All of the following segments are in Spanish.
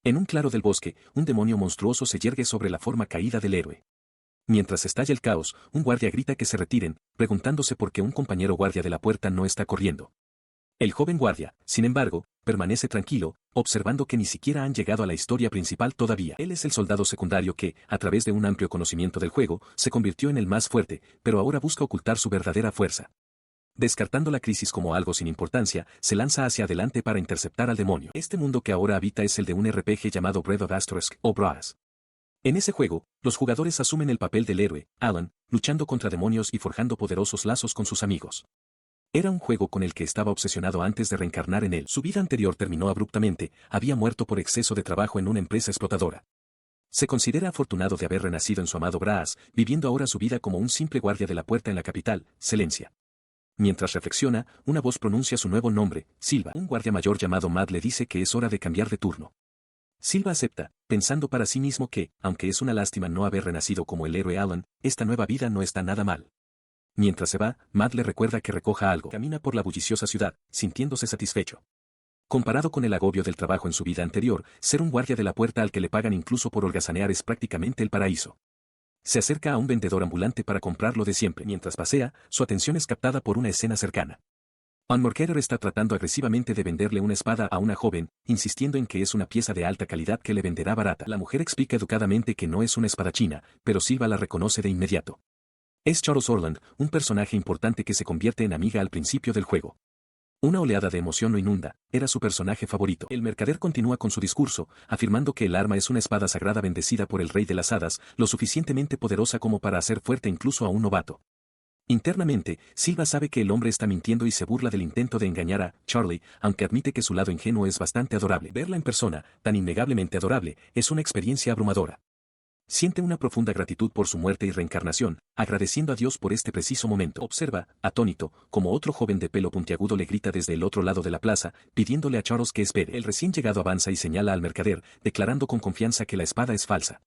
En un claro del bosque, un demonio monstruoso se yergue sobre la forma caída del héroe. Mientras estalla el caos, un guardia grita que se retiren, preguntándose por qué un compañero guardia de la puerta no está corriendo. El joven guardia, sin embargo, permanece tranquilo, observando que ni siquiera han llegado a la historia principal todavía. Él es el soldado secundario que, a través de un amplio conocimiento del juego, se convirtió en el más fuerte, pero ahora busca ocultar su verdadera fuerza. Descartando la crisis como algo sin importancia, se lanza hacia adelante para interceptar al demonio. Este mundo que ahora habita es el de un RPG llamado Breath of Asterisk o Brass. En ese juego, los jugadores asumen el papel del héroe, Alan, luchando contra demonios y forjando poderosos lazos con sus amigos. Era un juego con el que estaba obsesionado antes de reencarnar en él. Su vida anterior terminó abruptamente, había muerto por exceso de trabajo en una empresa explotadora. Se considera afortunado de haber renacido en su amado Brass, viviendo ahora su vida como un simple guardia de la puerta en la capital, Celencia. Mientras reflexiona, una voz pronuncia su nuevo nombre, Silva. Un guardia mayor llamado Matt le dice que es hora de cambiar de turno. Silva acepta, pensando para sí mismo que, aunque es una lástima no haber renacido como el héroe Alan, esta nueva vida no está nada mal. Mientras se va, Matt le recuerda que recoja algo. Camina por la bulliciosa ciudad, sintiéndose satisfecho. Comparado con el agobio del trabajo en su vida anterior, ser un guardia de la puerta al que le pagan incluso por holgazanear es prácticamente el paraíso. Se acerca a un vendedor ambulante para comprar lo de siempre. Mientras pasea, su atención es captada por una escena cercana. Unmorkerer está tratando agresivamente de venderle una espada a una joven, insistiendo en que es una pieza de alta calidad que le venderá barata. La mujer explica educadamente que no es una espadachina, pero Silva la reconoce de inmediato. Es Choros Orland, un personaje importante que se convierte en amiga al principio del juego. Una oleada de emoción lo inunda, era su personaje favorito. El mercader continúa con su discurso, afirmando que el arma es una espada sagrada bendecida por el rey de las hadas, lo suficientemente poderosa como para hacer fuerte incluso a un novato. Internamente, Silva sabe que el hombre está mintiendo y se burla del intento de engañar a Charlie, aunque admite que su lado ingenuo es bastante adorable. Verla en persona, tan innegablemente adorable, es una experiencia abrumadora. Siente una profunda gratitud por su muerte y reencarnación, agradeciendo a Dios por este preciso momento. Observa, atónito, como otro joven de pelo puntiagudo le grita desde el otro lado de la plaza, pidiéndole a Choros que espere. El recién llegado avanza y señala al mercader, declarando con confianza que la espada es falsa.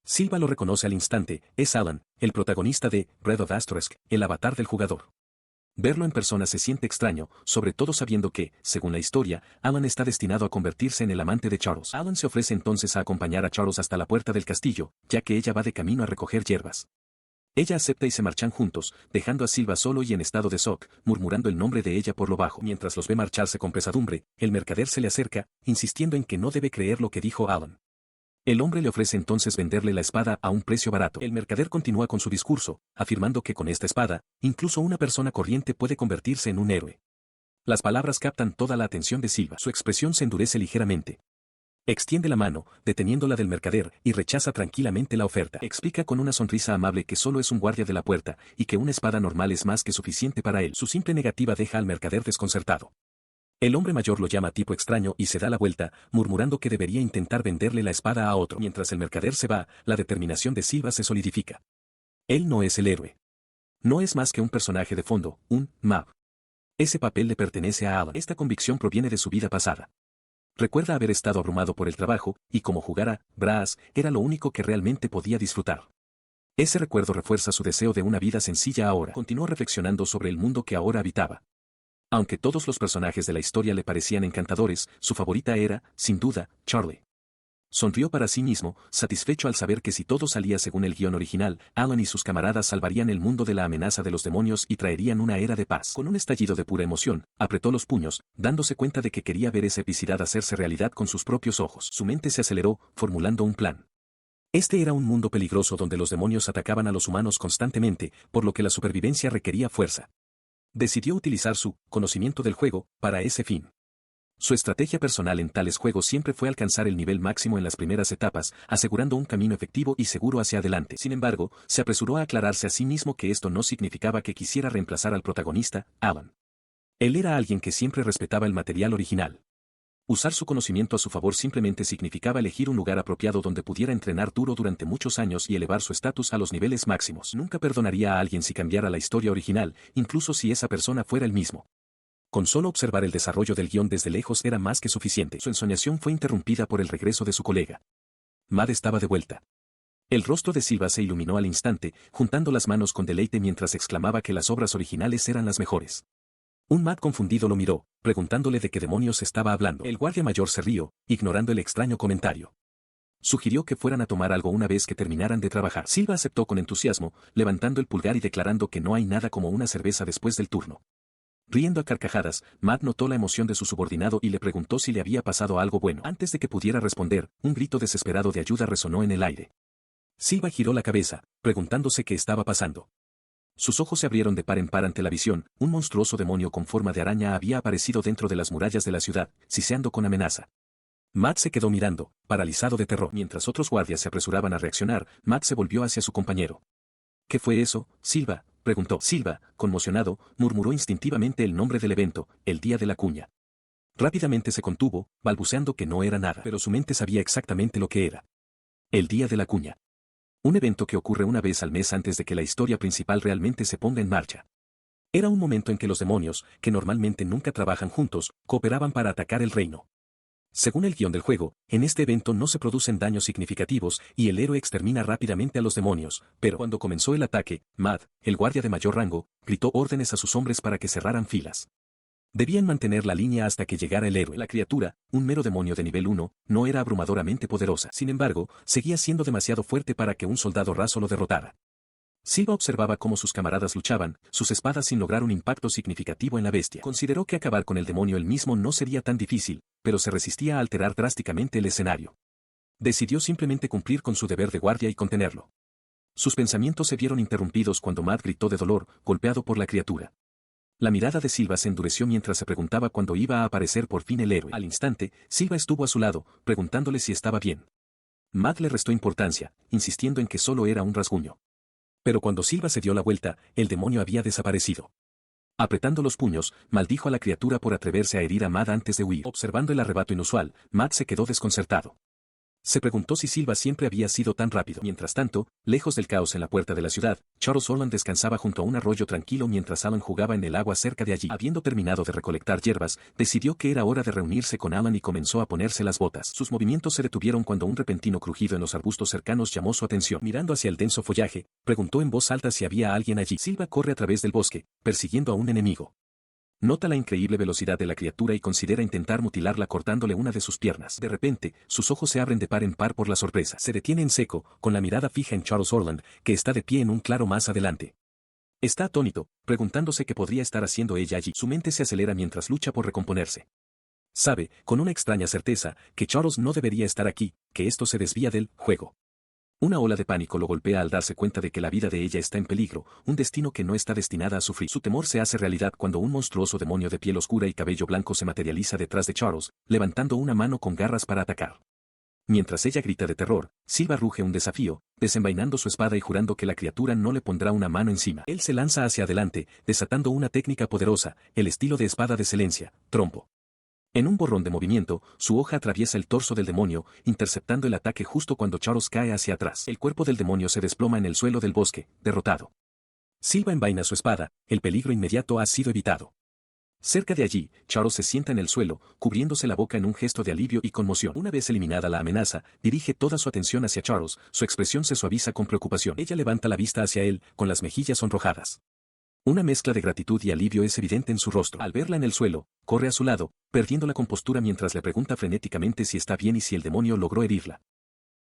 Silva lo reconoce al instante, es Alan, el protagonista de Breath of Asterisk, el avatar del jugador. Verlo en persona se siente extraño, sobre todo sabiendo que, según la historia, Alan está destinado a convertirse en el amante de Choros. Alan se ofrece entonces a acompañar a Choros hasta la puerta del castillo, ya que ella va de camino a recoger hierbas. Ella acepta y se marchan juntos, dejando a Silva solo y en estado de shock, murmurando el nombre de ella por lo bajo. Mientras los ve marcharse con pesadumbre, el mercader se le acerca, insistiendo en que no debe creer lo que dijo Alan. El hombre le ofrece entonces venderle la espada a un precio barato. El mercader continúa con su discurso, afirmando que con esta espada, incluso una persona corriente puede convertirse en un héroe. Las palabras captan toda la atención de Silva. Su expresión se endurece ligeramente. Extiende la mano, deteniéndola del mercader, y rechaza tranquilamente la oferta. Explica con una sonrisa amable que solo es un guardia de la puerta, y que una espada normal es más que suficiente para él. Su simple negativa deja al mercader desconcertado. El hombre mayor lo llama tipo extraño y se da la vuelta, murmurando que debería intentar venderle la espada a otro. Mientras el mercader se va, la determinación de Silva se solidifica. Él no es el héroe. No es más que un personaje de fondo, un map. Ese papel le pertenece a Alan. Esta convicción proviene de su vida pasada. Recuerda haber estado abrumado por el trabajo, y como jugar a Brass era lo único que realmente podía disfrutar. Ese recuerdo refuerza su deseo de una vida sencilla ahora. Continuó reflexionando sobre el mundo que ahora habitaba. Aunque todos los personajes de la historia le parecían encantadores, su favorita era, sin duda, Charlie. Sonrió para sí mismo, satisfecho al saber que si todo salía según el guión original, Alan y sus camaradas salvarían el mundo de la amenaza de los demonios y traerían una era de paz. Con un estallido de pura emoción, apretó los puños, dándose cuenta de que quería ver esa epicidad hacerse realidad con sus propios ojos. Su mente se aceleró, formulando un plan. Este era un mundo peligroso donde los demonios atacaban a los humanos constantemente, por lo que la supervivencia requería fuerza. Decidió utilizar su conocimiento del juego para ese fin. Su estrategia personal en tales juegos siempre fue alcanzar el nivel máximo en las primeras etapas, asegurando un camino efectivo y seguro hacia adelante. Sin embargo, se apresuró a aclararse a sí mismo que esto no significaba que quisiera reemplazar al protagonista, Alan. Él era alguien que siempre respetaba el material original. Usar su conocimiento a su favor simplemente significaba elegir un lugar apropiado donde pudiera entrenar duro durante muchos años y elevar su estatus a los niveles máximos. Nunca perdonaría a alguien si cambiara la historia original, incluso si esa persona fuera él mismo. Con solo observar el desarrollo del guión desde lejos era más que suficiente. Su ensoñación fue interrumpida por el regreso de su colega. Matt estaba de vuelta. El rostro de Silva se iluminó al instante, juntando las manos con deleite mientras exclamaba que las obras originales eran las mejores. Un Matt confundido lo miró, preguntándole de qué demonios estaba hablando. El guardia mayor se rió, ignorando el extraño comentario. Sugirió que fueran a tomar algo una vez que terminaran de trabajar. Silva aceptó con entusiasmo, levantando el pulgar y declarando que no hay nada como una cerveza después del turno. Riendo a carcajadas, Matt notó la emoción de su subordinado y le preguntó si le había pasado algo bueno. Antes de que pudiera responder, un grito desesperado de ayuda resonó en el aire. Silva giró la cabeza, preguntándose qué estaba pasando. Sus ojos se abrieron de par en par ante la visión. Un monstruoso demonio con forma de araña había aparecido dentro de las murallas de la ciudad, siseando con amenaza. Matt se quedó mirando, paralizado de terror. Mientras otros guardias se apresuraban a reaccionar, Matt se volvió hacia su compañero. ¿Qué fue eso, Silva?, preguntó. Silva, conmocionado, murmuró instintivamente el nombre del evento, el Día de la Cuña. Rápidamente se contuvo, balbuceando que no era nada, pero su mente sabía exactamente lo que era. El Día de la Cuña. Un evento que ocurre una vez al mes antes de que la historia principal realmente se ponga en marcha. Era un momento en que los demonios, que normalmente nunca trabajan juntos, cooperaban para atacar el reino. Según el guión del juego, en este evento no se producen daños significativos y el héroe extermina rápidamente a los demonios, pero cuando comenzó el ataque, Matt, el guardia de mayor rango, gritó órdenes a sus hombres para que cerraran filas. Debían mantener la línea hasta que llegara el héroe. La criatura, un mero demonio de nivel 1, no era abrumadoramente poderosa. Sin embargo, seguía siendo demasiado fuerte para que un soldado raso lo derrotara. Silva observaba cómo sus camaradas luchaban, sus espadas sin lograr un impacto significativo en la bestia. Consideró que acabar con el demonio él mismo no sería tan difícil, pero se resistía a alterar drásticamente el escenario. Decidió simplemente cumplir con su deber de guardia y contenerlo. Sus pensamientos se vieron interrumpidos cuando Matt gritó de dolor, golpeado por la criatura. La mirada de Silva se endureció mientras se preguntaba cuándo iba a aparecer por fin el héroe. Al instante, Silva estuvo a su lado, preguntándole si estaba bien. Matt le restó importancia, insistiendo en que solo era un rasguño. Pero cuando Silva se dio la vuelta, el demonio había desaparecido. Apretando los puños, maldijo a la criatura por atreverse a herir a Matt antes de huir. Observando el arrebato inusual, Matt se quedó desconcertado. Se preguntó si Silva siempre había sido tan rápido. Mientras tanto, lejos del caos en la puerta de la ciudad, Charles Orland descansaba junto a un arroyo tranquilo mientras Alan jugaba en el agua cerca de allí. Habiendo terminado de recolectar hierbas, decidió que era hora de reunirse con Alan y comenzó a ponerse las botas. Sus movimientos se detuvieron cuando un repentino crujido en los arbustos cercanos llamó su atención. Mirando hacia el denso follaje, preguntó en voz alta si había alguien allí. Silva corre a través del bosque, persiguiendo a un enemigo. Nota la increíble velocidad de la criatura y considera intentar mutilarla cortándole una de sus piernas. De repente, sus ojos se abren de par en par por la sorpresa. Se detiene en seco, con la mirada fija en Charles Orland, que está de pie en un claro más adelante. Está atónito, preguntándose qué podría estar haciendo ella allí. Su mente se acelera mientras lucha por recomponerse. Sabe, con una extraña certeza, que Charles no debería estar aquí, que esto se desvía del juego. Una ola de pánico lo golpea al darse cuenta de que la vida de ella está en peligro, un destino que no está destinada a sufrir. Su temor se hace realidad cuando un monstruoso demonio de piel oscura y cabello blanco se materializa detrás de Charles, levantando una mano con garras para atacar. Mientras ella grita de terror, Silva ruge un desafío, desenvainando su espada y jurando que la criatura no le pondrá una mano encima. Él se lanza hacia adelante, desatando una técnica poderosa, el estilo de espada de Celencia, trompo. En un borrón de movimiento, su hoja atraviesa el torso del demonio, interceptando el ataque justo cuando Charles cae hacia atrás. El cuerpo del demonio se desploma en el suelo del bosque, derrotado. Silva envaina su espada, el peligro inmediato ha sido evitado. Cerca de allí, Charles se sienta en el suelo, cubriéndose la boca en un gesto de alivio y conmoción. Una vez eliminada la amenaza, dirige toda su atención hacia Charles, su expresión se suaviza con preocupación. Ella levanta la vista hacia él, con las mejillas sonrojadas. Una mezcla de gratitud y alivio es evidente en su rostro. Al verla en el suelo, corre a su lado, perdiendo la compostura mientras le pregunta frenéticamente si está bien y si el demonio logró herirla.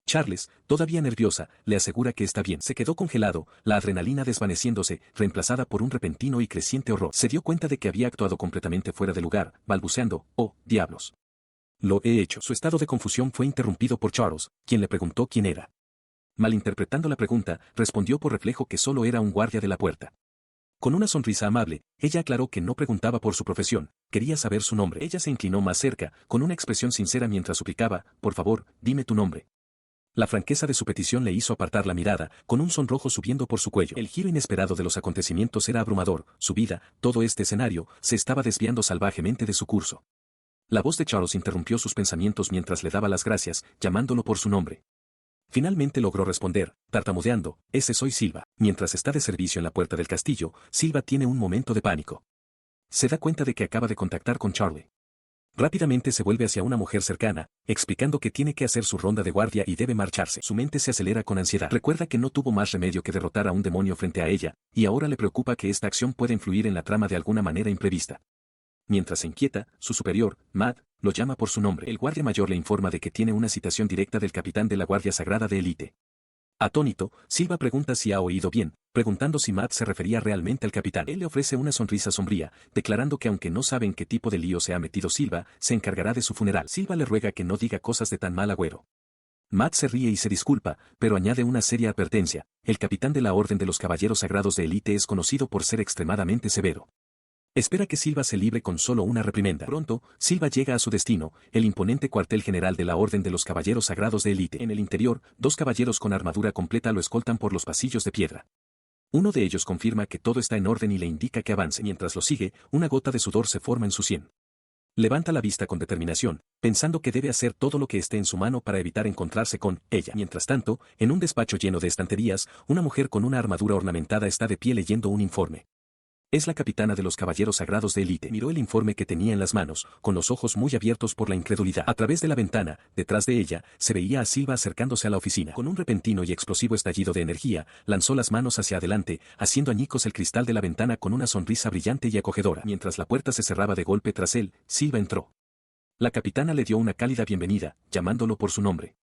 Charles, todavía nerviosa, le asegura que está bien. Se quedó congelado, la adrenalina desvaneciéndose, reemplazada por un repentino y creciente horror. Se dio cuenta de que había actuado completamente fuera de lugar, balbuceando, «Oh, diablos. Lo he hecho». Su estado de confusión fue interrumpido por Charles, quien le preguntó quién era. Malinterpretando la pregunta, respondió por reflejo que solo era un guardia de la puerta. Con una sonrisa amable, ella aclaró que no preguntaba por su profesión, quería saber su nombre. Ella se inclinó más cerca, con una expresión sincera mientras suplicaba, «Por favor, dime tu nombre». La franqueza de su petición le hizo apartar la mirada, con un sonrojo subiendo por su cuello. El giro inesperado de los acontecimientos era abrumador, su vida, todo este escenario, se estaba desviando salvajemente de su curso. La voz de Charles interrumpió sus pensamientos mientras le daba las gracias, llamándolo por su nombre. Finalmente logró responder, tartamudeando, «Ese soy Silva». Mientras está de servicio en la puerta del castillo, Silva tiene un momento de pánico. Se da cuenta de que acaba de contactar con Charlie. Rápidamente se vuelve hacia una mujer cercana, explicando que tiene que hacer su ronda de guardia y debe marcharse. Su mente se acelera con ansiedad. Recuerda que no tuvo más remedio que derrotar a un demonio frente a ella, y ahora le preocupa que esta acción pueda influir en la trama de alguna manera imprevista. Mientras se inquieta, su superior, Matt, lo llama por su nombre. El guardia mayor le informa de que tiene una citación directa del capitán de la Guardia Sagrada de Élite. Atónito, Silva pregunta si ha oído bien, preguntando si Matt se refería realmente al capitán. Él le ofrece una sonrisa sombría, declarando que aunque no saben qué tipo de lío se ha metido Silva, se encargará de su funeral. Silva le ruega que no diga cosas de tan mal agüero. Matt se ríe y se disculpa, pero añade una seria advertencia: el capitán de la Orden de los Caballeros Sagrados de Élite es conocido por ser extremadamente severo. Espera que Silva se libre con solo una reprimenda. Pronto, Silva llega a su destino, el imponente cuartel general de la Orden de los Caballeros Sagrados de Élite. En el interior, dos caballeros con armadura completa lo escoltan por los pasillos de piedra. Uno de ellos confirma que todo está en orden y le indica que avance. Mientras lo sigue, una gota de sudor se forma en su sien. Levanta la vista con determinación, pensando que debe hacer todo lo que esté en su mano para evitar encontrarse con ella. Mientras tanto, en un despacho lleno de estanterías, una mujer con una armadura ornamentada está de pie leyendo un informe. Es la capitana de los Caballeros Sagrados de Élite. Miró el informe que tenía en las manos, con los ojos muy abiertos por la incredulidad. A través de la ventana, detrás de ella, se veía a Silva acercándose a la oficina. Con un repentino y explosivo estallido de energía, lanzó las manos hacia adelante, haciendo añicos el cristal de la ventana con una sonrisa brillante y acogedora. Mientras la puerta se cerraba de golpe tras él, Silva entró. La capitana le dio una cálida bienvenida, llamándolo por su nombre.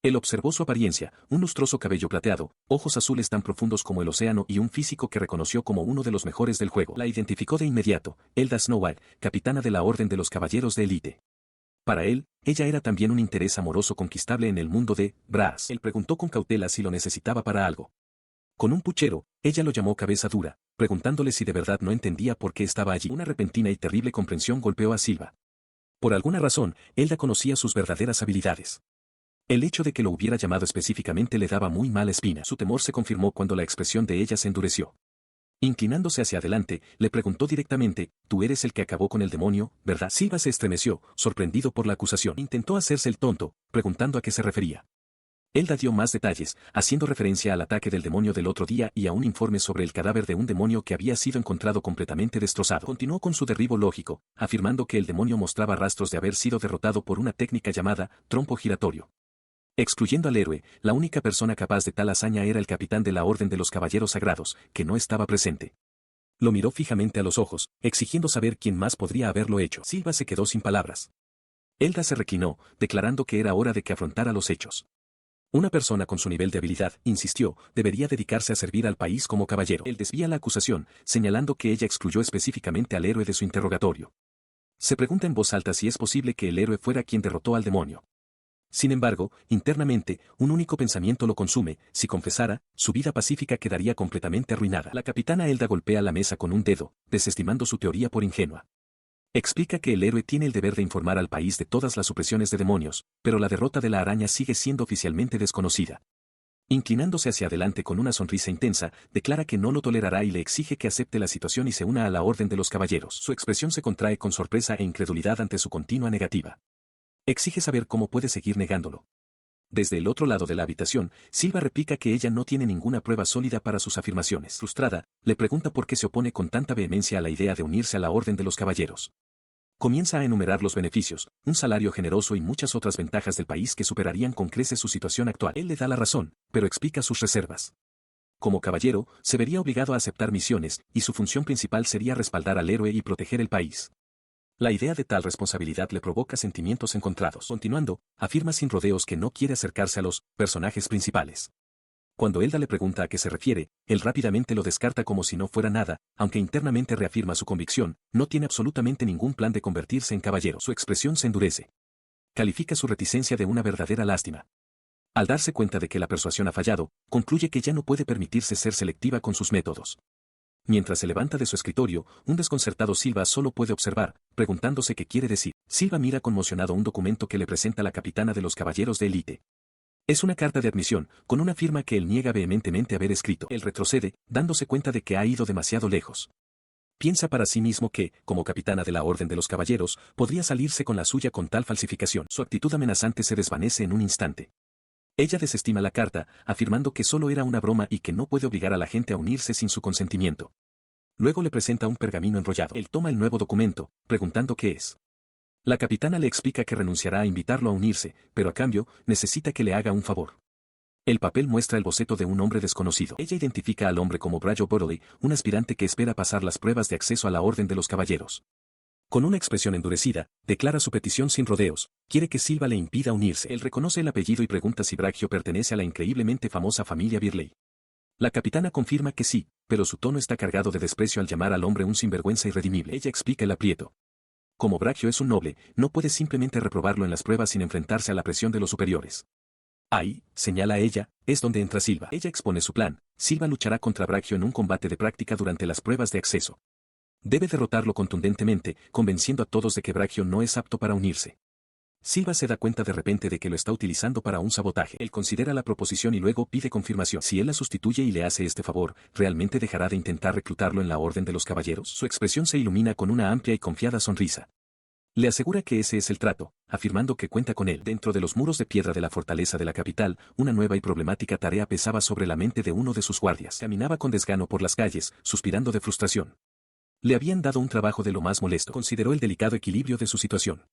Él observó su apariencia, un lustroso cabello plateado, ojos azules tan profundos como el océano y un físico que reconoció como uno de los mejores del juego. La identificó de inmediato: Elda Snowball, capitana de la Orden de los Caballeros de Élite. Para él, ella era también un interés amoroso conquistable en el mundo de Brass. Él preguntó con cautela si lo necesitaba para algo. Con un puchero, ella lo llamó cabeza dura, preguntándole si de verdad no entendía por qué estaba allí. Una repentina y terrible comprensión golpeó a Silva. Por alguna razón, Elda conocía sus verdaderas habilidades. El hecho de que lo hubiera llamado específicamente le daba muy mala espina. Su temor se confirmó cuando la expresión de ella se endureció. Inclinándose hacia adelante, le preguntó directamente: «Tú eres el que acabó con el demonio, ¿verdad?». Silva se estremeció, sorprendido por la acusación. Intentó hacerse el tonto, preguntando a qué se refería. Elda dio más detalles, haciendo referencia al ataque del demonio del otro día y a un informe sobre el cadáver de un demonio que había sido encontrado completamente destrozado. Continuó con su derribo lógico, afirmando que el demonio mostraba rastros de haber sido derrotado por una técnica llamada trompo giratorio. Excluyendo al héroe, la única persona capaz de tal hazaña era el capitán de la Orden de los Caballeros Sagrados, que no estaba presente. Lo miró fijamente a los ojos, exigiendo saber quién más podría haberlo hecho. Silva se quedó sin palabras. Elda se reclinó, declarando que era hora de que afrontara los hechos. Una persona con su nivel de habilidad, insistió, debería dedicarse a servir al país como caballero. Él desvía la acusación, señalando que ella excluyó específicamente al héroe de su interrogatorio. Se pregunta en voz alta si es posible que el héroe fuera quien derrotó al demonio. Sin embargo, internamente, un único pensamiento lo consume: si confesara, su vida pacífica quedaría completamente arruinada. La capitana Elda golpea la mesa con un dedo, desestimando su teoría por ingenua. Explica que el héroe tiene el deber de informar al país de todas las supresiones de demonios, pero la derrota de la araña sigue siendo oficialmente desconocida. Inclinándose hacia adelante con una sonrisa intensa, declara que no lo tolerará y le exige que acepte la situación y se una a la Orden de los Caballeros. Su expresión se contrae con sorpresa e incredulidad ante su continua negativa. Exige saber cómo puede seguir negándolo. Desde el otro lado de la habitación, Silva replica que ella no tiene ninguna prueba sólida para sus afirmaciones. Frustrada, le pregunta por qué se opone con tanta vehemencia a la idea de unirse a la Orden de los Caballeros. Comienza a enumerar los beneficios, un salario generoso y muchas otras ventajas del país que superarían con creces su situación actual. Él le da la razón, pero explica sus reservas. Como caballero, se vería obligado a aceptar misiones, y su función principal sería respaldar al héroe y proteger el país. La idea de tal responsabilidad le provoca sentimientos encontrados. Continuando, afirma sin rodeos que no quiere acercarse a los personajes principales. Cuando Elda le pregunta a qué se refiere, él rápidamente lo descarta como si no fuera nada, aunque internamente reafirma su convicción: no tiene absolutamente ningún plan de convertirse en caballero. Su expresión se endurece. Califica su reticencia de una verdadera lástima. Al darse cuenta de que la persuasión ha fallado, concluye que ya no puede permitirse ser selectiva con sus métodos. Mientras se levanta de su escritorio, un desconcertado Silva solo puede observar, preguntándose qué quiere decir. Silva mira conmocionado un documento que le presenta la capitana de los Caballeros de Élite. Es una carta de admisión, con una firma que él niega vehementemente haber escrito. Él retrocede, dándose cuenta de que ha ido demasiado lejos. Piensa para sí mismo que, como capitana de la Orden de los Caballeros, podría salirse con la suya con tal falsificación. Su actitud amenazante se desvanece en un instante. Ella desestima la carta, afirmando que solo era una broma y que no puede obligar a la gente a unirse sin su consentimiento. Luego le presenta un pergamino enrollado. Él toma el nuevo documento, preguntando qué es. La capitana le explica que renunciará a invitarlo a unirse, pero a cambio, necesita que le haga un favor. El papel muestra el boceto de un hombre desconocido. Ella identifica al hombre como Brayo Bodley, un aspirante que espera pasar las pruebas de acceso a la Orden de los Caballeros. Con una expresión endurecida, declara su petición sin rodeos, quiere que Silva le impida unirse. Él reconoce el apellido y pregunta si Braccio pertenece a la increíblemente famosa familia Birley. La capitana confirma que sí, pero su tono está cargado de desprecio al llamar al hombre un sinvergüenza irredimible. Ella explica el aprieto. Como Braccio es un noble, no puede simplemente reprobarlo en las pruebas sin enfrentarse a la presión de los superiores. Ahí, señala ella, es donde entra Silva. Ella expone su plan. Silva luchará contra Braccio en un combate de práctica durante las pruebas de acceso. Debe derrotarlo contundentemente, convenciendo a todos de que Braccio no es apto para unirse. Silva se da cuenta de repente de que lo está utilizando para un sabotaje. Él considera la proposición y luego pide confirmación. Si él la sustituye y le hace este favor, ¿realmente dejará de intentar reclutarlo en la Orden de los Caballeros? Su expresión se ilumina con una amplia y confiada sonrisa. Le asegura que ese es el trato, afirmando que cuenta con él. Dentro de los muros de piedra de la fortaleza de la capital, una nueva y problemática tarea pesaba sobre la mente de uno de sus guardias. Caminaba con desgano por las calles, suspirando de frustración. Le habían dado un trabajo de lo más molesto. Consideró el delicado equilibrio de su situación.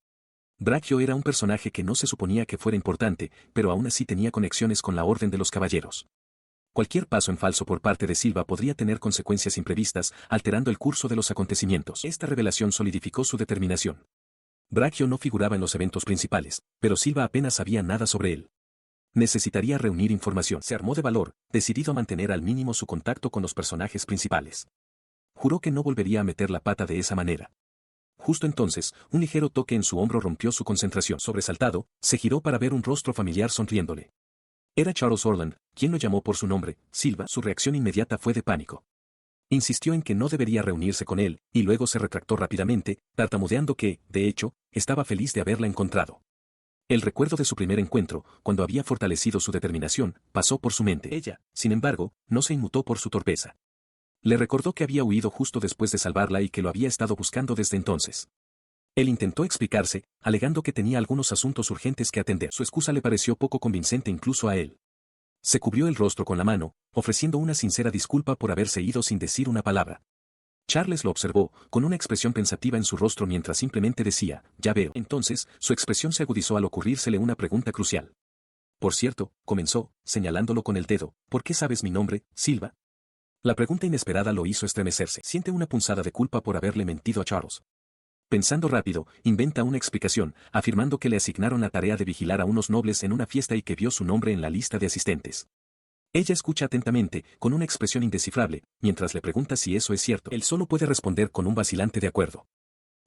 Braccio era un personaje que no se suponía que fuera importante, pero aún así tenía conexiones con la Orden de los Caballeros. Cualquier paso en falso por parte de Silva podría tener consecuencias imprevistas, alterando el curso de los acontecimientos. Esta revelación solidificó su determinación. Braccio no figuraba en los eventos principales, pero Silva apenas sabía nada sobre él. Necesitaría reunir información. Se armó de valor, decidido a mantener al mínimo su contacto con los personajes principales. Juró que no volvería a meter la pata de esa manera. Justo entonces, un ligero toque en su hombro rompió su concentración. Sobresaltado, se giró para ver un rostro familiar sonriéndole. Era Charles Orland, quien lo llamó por su nombre, Silva. Su reacción inmediata fue de pánico. Insistió en que no debería reunirse con él, y luego se retractó rápidamente, tartamudeando que, de hecho, estaba feliz de haberla encontrado. El recuerdo de su primer encuentro, cuando había fortalecido su determinación, pasó por su mente. Ella, sin embargo, no se inmutó por su torpeza. Le recordó que había huido justo después de salvarla y que lo había estado buscando desde entonces. Él intentó explicarse, alegando que tenía algunos asuntos urgentes que atender. Su excusa le pareció poco convincente incluso a él. Se cubrió el rostro con la mano, ofreciendo una sincera disculpa por haberse ido sin decir una palabra. Charles lo observó, con una expresión pensativa en su rostro mientras simplemente decía, ya veo. Entonces, su expresión se agudizó al ocurrírsele una pregunta crucial. Por cierto, comenzó, señalándolo con el dedo, ¿por qué sabes mi nombre, Silva? La pregunta inesperada lo hizo estremecerse. Siente una punzada de culpa por haberle mentido a Charles. Pensando rápido, inventa una explicación, afirmando que le asignaron la tarea de vigilar a unos nobles en una fiesta y que vio su nombre en la lista de asistentes. Ella escucha atentamente, con una expresión indescifrable, mientras le pregunta si eso es cierto. Él solo puede responder con un vacilante de acuerdo.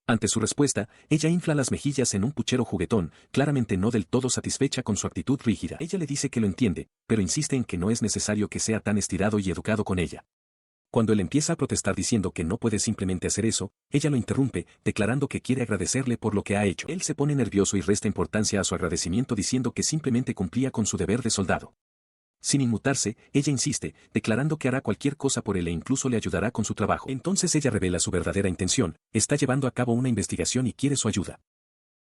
Ante su respuesta, ella infla las mejillas en un puchero juguetón, claramente no del todo satisfecha con su actitud rígida. Ella le dice que lo entiende, pero insiste en que no es necesario que sea tan estirado y educado con ella. Cuando él empieza a protestar diciendo que no puede simplemente hacer eso, ella lo interrumpe, declarando que quiere agradecerle por lo que ha hecho. Él se pone nervioso y resta importancia a su agradecimiento diciendo que simplemente cumplía con su deber de soldado. Sin inmutarse, ella insiste, declarando que hará cualquier cosa por él e incluso le ayudará con su trabajo. Entonces ella revela su verdadera intención, está llevando a cabo una investigación y quiere su ayuda.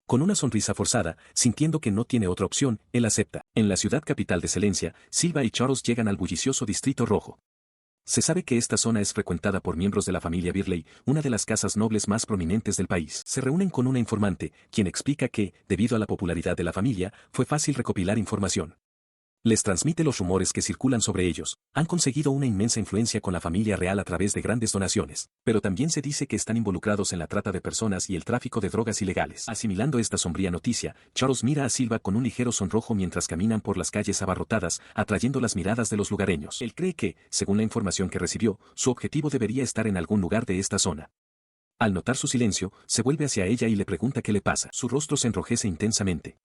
Con una sonrisa forzada, sintiendo que no tiene otra opción, él acepta. En la ciudad capital de Celencia, Silva y Charles llegan al bullicioso Distrito Rojo. Se sabe que esta zona es frecuentada por miembros de la familia Birley, una de las casas nobles más prominentes del país. Se reúnen con una informante, quien explica que, debido a la popularidad de la familia, fue fácil recopilar información. Les transmite los rumores que circulan sobre ellos. Han conseguido una inmensa influencia con la familia real a través de grandes donaciones, pero también se dice que están involucrados en la trata de personas y el tráfico de drogas ilegales. Asimilando esta sombría noticia, Charles mira a Silva con un ligero sonrojo mientras caminan por las calles abarrotadas, atrayendo las miradas de los lugareños. Él cree que, según la información que recibió, su objetivo debería estar en algún lugar de esta zona. Al notar su silencio, se vuelve hacia ella y le pregunta qué le pasa. Su rostro se enrojece intensamente.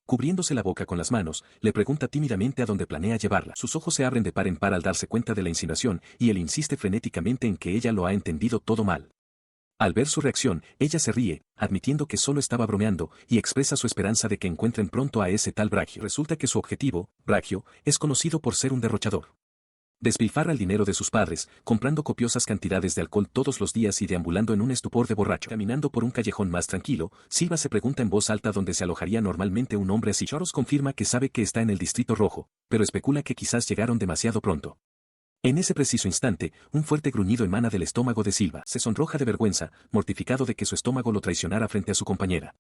Cubriéndose la boca con las manos, le pregunta tímidamente a dónde planea llevarla. Sus ojos se abren de par en par al darse cuenta de la insinuación, y él insiste frenéticamente en que ella lo ha entendido todo mal. Al ver su reacción, ella se ríe, admitiendo que solo estaba bromeando, y expresa su esperanza de que encuentren pronto a ese tal Braccio. Resulta que su objetivo, Braccio, es conocido por ser un derrochador. Despilfarra el dinero de sus padres, comprando copiosas cantidades de alcohol todos los días y deambulando en un estupor de borracho. Caminando por un callejón más tranquilo, Silva se pregunta en voz alta dónde se alojaría normalmente un hombre así. Charles confirma que sabe que está en el Distrito Rojo, pero especula que quizás llegaron demasiado pronto. En ese preciso instante, un fuerte gruñido emana del estómago de Silva. Se sonroja de vergüenza, mortificado de que su estómago lo traicionara frente a su compañera.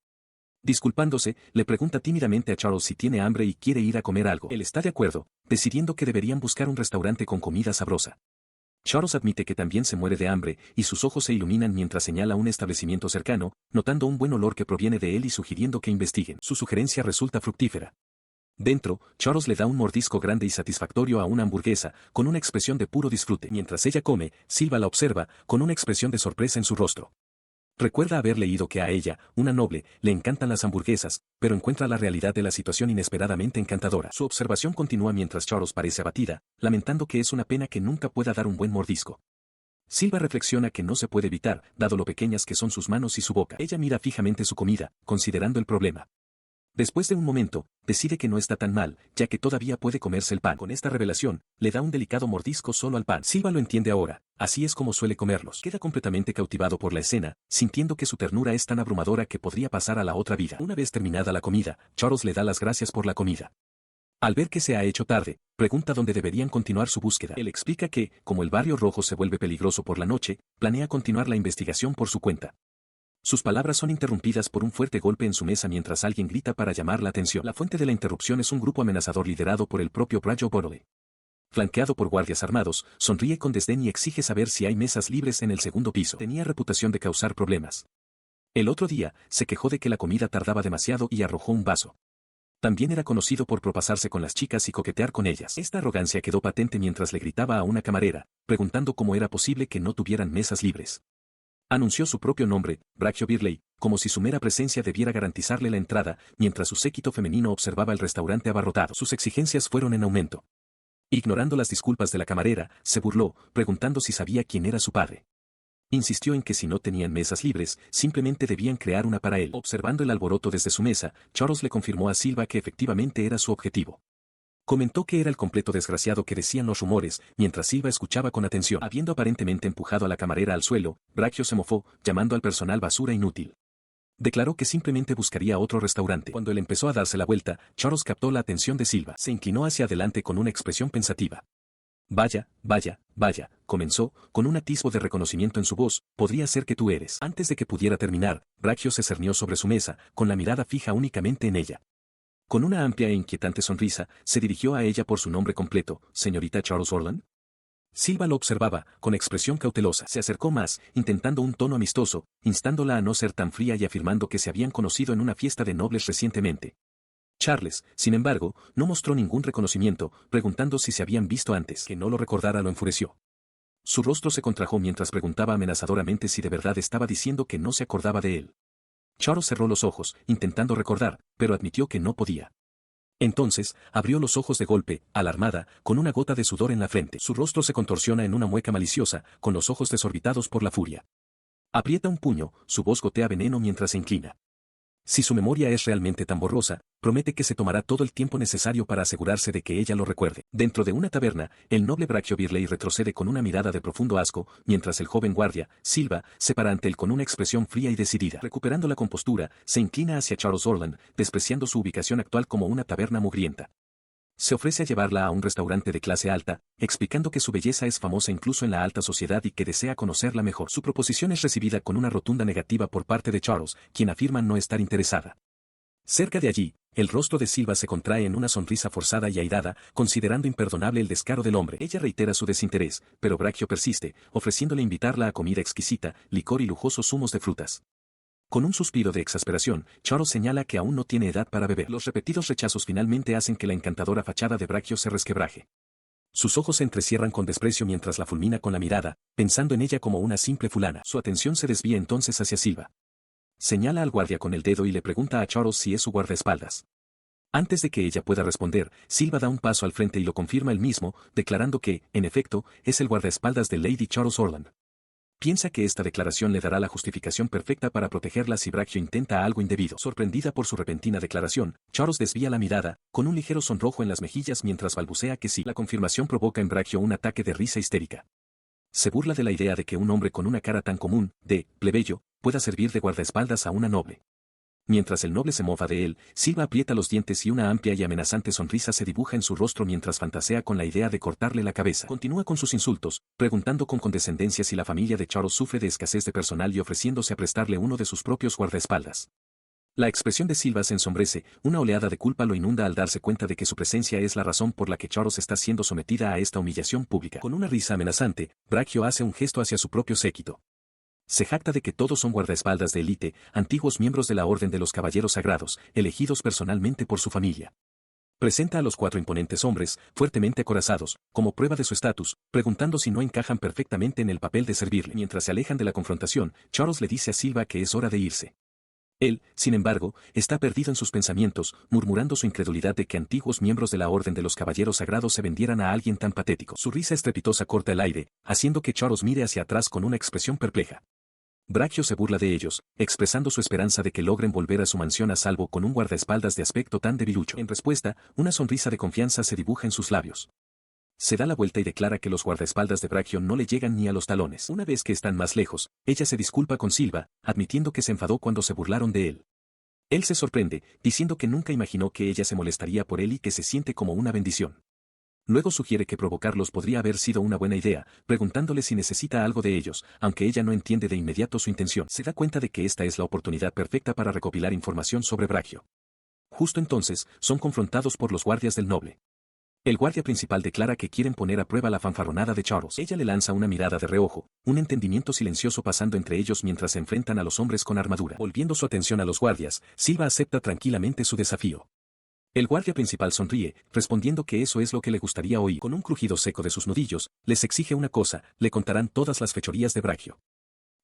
Disculpándose, le pregunta tímidamente a Charles si tiene hambre y quiere ir a comer algo. Él está de acuerdo, decidiendo que deberían buscar un restaurante con comida sabrosa. Charles admite que también se muere de hambre, y sus ojos se iluminan mientras señala un establecimiento cercano, notando un buen olor que proviene de él y sugiriendo que investiguen. Su sugerencia resulta fructífera. Dentro, Charles le da un mordisco grande y satisfactorio a una hamburguesa, con una expresión de puro disfrute. Mientras ella come, Silva la observa, con una expresión de sorpresa en su rostro. Recuerda haber leído que a ella, una noble, le encantan las hamburguesas, pero encuentra la realidad de la situación inesperadamente encantadora. Su observación continúa mientras Charles parece abatida, lamentando que es una pena que nunca pueda dar un buen mordisco. Silva reflexiona que no se puede evitar, dado lo pequeñas que son sus manos y su boca. Ella mira fijamente su comida, considerando el problema. Después de un momento, decide que no está tan mal, ya que todavía puede comerse el pan. Con esta revelación, le da un delicado mordisco solo al pan. Silva lo entiende ahora, así es como suele comerlos. Queda completamente cautivado por la escena, sintiendo que su ternura es tan abrumadora que podría pasar a la otra vida. Una vez terminada la comida, Charles le da las gracias por la comida. Al ver que se ha hecho tarde, pregunta dónde deberían continuar su búsqueda. Él explica que, como el barrio rojo se vuelve peligroso por la noche, planea continuar la investigación por su cuenta. Sus palabras son interrumpidas por un fuerte golpe en su mesa mientras alguien grita para llamar la atención. La fuente de la interrupción es un grupo amenazador liderado por el propio Brajo Borley. Flanqueado por guardias armados, sonríe con desdén y exige saber si hay mesas libres en el segundo piso. Tenía reputación de causar problemas. El otro día, se quejó de que la comida tardaba demasiado y arrojó un vaso. También era conocido por propasarse con las chicas y coquetear con ellas. Esta arrogancia quedó patente mientras le gritaba a una camarera, preguntando cómo era posible que no tuvieran mesas libres. Anunció su propio nombre, Bracho Birley, como si su mera presencia debiera garantizarle la entrada, mientras su séquito femenino observaba el restaurante abarrotado. Sus exigencias fueron en aumento. Ignorando las disculpas de la camarera, se burló, preguntando si sabía quién era su padre. Insistió en que si no tenían mesas libres, simplemente debían crear una para él. Observando el alboroto desde su mesa, Charles le confirmó a Silva que efectivamente era su objetivo. Comentó que era el completo desgraciado que decían los rumores, mientras Silva escuchaba con atención. Habiendo aparentemente empujado a la camarera al suelo, Braccio se mofó, llamando al personal basura inútil. Declaró que simplemente buscaría otro restaurante. Cuando él empezó a darse la vuelta, Charles captó la atención de Silva. Se inclinó hacia adelante con una expresión pensativa. Vaya, vaya, vaya, comenzó, con un atisbo de reconocimiento en su voz, podría ser que tú eres. Antes de que pudiera terminar, Braccio se cernió sobre su mesa, con la mirada fija únicamente en ella. Con una amplia e inquietante sonrisa, se dirigió a ella por su nombre completo, señorita Charles Orland. Silva lo observaba, con expresión cautelosa. Se acercó más, intentando un tono amistoso, instándola a no ser tan fría y afirmando que se habían conocido en una fiesta de nobles recientemente. Charles, sin embargo, no mostró ningún reconocimiento, preguntando si se habían visto antes. Que no lo recordara lo enfureció. Su rostro se contrajo mientras preguntaba amenazadoramente si de verdad estaba diciendo que no se acordaba de él. Charles cerró los ojos, intentando recordar, pero admitió que no podía. Entonces, abrió los ojos de golpe, alarmada, con una gota de sudor en la frente. Su rostro se contorsiona en una mueca maliciosa, con los ojos desorbitados por la furia. Aprieta un puño, su voz gotea veneno mientras se inclina. Si su memoria es realmente tan borrosa, promete que se tomará todo el tiempo necesario para asegurarse de que ella lo recuerde. Dentro de una taberna, el noble Braccio Birley retrocede con una mirada de profundo asco, mientras el joven guardia, Silva, se para ante él con una expresión fría y decidida. Recuperando la compostura, se inclina hacia Charles Orland, despreciando su ubicación actual como una taberna mugrienta. Se ofrece a llevarla a un restaurante de clase alta, explicando que su belleza es famosa incluso en la alta sociedad y que desea conocerla mejor. Su proposición es recibida con una rotunda negativa por parte de Charles, quien afirma no estar interesada. Cerca de allí, el rostro de Silva se contrae en una sonrisa forzada y airada, considerando imperdonable el descaro del hombre. Ella reitera su desinterés, pero Braccio persiste, ofreciéndole invitarla a comida exquisita, licor y lujosos zumos de frutas. Con un suspiro de exasperación, Charles señala que aún no tiene edad para beber. Los repetidos rechazos finalmente hacen que la encantadora fachada de Braccio se resquebraje. Sus ojos se entrecierran con desprecio mientras la fulmina con la mirada, pensando en ella como una simple fulana. Su atención se desvía entonces hacia Silva. Señala al guardia con el dedo y le pregunta a Charles si es su guardaespaldas. Antes de que ella pueda responder, Silva da un paso al frente y lo confirma él mismo, declarando que, en efecto, es el guardaespaldas de Lady Charles Orland. Piensa que esta declaración le dará la justificación perfecta para protegerla si Braccio intenta algo indebido. Sorprendida por su repentina declaración, Charles desvía la mirada, con un ligero sonrojo en las mejillas mientras balbucea que sí. La confirmación provoca en Braccio un ataque de risa histérica. Se burla de la idea de que un hombre con una cara tan común, de plebeyo, pueda servir de guardaespaldas a una noble. Mientras el noble se mofa de él, Silva aprieta los dientes y una amplia y amenazante sonrisa se dibuja en su rostro mientras fantasea con la idea de cortarle la cabeza. Continúa con sus insultos, preguntando con condescendencia si la familia de Charles sufre de escasez de personal y ofreciéndose a prestarle uno de sus propios guardaespaldas. La expresión de Silva se ensombrece, una oleada de culpa lo inunda al darse cuenta de que su presencia es la razón por la que Charles está siendo sometida a esta humillación pública. Con una risa amenazante, Braccio hace un gesto hacia su propio séquito. Se jacta de que todos son guardaespaldas de élite, antiguos miembros de la Orden de los Caballeros Sagrados, elegidos personalmente por su familia. Presenta a los 4 imponentes hombres, fuertemente acorazados, como prueba de su estatus, preguntando si no encajan perfectamente en el papel de servirle. Mientras se alejan de la confrontación, Charles le dice a Silva que es hora de irse. Él, sin embargo, está perdido en sus pensamientos, murmurando su incredulidad de que antiguos miembros de la Orden de los Caballeros Sagrados se vendieran a alguien tan patético. Su risa estrepitosa corta el aire, haciendo que Charles mire hacia atrás con una expresión perpleja. Braccio se burla de ellos, expresando su esperanza de que logren volver a su mansión a salvo con un guardaespaldas de aspecto tan debilucho. En respuesta, una sonrisa de confianza se dibuja en sus labios. Se da la vuelta y declara que los guardaespaldas de Braccio no le llegan ni a los talones. Una vez que están más lejos, ella se disculpa con Silva, admitiendo que se enfadó cuando se burlaron de él. Él se sorprende, diciendo que nunca imaginó que ella se molestaría por él y que se siente como una bendición. Luego sugiere que provocarlos podría haber sido una buena idea, preguntándole si necesita algo de ellos, aunque ella no entiende de inmediato su intención. Se da cuenta de que esta es la oportunidad perfecta para recopilar información sobre Braccio. Justo entonces, son confrontados por los guardias del noble. El guardia principal declara que quieren poner a prueba la fanfarronada de Charles. Ella le lanza una mirada de reojo, un entendimiento silencioso pasando entre ellos mientras se enfrentan a los hombres con armadura. Volviendo su atención a los guardias, Silva acepta tranquilamente su desafío. El guardia principal sonríe, respondiendo que eso es lo que le gustaría oír. Con un crujido seco de sus nudillos, les exige una cosa, le contarán todas las fechorías de Braccio.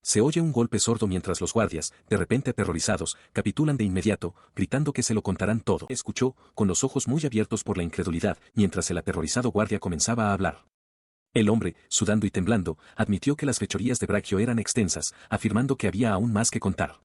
Se oye un golpe sordo mientras los guardias, de repente aterrorizados, capitulan de inmediato, gritando que se lo contarán todo. Escuchó, con los ojos muy abiertos por la incredulidad, mientras el aterrorizado guardia comenzaba a hablar. El hombre, sudando y temblando, admitió que las fechorías de Braccio eran extensas, afirmando que había aún más que contar.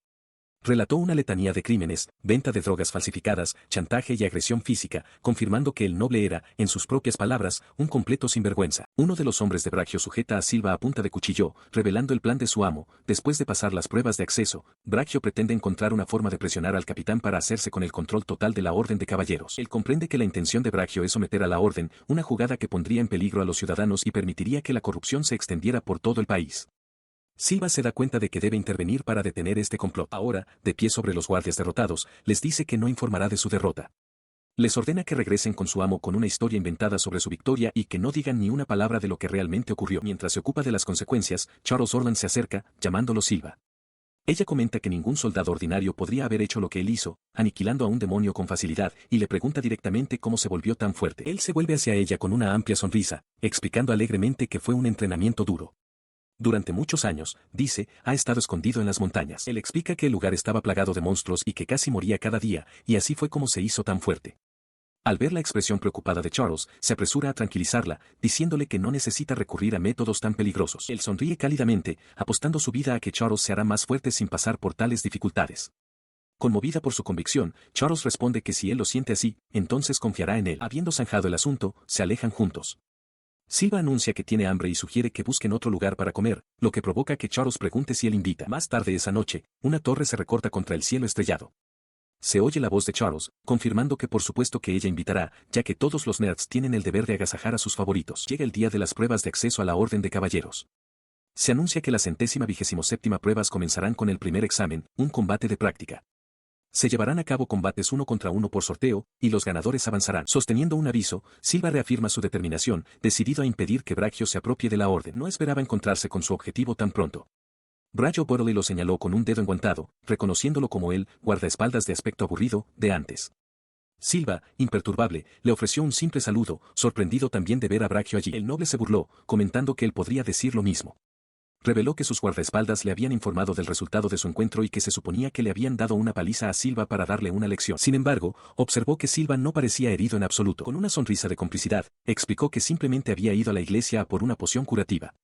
Relató una letanía de crímenes, venta de drogas falsificadas, chantaje y agresión física, confirmando que el noble era, en sus propias palabras, un completo sinvergüenza. Uno de los hombres de Braccio sujeta a Silva a punta de cuchillo, revelando el plan de su amo. Después de pasar las pruebas de acceso, Braccio pretende encontrar una forma de presionar al capitán para hacerse con el control total de la Orden de Caballeros. Él comprende que la intención de Braccio es someter a la Orden, una jugada que pondría en peligro a los ciudadanos y permitiría que la corrupción se extendiera por todo el país. Silva se da cuenta de que debe intervenir para detener este complot. Ahora, de pie sobre los guardias derrotados, les dice que no informará de su derrota. Les ordena que regresen con su amo con una historia inventada sobre su victoria y que no digan ni una palabra de lo que realmente ocurrió. Mientras se ocupa de las consecuencias, Charles Orland se acerca, llamándolo Silva. Ella comenta que ningún soldado ordinario podría haber hecho lo que él hizo, aniquilando a un demonio con facilidad, y le pregunta directamente cómo se volvió tan fuerte. Él se vuelve hacia ella con una amplia sonrisa, explicando alegremente que fue un entrenamiento duro. Durante muchos años, dice, ha estado escondido en las montañas. Él explica que el lugar estaba plagado de monstruos y que casi moría cada día, y así fue como se hizo tan fuerte. Al ver la expresión preocupada de Charles, se apresura a tranquilizarla, diciéndole que no necesita recurrir a métodos tan peligrosos. Él sonríe cálidamente, apostando su vida a que Charles se hará más fuerte sin pasar por tales dificultades. Conmovida por su convicción, Charles responde que si él lo siente así, entonces confiará en él. Habiendo zanjado el asunto, se alejan juntos. Silva anuncia que tiene hambre y sugiere que busquen otro lugar para comer, lo que provoca que Charles pregunte si él invita. Más tarde esa noche, una torre se recorta contra el cielo estrellado. Se oye la voz de Charles, confirmando que por supuesto que ella invitará, ya que todos los nerds tienen el deber de agasajar a sus favoritos. Llega el día de las pruebas de acceso a la Orden de Caballeros. Se anuncia que la 127ª pruebas comenzarán con el primer examen, un combate de práctica. Se llevarán a cabo combates 1 contra 1 por sorteo, y los ganadores avanzarán. Sosteniendo un aviso, Silva reafirma su determinación, decidido a impedir que Braccio se apropie de la orden. No esperaba encontrarse con su objetivo tan pronto. Braccio Burley lo señaló con un dedo enguantado, reconociéndolo como el guardaespaldas de aspecto aburrido, de antes. Silva, imperturbable, le ofreció un simple saludo, sorprendido también de ver a Braccio allí. El noble se burló, comentando que él podría decir lo mismo. Reveló que sus guardaespaldas le habían informado del resultado de su encuentro y que se suponía que le habían dado una paliza a Silva para darle una lección. Sin embargo, observó que Silva no parecía herido en absoluto. Con una sonrisa de complicidad, explicó que simplemente había ido a la iglesia a por una poción curativa.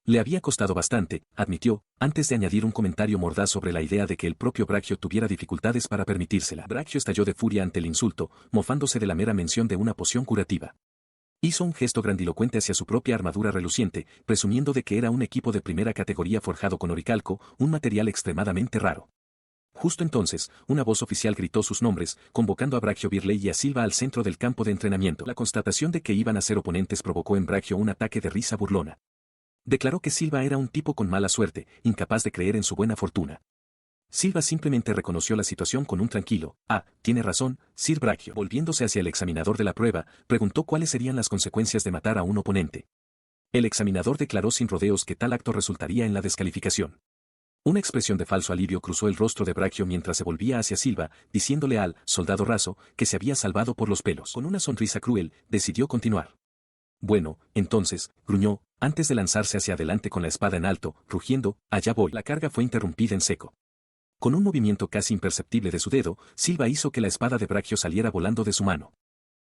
Le había costado bastante, admitió, antes de añadir un comentario mordaz sobre la idea de que el propio Braccio tuviera dificultades para permitírsela. Braccio estalló de furia ante el insulto, mofándose de la mera mención de una poción curativa. Hizo un gesto grandilocuente hacia su propia armadura reluciente, presumiendo de que era un equipo de primera categoría forjado con oricalco, un material extremadamente raro. Justo entonces, una voz oficial gritó sus nombres, convocando a Braccio Birley y a Silva al centro del campo de entrenamiento. La constatación de que iban a ser oponentes provocó en Braccio un ataque de risa burlona. Declaró que Silva era un tipo con mala suerte, incapaz de creer en su buena fortuna. Silva simplemente reconoció la situación con un tranquilo, tiene razón, Sir Braccio. Volviéndose hacia el examinador de la prueba, preguntó cuáles serían las consecuencias de matar a un oponente. El examinador declaró sin rodeos que tal acto resultaría en la descalificación. Una expresión de falso alivio cruzó el rostro de Braccio mientras se volvía hacia Silva, diciéndole al soldado raso que se había salvado por los pelos. Con una sonrisa cruel, decidió continuar. Bueno, entonces, gruñó, antes de lanzarse hacia adelante con la espada en alto, rugiendo, allá voy. La carga fue interrumpida en seco. Con un movimiento casi imperceptible de su dedo, Silva hizo que la espada de Braccio saliera volando de su mano.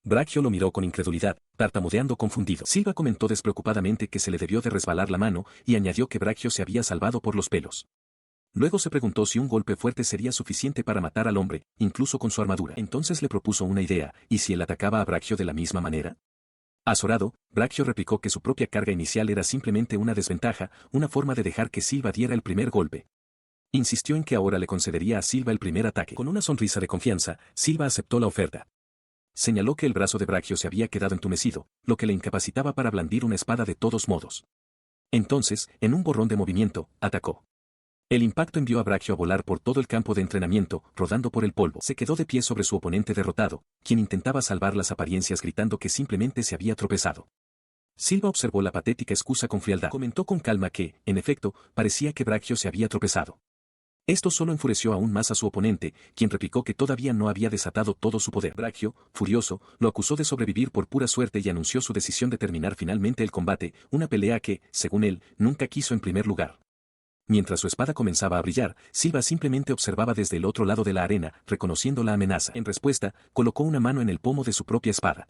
Braccio lo miró con incredulidad, tartamudeando confundido. Silva comentó despreocupadamente que se le debió de resbalar la mano y añadió que Braccio se había salvado por los pelos. Luego se preguntó si un golpe fuerte sería suficiente para matar al hombre, incluso con su armadura. Entonces le propuso una idea, ¿y si él atacaba a Braccio de la misma manera? Azorado, Braccio replicó que su propia carga inicial era simplemente una desventaja, una forma de dejar que Silva diera el primer golpe. Insistió en que ahora le concedería a Silva el primer ataque. Con una sonrisa de confianza, Silva aceptó la oferta. Señaló que el brazo de Braccio se había quedado entumecido, lo que le incapacitaba para blandir una espada de todos modos. Entonces, en un borrón de movimiento, atacó. El impacto envió a Braccio a volar por todo el campo de entrenamiento, rodando por el polvo. Se quedó de pie sobre su oponente derrotado, quien intentaba salvar las apariencias gritando que simplemente se había tropezado. Silva observó la patética excusa con frialdad. Comentó con calma que, en efecto, parecía que Braccio se había tropezado. Esto solo enfureció aún más a su oponente, quien replicó que todavía no había desatado todo su poder. Braccio, furioso, lo acusó de sobrevivir por pura suerte y anunció su decisión de terminar finalmente el combate, una pelea que, según él, nunca quiso en primer lugar. Mientras su espada comenzaba a brillar, Silva simplemente observaba desde el otro lado de la arena, reconociendo la amenaza. En respuesta, colocó una mano en el pomo de su propia espada.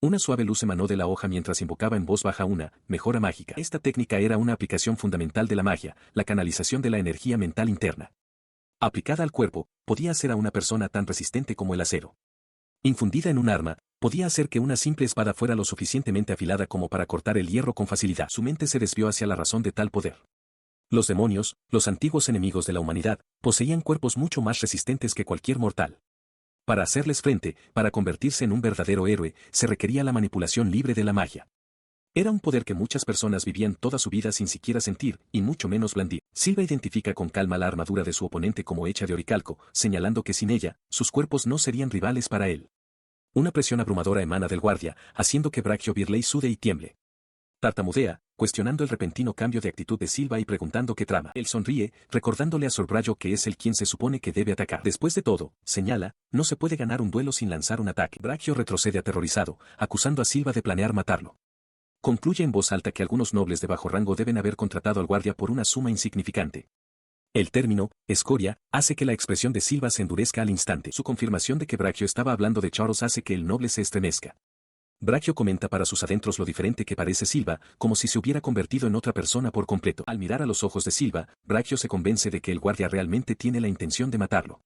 Una suave luz emanó de la hoja mientras invocaba en voz baja una mejora mágica. Esta técnica era una aplicación fundamental de la magia, la canalización de la energía mental interna. Aplicada al cuerpo, podía hacer a una persona tan resistente como el acero. Infundida en un arma, podía hacer que una simple espada fuera lo suficientemente afilada como para cortar el hierro con facilidad. Su mente se desvió hacia la razón de tal poder. Los demonios, los antiguos enemigos de la humanidad, poseían cuerpos mucho más resistentes que cualquier mortal. Para hacerles frente, para convertirse en un verdadero héroe, se requería la manipulación libre de la magia. Era un poder que muchas personas vivían toda su vida sin siquiera sentir, y mucho menos blandir. Silva identifica con calma la armadura de su oponente como hecha de oricalco, señalando que sin ella, sus cuerpos no serían rivales para él. Una presión abrumadora emana del guardia, haciendo que Braccio Birley sude y tiemble. Tartamudea, cuestionando el repentino cambio de actitud de Silva y preguntando qué trama. Él sonríe, recordándole a Sor Braccio que es él quien se supone que debe atacar. Después de todo, señala, no se puede ganar un duelo sin lanzar un ataque. Braccio retrocede aterrorizado, acusando a Silva de planear matarlo. Concluye en voz alta que algunos nobles de bajo rango deben haber contratado al guardia por una suma insignificante. El término, escoria, hace que la expresión de Silva se endurezca al instante. Su confirmación de que Braccio estaba hablando de choros hace que el noble se estremezca. Braccio comenta para sus adentros lo diferente que parece Silva, como si se hubiera convertido en otra persona por completo. Al mirar a los ojos de Silva, Braccio se convence de que el guardia realmente tiene la intención de matarlo.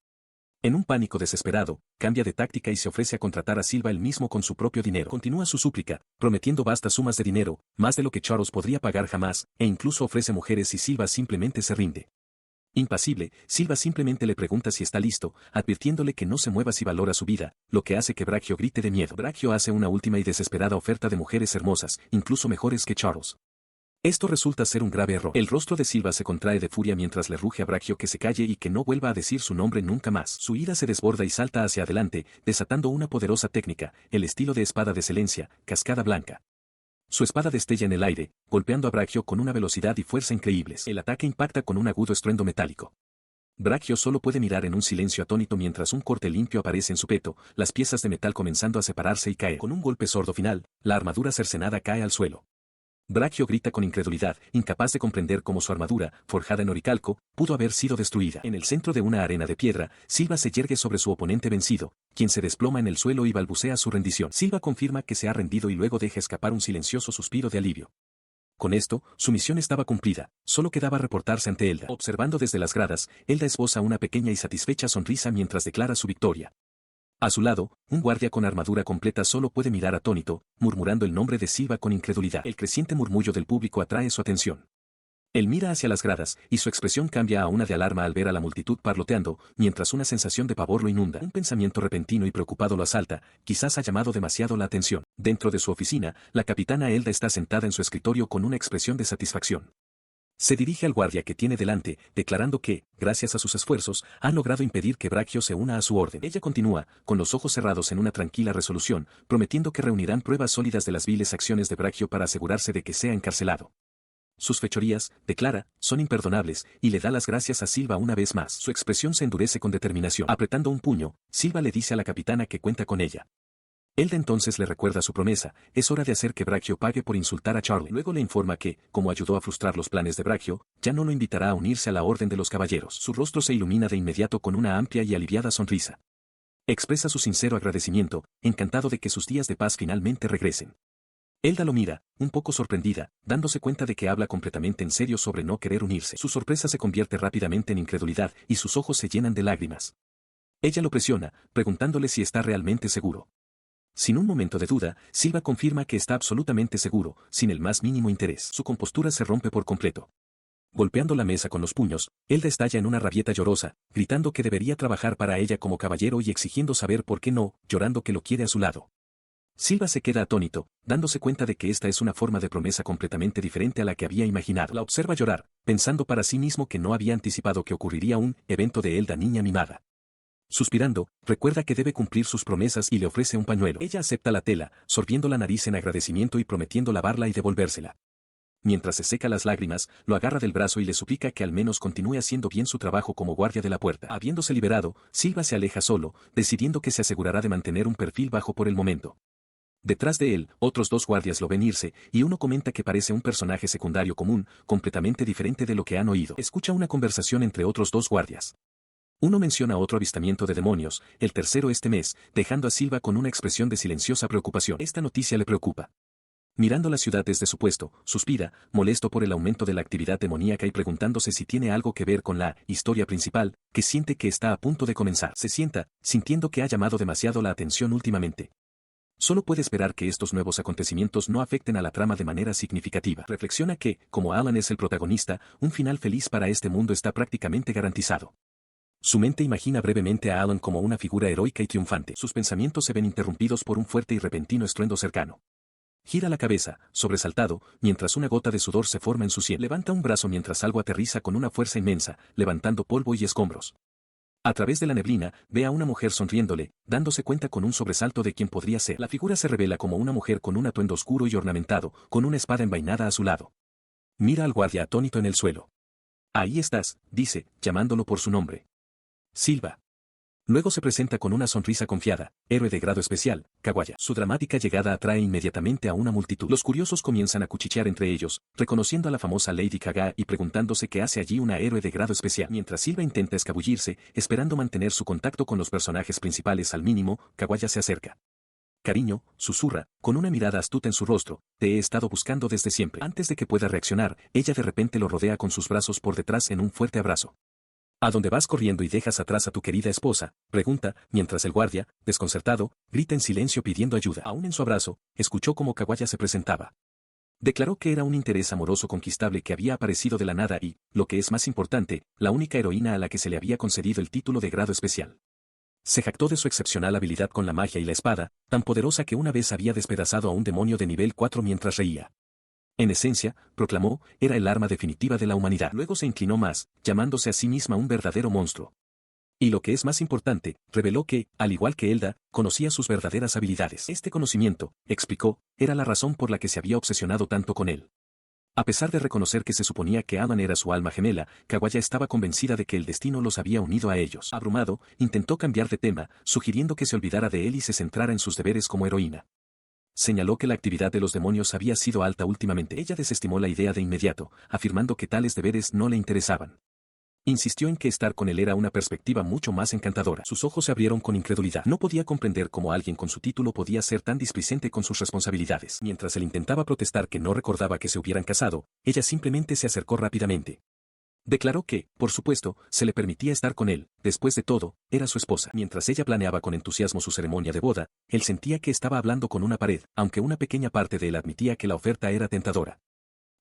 En un pánico desesperado, cambia de táctica y se ofrece a contratar a Silva él mismo con su propio dinero. Continúa su súplica, prometiendo vastas sumas de dinero, más de lo que Charles podría pagar jamás, e incluso ofrece mujeres si Silva simplemente se rinde. Impasible, Silva simplemente le pregunta si está listo, advirtiéndole que no se mueva si valora su vida, lo que hace que Braccio grite de miedo. Braccio hace una última y desesperada oferta de mujeres hermosas, incluso mejores que Charles. Esto resulta ser un grave error. El rostro de Silva se contrae de furia mientras le ruge a Braccio que se calle y que no vuelva a decir su nombre nunca más. Su ira se desborda y salta hacia adelante, desatando una poderosa técnica, el estilo de espada de excelencia, cascada blanca. Su espada destella en el aire, golpeando a Braccio con una velocidad y fuerza increíbles. El ataque impacta con un agudo estruendo metálico. Braccio solo puede mirar en un silencio atónito mientras un corte limpio aparece en su peto, las piezas de metal comenzando a separarse y caer. Con un golpe sordo final, la armadura cercenada cae al suelo. Braccio grita con incredulidad, incapaz de comprender cómo su armadura, forjada en oricalco, pudo haber sido destruida. En el centro de una arena de piedra, Silva se yergue sobre su oponente vencido, quien se desploma en el suelo y balbucea su rendición. Silva confirma que se ha rendido y luego deja escapar un silencioso suspiro de alivio. Con esto, su misión estaba cumplida, solo quedaba reportarse ante Elda. Observando desde las gradas, Elda esboza una pequeña y satisfecha sonrisa mientras declara su victoria. A su lado, un guardia con armadura completa solo puede mirar atónito, murmurando el nombre de Silva con incredulidad. El creciente murmullo del público atrae su atención. Él mira hacia las gradas, y su expresión cambia a una de alarma al ver a la multitud parloteando, mientras una sensación de pavor lo inunda. Un pensamiento repentino y preocupado lo asalta, quizás ha llamado demasiado la atención. Dentro de su oficina, la capitana Elda está sentada en su escritorio con una expresión de satisfacción. Se dirige al guardia que tiene delante, declarando que, gracias a sus esfuerzos, han logrado impedir que Braccio se una a su orden. Ella continúa, con los ojos cerrados en una tranquila resolución, prometiendo que reunirán pruebas sólidas de las viles acciones de Braccio para asegurarse de que sea encarcelado. Sus fechorías, declara, son imperdonables, y le da las gracias a Silva una vez más. Su expresión se endurece con determinación. Apretando un puño, Silva le dice a la capitana que cuenta con ella. Elda entonces le recuerda su promesa, es hora de hacer que Braccio pague por insultar a Charlie. Luego le informa que, como ayudó a frustrar los planes de Braccio, ya no lo invitará a unirse a la Orden de los Caballeros. Su rostro se ilumina de inmediato con una amplia y aliviada sonrisa. Expresa su sincero agradecimiento, encantado de que sus días de paz finalmente regresen. Elda lo mira, un poco sorprendida, dándose cuenta de que habla completamente en serio sobre no querer unirse. Su sorpresa se convierte rápidamente en incredulidad y sus ojos se llenan de lágrimas. Ella lo presiona, preguntándole si está realmente seguro. Sin un momento de duda, Silva confirma que está absolutamente seguro, sin el más mínimo interés. Su compostura se rompe por completo. Golpeando la mesa con los puños, Elda estalla en una rabieta llorosa, gritando que debería trabajar para ella como caballero y exigiendo saber por qué no, llorando que lo quiere a su lado. Silva se queda atónito, dándose cuenta de que esta es una forma de promesa completamente diferente a la que había imaginado. La observa llorar, pensando para sí mismo que no había anticipado que ocurriría un evento de Elda niña mimada. Suspirando, recuerda que debe cumplir sus promesas y le ofrece un pañuelo. Ella acepta la tela, sorbiendo la nariz en agradecimiento y prometiendo lavarla y devolvérsela. Mientras se seca las lágrimas, lo agarra del brazo y le suplica que al menos continúe haciendo bien su trabajo como guardia de la puerta. Habiéndose liberado, Silva se aleja solo, decidiendo que se asegurará de mantener un perfil bajo por el momento. Detrás de él, otros dos guardias lo ven irse, y uno comenta que parece un personaje secundario común, completamente diferente de lo que han oído. Escucha una conversación entre otros dos guardias. Uno menciona otro avistamiento de demonios, el tercero este mes, dejando a Silva con una expresión de silenciosa preocupación. Esta noticia le preocupa. Mirando la ciudad desde su puesto, suspira, molesto por el aumento de la actividad demoníaca y preguntándose si tiene algo que ver con la historia principal, que siente que está a punto de comenzar. Se sienta, sintiendo que ha llamado demasiado la atención últimamente. Solo puede esperar que estos nuevos acontecimientos no afecten a la trama de manera significativa. Reflexiona que, como Alan es el protagonista, un final feliz para este mundo está prácticamente garantizado. Su mente imagina brevemente a Alan como una figura heroica y triunfante. Sus pensamientos se ven interrumpidos por un fuerte y repentino estruendo cercano. Gira la cabeza, sobresaltado, mientras una gota de sudor se forma en su sien. Levanta un brazo mientras algo aterriza con una fuerza inmensa, levantando polvo y escombros. A través de la neblina, ve a una mujer sonriéndole, dándose cuenta con un sobresalto de quién podría ser. La figura se revela como una mujer con un atuendo oscuro y ornamentado, con una espada envainada a su lado. Mira al guardia atónito en el suelo. Ahí estás, dice, llamándolo por su nombre. Silva. Luego se presenta con una sonrisa confiada, héroe de grado especial, Kaguya. Su dramática llegada atrae inmediatamente a una multitud. Los curiosos comienzan a cuchichear entre ellos, reconociendo a la famosa Lady Kaga y preguntándose qué hace allí una héroe de grado especial. Mientras Silva intenta escabullirse, esperando mantener su contacto con los personajes principales al mínimo, Kaguya se acerca. Cariño, susurra, con una mirada astuta en su rostro, te he estado buscando desde siempre. Antes de que pueda reaccionar, ella de repente lo rodea con sus brazos por detrás en un fuerte abrazo. ¿A dónde vas corriendo y dejas atrás a tu querida esposa?, pregunta, mientras el guardia, desconcertado, grita en silencio pidiendo ayuda. Aún en su abrazo, escuchó cómo Kaguya se presentaba. Declaró que era un interés amoroso conquistable que había aparecido de la nada y, lo que es más importante, la única heroína a la que se le había concedido el título de grado especial. Se jactó de su excepcional habilidad con la magia y la espada, tan poderosa que una vez había despedazado a un demonio de nivel 4 mientras reía. En esencia, proclamó, era el arma definitiva de la humanidad. Luego se inclinó más, llamándose a sí misma un verdadero monstruo. Y lo que es más importante, reveló que, al igual que Elda, conocía sus verdaderas habilidades. Este conocimiento, explicó, era la razón por la que se había obsesionado tanto con él. A pesar de reconocer que se suponía que Alan era su alma gemela, Kaguya estaba convencida de que el destino los había unido a ellos. Abrumado, intentó cambiar de tema, sugiriendo que se olvidara de él y se centrara en sus deberes como heroína. Señaló que la actividad de los demonios había sido alta últimamente. Ella desestimó la idea de inmediato, afirmando que tales deberes no le interesaban. Insistió en que estar con él era una perspectiva mucho más encantadora. Sus ojos se abrieron con incredulidad. No podía comprender cómo alguien con su título podía ser tan displicente con sus responsabilidades. Mientras él intentaba protestar que no recordaba que se hubieran casado, ella simplemente se acercó rápidamente. Declaró que, por supuesto, se le permitía estar con él, después de todo, era su esposa. Mientras ella planeaba con entusiasmo su ceremonia de boda, él sentía que estaba hablando con una pared, aunque una pequeña parte de él admitía que la oferta era tentadora.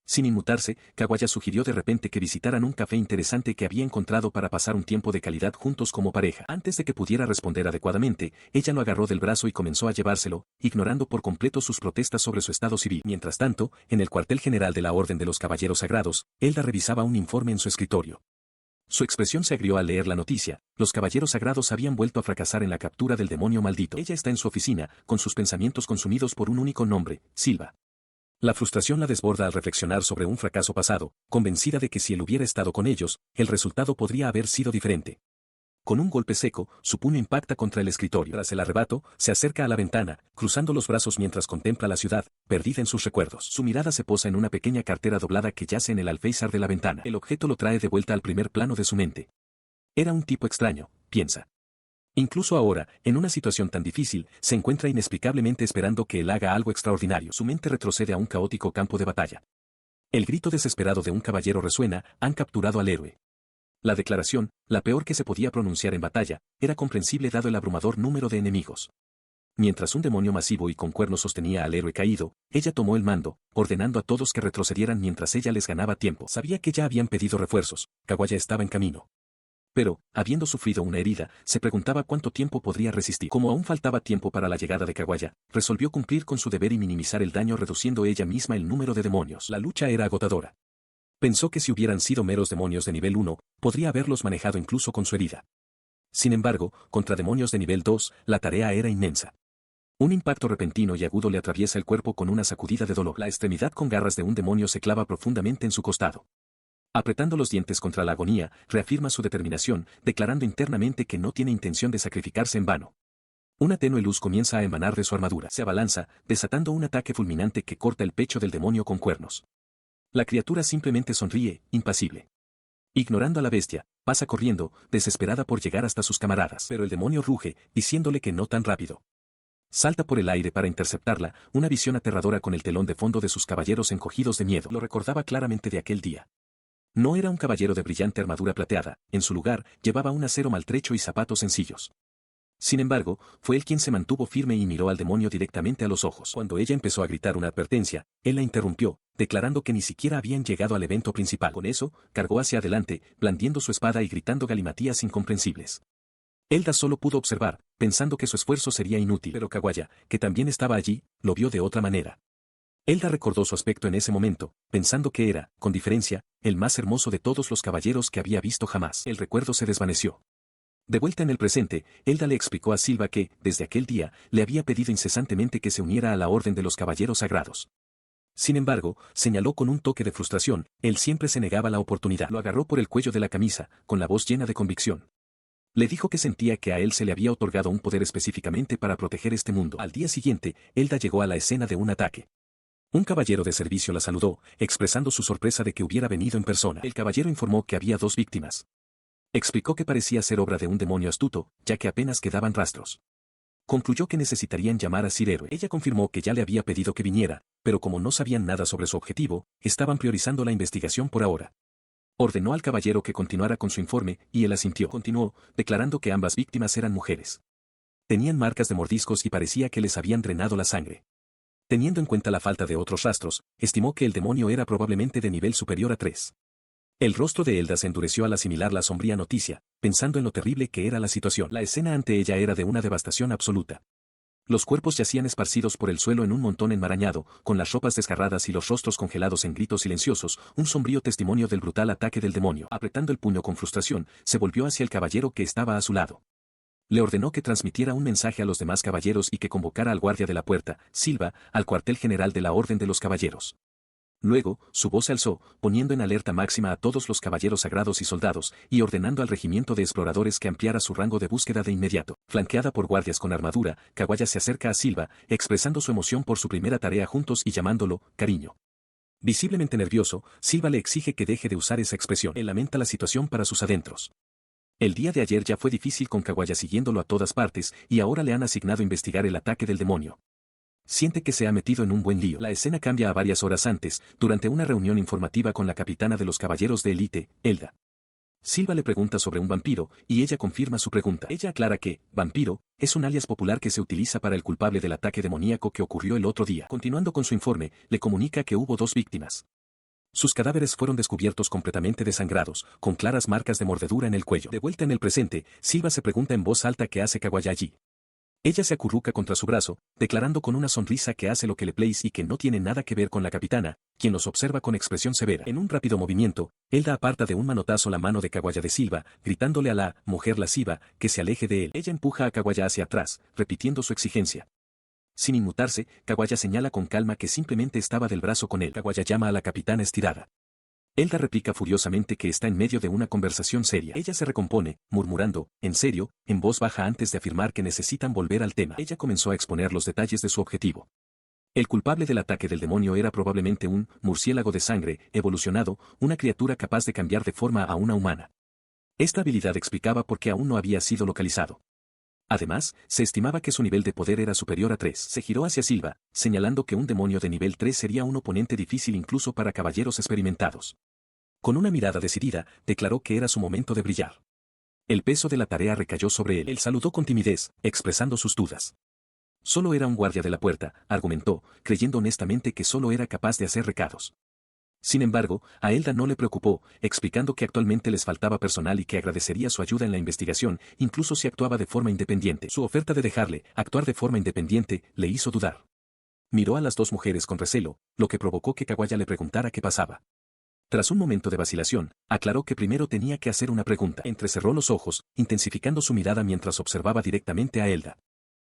Sin inmutarse, Kawaya sugirió de repente que visitaran un café interesante que había encontrado para pasar un tiempo de calidad juntos como pareja. Antes de que pudiera responder adecuadamente, ella lo agarró del brazo y comenzó a llevárselo, ignorando por completo sus protestas sobre su estado civil. Mientras tanto, en el cuartel general de la Orden de los Caballeros Sagrados, Elda revisaba un informe en su escritorio. Su expresión se agrió al leer la noticia. Los caballeros sagrados habían vuelto a fracasar en la captura del demonio maldito. Ella está en su oficina, con sus pensamientos consumidos por un único nombre, Silva. La frustración la desborda al reflexionar sobre un fracaso pasado, convencida de que si él hubiera estado con ellos, el resultado podría haber sido diferente. Con un golpe seco, su puño impacta contra el escritorio. Tras el arrebato, se acerca a la ventana, cruzando los brazos mientras contempla la ciudad, perdida en sus recuerdos. Su mirada se posa en una pequeña cartera doblada que yace en el alféizar de la ventana. El objeto lo trae de vuelta al primer plano de su mente. Era un tipo extraño, piensa. Incluso ahora, en una situación tan difícil, se encuentra inexplicablemente esperando que él haga algo extraordinario. Su mente retrocede a un caótico campo de batalla. El grito desesperado de un caballero resuena: han capturado al héroe. La declaración, la peor que se podía pronunciar en batalla, era comprensible dado el abrumador número de enemigos. Mientras un demonio masivo y con cuernos sostenía al héroe caído, ella tomó el mando, ordenando a todos que retrocedieran mientras ella les ganaba tiempo. Sabía que ya habían pedido refuerzos, Kawaya estaba en camino. Pero, habiendo sufrido una herida, se preguntaba cuánto tiempo podría resistir. Como aún faltaba tiempo para la llegada de Kawaya, resolvió cumplir con su deber y minimizar el daño reduciendo ella misma el número de demonios. La lucha era agotadora. Pensó que si hubieran sido meros demonios de nivel 1, podría haberlos manejado incluso con su herida. Sin embargo, contra demonios de nivel 2, la tarea era inmensa. Un impacto repentino y agudo le atraviesa el cuerpo con una sacudida de dolor. La extremidad con garras de un demonio se clava profundamente en su costado. Apretando los dientes contra la agonía, reafirma su determinación, declarando internamente que no tiene intención de sacrificarse en vano. Una tenue luz comienza a emanar de su armadura. Se abalanza, desatando un ataque fulminante que corta el pecho del demonio con cuernos. La criatura simplemente sonríe, impasible. Ignorando a la bestia, pasa corriendo, desesperada por llegar hasta sus camaradas. Pero el demonio ruge, diciéndole que no tan rápido. Salta por el aire para interceptarla, una visión aterradora con el telón de fondo de sus caballeros encogidos de miedo. Lo recordaba claramente de aquel día. No era un caballero de brillante armadura plateada, en su lugar, llevaba un acero maltrecho y zapatos sencillos. Sin embargo, fue él quien se mantuvo firme y miró al demonio directamente a los ojos. Cuando ella empezó a gritar una advertencia, él la interrumpió, declarando que ni siquiera habían llegado al evento principal. Con eso, cargó hacia adelante, blandiendo su espada y gritando galimatías incomprensibles. Elda solo pudo observar, pensando que su esfuerzo sería inútil, pero Kawaya, que también estaba allí, lo vio de otra manera. Elda recordó su aspecto en ese momento, pensando que era, con diferencia, el más hermoso de todos los caballeros que había visto jamás. El recuerdo se desvaneció. De vuelta en el presente, Elda le explicó a Silva que, desde aquel día, le había pedido incesantemente que se uniera a la Orden de los Caballeros Sagrados. Sin embargo, señaló con un toque de frustración, él siempre se negaba la oportunidad. Lo agarró por el cuello de la camisa, con la voz llena de convicción. Le dijo que sentía que a él se le había otorgado un poder específicamente para proteger este mundo. Al día siguiente, Elda llegó a la escena de un ataque. Un caballero de servicio la saludó, expresando su sorpresa de que hubiera venido en persona. El caballero informó que había 2 víctimas. Explicó que parecía ser obra de un demonio astuto, ya que apenas quedaban rastros. Concluyó que necesitarían llamar a Sir Héroe. Ella confirmó que ya le había pedido que viniera, pero como no sabían nada sobre su objetivo, estaban priorizando la investigación por ahora. Ordenó al caballero que continuara con su informe, y él asintió. Continuó, declarando que ambas víctimas eran mujeres. Tenían marcas de mordiscos y parecía que les habían drenado la sangre. Teniendo en cuenta la falta de otros rastros, estimó que el demonio era probablemente de nivel superior a 3. El rostro de Elda se endureció al asimilar la sombría noticia, pensando en lo terrible que era la situación. La escena ante ella era de una devastación absoluta. Los cuerpos yacían esparcidos por el suelo en un montón enmarañado, con las ropas desgarradas y los rostros congelados en gritos silenciosos, un sombrío testimonio del brutal ataque del demonio. Apretando el puño con frustración, se volvió hacia el caballero que estaba a su lado. Le ordenó que transmitiera un mensaje a los demás caballeros y que convocara al guardia de la puerta, Silva, al cuartel general de la Orden de los Caballeros. Luego, su voz se alzó, poniendo en alerta máxima a todos los caballeros sagrados y soldados, y ordenando al regimiento de exploradores que ampliara su rango de búsqueda de inmediato. Flanqueada por guardias con armadura, Kawaya se acerca a Silva, expresando su emoción por su primera tarea juntos y llamándolo, cariño. Visiblemente nervioso, Silva le exige que deje de usar esa expresión. Él lamenta la situación para sus adentros. El día de ayer ya fue difícil con Kawaya siguiéndolo a todas partes, y ahora le han asignado investigar el ataque del demonio. Siente que se ha metido en un buen lío. La escena cambia a varias horas antes, durante una reunión informativa con la capitana de los caballeros de élite, Elda. Silva le pregunta sobre un vampiro, y ella confirma su pregunta. Ella aclara que, vampiro, es un alias popular que se utiliza para el culpable del ataque demoníaco que ocurrió el otro día. Continuando con su informe, le comunica que hubo 2 víctimas. Sus cadáveres fueron descubiertos completamente desangrados, con claras marcas de mordedura en el cuello. De vuelta en el presente, Silva se pregunta en voz alta qué hace Kawaya allí. Ella se acurruca contra su brazo, declarando con una sonrisa que hace lo que le place y que no tiene nada que ver con la capitana, quien los observa con expresión severa. En un rápido movimiento, Elda aparta de un manotazo la mano de Kawaya de Silva, gritándole a la mujer lasciva que se aleje de él. Ella empuja a Kawaya hacia atrás, repitiendo su exigencia. Sin inmutarse, Kawaya señala con calma que simplemente estaba del brazo con él. Kawaya llama a la capitana estirada. Elda replica furiosamente que está en medio de una conversación seria. Ella se recompone, murmurando, en serio, en voz baja antes de afirmar que necesitan volver al tema. Ella comenzó a exponer los detalles de su objetivo. El culpable del ataque del demonio era probablemente un murciélago de sangre, evolucionado, una criatura capaz de cambiar de forma a una humana. Esta habilidad explicaba por qué aún no había sido localizado. Además, se estimaba que su nivel de poder era superior a 3. Se giró hacia Silva, señalando que un demonio de nivel 3 sería un oponente difícil incluso para caballeros experimentados. Con una mirada decidida, declaró que era su momento de brillar. El peso de la tarea recayó sobre él. Él saludó con timidez, expresando sus dudas. Solo era un guardia de la puerta, argumentó, creyendo honestamente que solo era capaz de hacer recados. Sin embargo, a Elda no le preocupó, explicando que actualmente les faltaba personal y que agradecería su ayuda en la investigación, incluso si actuaba de forma independiente. Su oferta de dejarle actuar de forma independiente le hizo dudar. Miró a las dos mujeres con recelo, lo que provocó que Kawaya le preguntara qué pasaba. Tras un momento de vacilación, aclaró que primero tenía que hacer una pregunta. Entrecerró los ojos, intensificando su mirada mientras observaba directamente a Elda.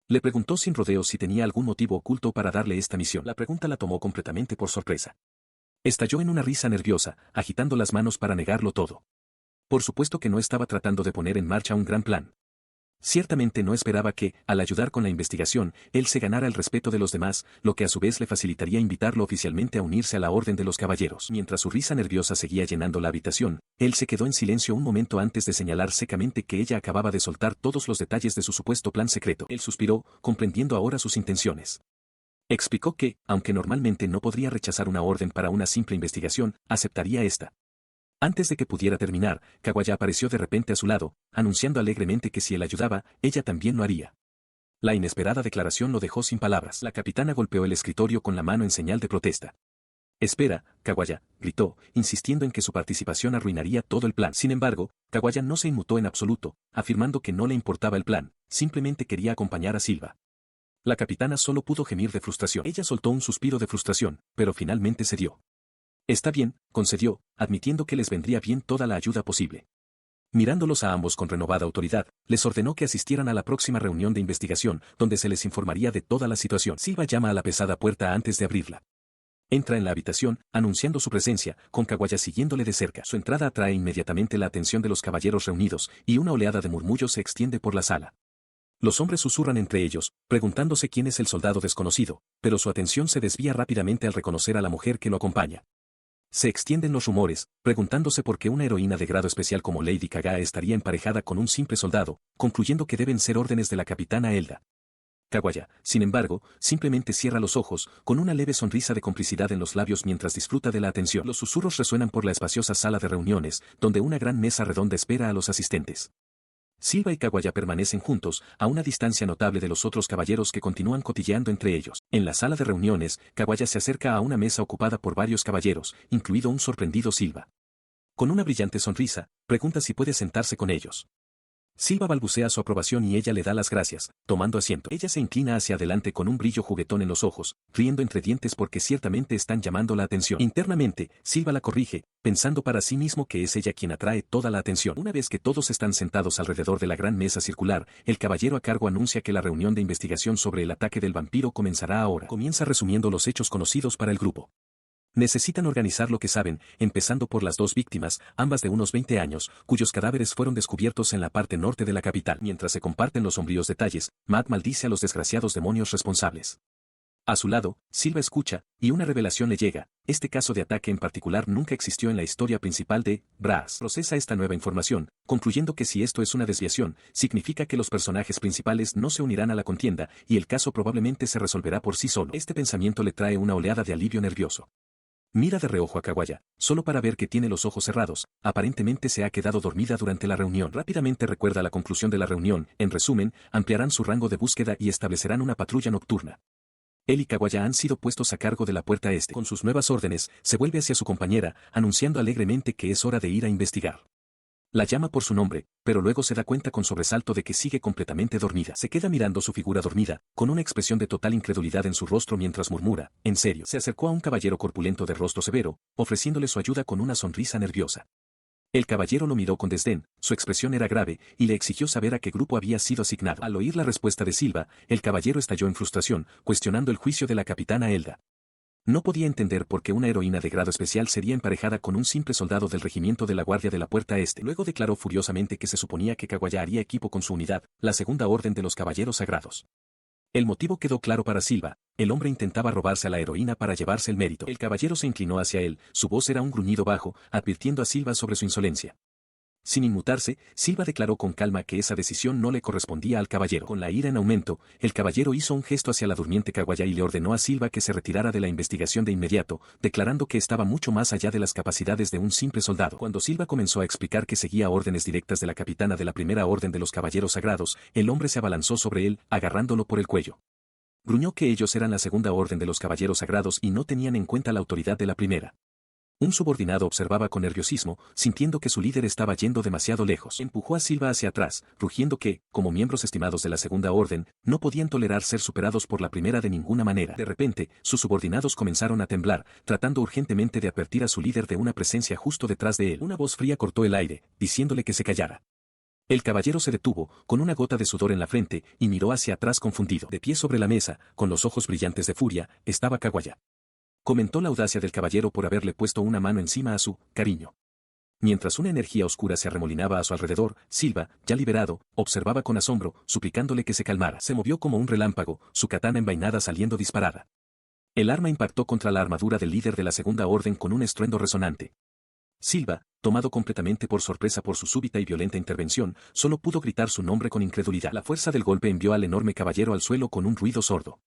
Le preguntó sin rodeos si tenía algún motivo oculto para darle esta misión. La pregunta la tomó completamente por sorpresa. Estalló en una risa nerviosa, agitando las manos para negarlo todo. Por supuesto que no estaba tratando de poner en marcha un gran plan. Ciertamente no esperaba que, al ayudar con la investigación, él se ganara el respeto de los demás, lo que a su vez le facilitaría invitarlo oficialmente a unirse a la Orden de los Caballeros. Mientras su risa nerviosa seguía llenando la habitación, él se quedó en silencio un momento antes de señalar secamente que ella acababa de soltar todos los detalles de su supuesto plan secreto. Él suspiró, comprendiendo ahora sus intenciones. Explicó que, aunque normalmente no podría rechazar una orden para una simple investigación, aceptaría esta. Antes de que pudiera terminar, Kawaya apareció de repente a su lado, anunciando alegremente que si él ayudaba, ella también lo haría. La inesperada declaración lo dejó sin palabras. La capitana golpeó el escritorio con la mano en señal de protesta. «Espera, Kawaya», gritó, insistiendo en que su participación arruinaría todo el plan. Sin embargo, Kawaya no se inmutó en absoluto, afirmando que no le importaba el plan, simplemente quería acompañar a Silva. La capitana solo pudo gemir de frustración. Ella soltó un suspiro de frustración, pero finalmente cedió. Está bien, concedió, admitiendo que les vendría bien toda la ayuda posible. Mirándolos a ambos con renovada autoridad, les ordenó que asistieran a la próxima reunión de investigación, donde se les informaría de toda la situación. Silva llama a la pesada puerta antes de abrirla. Entra en la habitación, anunciando su presencia, con Kawaya siguiéndole de cerca. Su entrada atrae inmediatamente la atención de los caballeros reunidos, y una oleada de murmullos se extiende por la sala. Los hombres susurran entre ellos, preguntándose quién es el soldado desconocido, pero su atención se desvía rápidamente al reconocer a la mujer que lo acompaña. Se extienden los rumores, preguntándose por qué una heroína de grado especial como Lady Kaga estaría emparejada con un simple soldado, concluyendo que deben ser órdenes de la capitana Elda. Kawaya, sin embargo, simplemente cierra los ojos, con una leve sonrisa de complicidad en los labios mientras disfruta de la atención. Los susurros resuenan por la espaciosa sala de reuniones, donde una gran mesa redonda espera a los asistentes. Silva y Kawaya permanecen juntos, a una distancia notable de los otros caballeros que continúan cotilleando entre ellos. En la sala de reuniones, Kawaya se acerca a una mesa ocupada por varios caballeros, incluido un sorprendido Silva. Con una brillante sonrisa, pregunta si puede sentarse con ellos. Silva balbucea su aprobación y ella le da las gracias, tomando asiento. Ella se inclina hacia adelante con un brillo juguetón en los ojos, riendo entre dientes porque ciertamente están llamando la atención. Internamente, Silva la corrige, pensando para sí mismo que es ella quien atrae toda la atención. Una vez que todos están sentados alrededor de la gran mesa circular, el caballero a cargo anuncia que la reunión de investigación sobre el ataque del vampiro comenzará ahora. Comienza resumiendo los hechos conocidos para el grupo. Necesitan organizar lo que saben, empezando por las dos víctimas, ambas de unos 20 años, cuyos cadáveres fueron descubiertos en la parte norte de la capital. Mientras se comparten los sombríos detalles, Matt maldice a los desgraciados demonios responsables. A su lado, Silva escucha, y una revelación le llega. Este caso de ataque en particular nunca existió en la historia principal de Brass. Procesa esta nueva información, concluyendo que si esto es una desviación, significa que los personajes principales no se unirán a la contienda, y el caso probablemente se resolverá por sí solo. Este pensamiento le trae una oleada de alivio nervioso. Mira de reojo a Kawaya, solo para ver que tiene los ojos cerrados, aparentemente se ha quedado dormida durante la reunión. Rápidamente recuerda la conclusión de la reunión, en resumen, ampliarán su rango de búsqueda y establecerán una patrulla nocturna. Él y Kawaya han sido puestos a cargo de la puerta este. Con sus nuevas órdenes, se vuelve hacia su compañera, anunciando alegremente que es hora de ir a investigar. La llama por su nombre, pero luego se da cuenta con sobresalto de que sigue completamente dormida. Se queda mirando su figura dormida, con una expresión de total incredulidad en su rostro mientras murmura, «¿En serio?». Se acercó a un caballero corpulento de rostro severo, ofreciéndole su ayuda con una sonrisa nerviosa. El caballero lo miró con desdén, su expresión era grave, y le exigió saber a qué grupo había sido asignado. Al oír la respuesta de Silva, el caballero estalló en frustración, cuestionando el juicio de la capitana Elda. No podía entender por qué una heroína de grado especial sería emparejada con un simple soldado del regimiento de la Guardia de la Puerta Este. Luego declaró furiosamente que se suponía que Kawaya haría equipo con su unidad, la Segunda Orden de los Caballeros Sagrados. El motivo quedó claro para Silva, el hombre intentaba robarse a la heroína para llevarse el mérito. El caballero se inclinó hacia él, su voz era un gruñido bajo, advirtiendo a Silva sobre su insolencia. Sin inmutarse, Silva declaró con calma que esa decisión no le correspondía al caballero. Con la ira en aumento, el caballero hizo un gesto hacia la durmiente Kawaya y le ordenó a Silva que se retirara de la investigación de inmediato, declarando que estaba mucho más allá de las capacidades de un simple soldado. Cuando Silva comenzó a explicar que seguía órdenes directas de la capitana de la Primera Orden de los Caballeros Sagrados, el hombre se abalanzó sobre él, agarrándolo por el cuello. Gruñó que ellos eran la Segunda Orden de los Caballeros Sagrados y no tenían en cuenta la autoridad de la primera. Un subordinado observaba con nerviosismo, sintiendo que su líder estaba yendo demasiado lejos. Empujó a Silva hacia atrás, rugiendo que, como miembros estimados de la Segunda Orden, no podían tolerar ser superados por la primera de ninguna manera. De repente, sus subordinados comenzaron a temblar, tratando urgentemente de advertir a su líder de una presencia justo detrás de él. Una voz fría cortó el aire, diciéndole que se callara. El caballero se detuvo, con una gota de sudor en la frente, y miró hacia atrás confundido. De pie sobre la mesa, con los ojos brillantes de furia, estaba Kawaya. Comentó la audacia del caballero por haberle puesto una mano encima a su cariño. Mientras una energía oscura se arremolinaba a su alrededor, Silva, ya liberado, observaba con asombro, suplicándole que se calmara. Se movió como un relámpago, su katana envainada saliendo disparada. El arma impactó contra la armadura del líder de la Segunda Orden con un estruendo resonante. Silva, tomado completamente por sorpresa por su súbita y violenta intervención, solo pudo gritar su nombre con incredulidad. La fuerza del golpe envió al enorme caballero al suelo con un ruido sordo.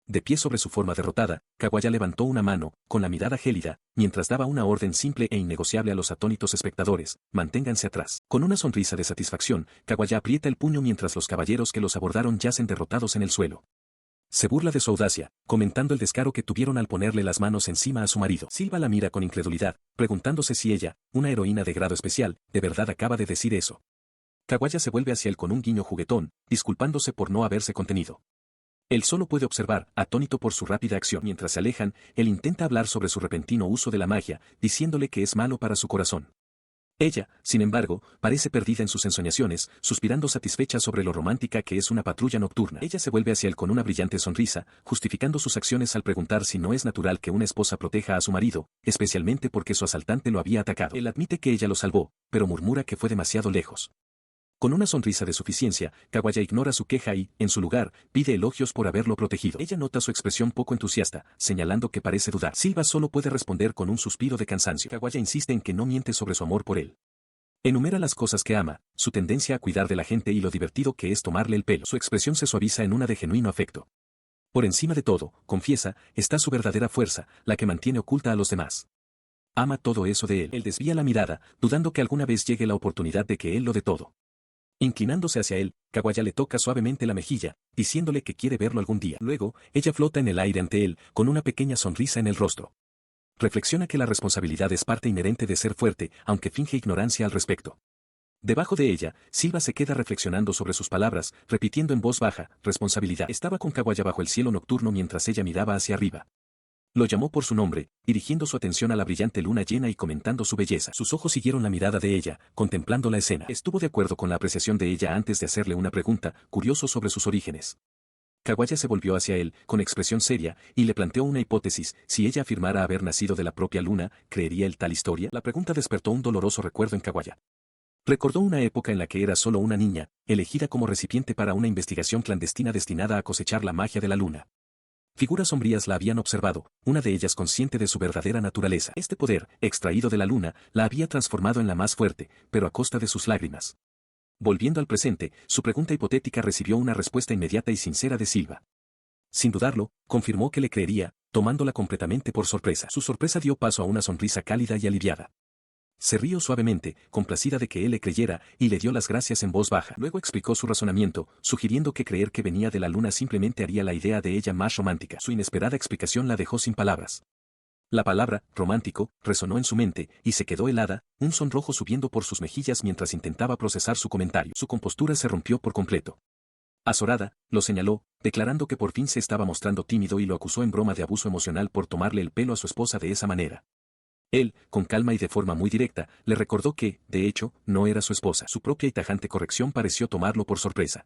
De pie sobre su forma derrotada, Kawaya levantó una mano, con la mirada gélida, mientras daba una orden simple e innegociable a los atónitos espectadores: manténganse atrás. Con una sonrisa de satisfacción, Kawaya aprieta el puño mientras los caballeros que los abordaron yacen derrotados en el suelo. Se burla de su audacia, comentando el descaro que tuvieron al ponerle las manos encima a su marido. Silva la mira con incredulidad, preguntándose si ella, una heroína de grado especial, de verdad acaba de decir eso. Kawaya se vuelve hacia él con un guiño juguetón, disculpándose por no haberse contenido. Él solo puede observar, atónito por su rápida acción. Mientras se alejan, él intenta hablar sobre su repentino uso de la magia, diciéndole que es malo para su corazón. Ella, sin embargo, parece perdida en sus ensoñaciones, suspirando satisfecha sobre lo romántica que es una patrulla nocturna. Ella se vuelve hacia él con una brillante sonrisa, justificando sus acciones al preguntar si no es natural que una esposa proteja a su marido, especialmente porque su asaltante lo había atacado. Él admite que ella lo salvó, pero murmura que fue demasiado lejos. Con una sonrisa de suficiencia, Kawaya ignora su queja y, en su lugar, pide elogios por haberlo protegido. Ella nota su expresión poco entusiasta, señalando que parece dudar. Silva solo puede responder con un suspiro de cansancio. Kawaya insiste en que no miente sobre su amor por él. Enumera las cosas que ama, su tendencia a cuidar de la gente y lo divertido que es tomarle el pelo. Su expresión se suaviza en una de genuino afecto. Por encima de todo, confiesa, está su verdadera fuerza, la que mantiene oculta a los demás. Ama todo eso de él. Él desvía la mirada, dudando que alguna vez llegue la oportunidad de que él lo dé todo. Inclinándose hacia él, Kawaya le toca suavemente la mejilla, diciéndole que quiere verlo algún día. Luego, ella flota en el aire ante él, con una pequeña sonrisa en el rostro. Reflexiona que la responsabilidad es parte inherente de ser fuerte, aunque finge ignorancia al respecto. Debajo de ella, Silva se queda reflexionando sobre sus palabras, repitiendo en voz baja: responsabilidad. Estaba con Kawaya bajo el cielo nocturno mientras ella miraba hacia arriba. Lo llamó por su nombre, dirigiendo su atención a la brillante luna llena y comentando su belleza. Sus ojos siguieron la mirada de ella, contemplando la escena. Estuvo de acuerdo con la apreciación de ella antes de hacerle una pregunta, curioso sobre sus orígenes. Kawaya se volvió hacia él, con expresión seria, y le planteó una hipótesis: si ella afirmara haber nacido de la propia luna, ¿creería él tal historia? La pregunta despertó un doloroso recuerdo en Kawaya. Recordó una época en la que era solo una niña, elegida como recipiente para una investigación clandestina destinada a cosechar la magia de la luna. Figuras sombrías la habían observado, una de ellas consciente de su verdadera naturaleza. Este poder, extraído de la luna, la había transformado en la más fuerte, pero a costa de sus lágrimas. Volviendo al presente, su pregunta hipotética recibió una respuesta inmediata y sincera de Silva. Sin dudarlo, confirmó que le creería, tomándola completamente por sorpresa. Su sorpresa dio paso a una sonrisa cálida y aliviada. Se rió suavemente, complacida de que él le creyera, y le dio las gracias en voz baja. Luego explicó su razonamiento, sugiriendo que creer que venía de la luna simplemente haría la idea de ella más romántica. Su inesperada explicación la dejó sin palabras. La palabra, romántico, resonó en su mente, y se quedó helada, un sonrojo subiendo por sus mejillas mientras intentaba procesar su comentario. Su compostura se rompió por completo. Azorada, lo señaló, declarando que por fin se estaba mostrando tímido y lo acusó en broma de abuso emocional por tomarle el pelo a su esposa de esa manera. Él, con calma y de forma muy directa, le recordó que, de hecho, no era su esposa. Su propia y tajante corrección pareció tomarlo por sorpresa.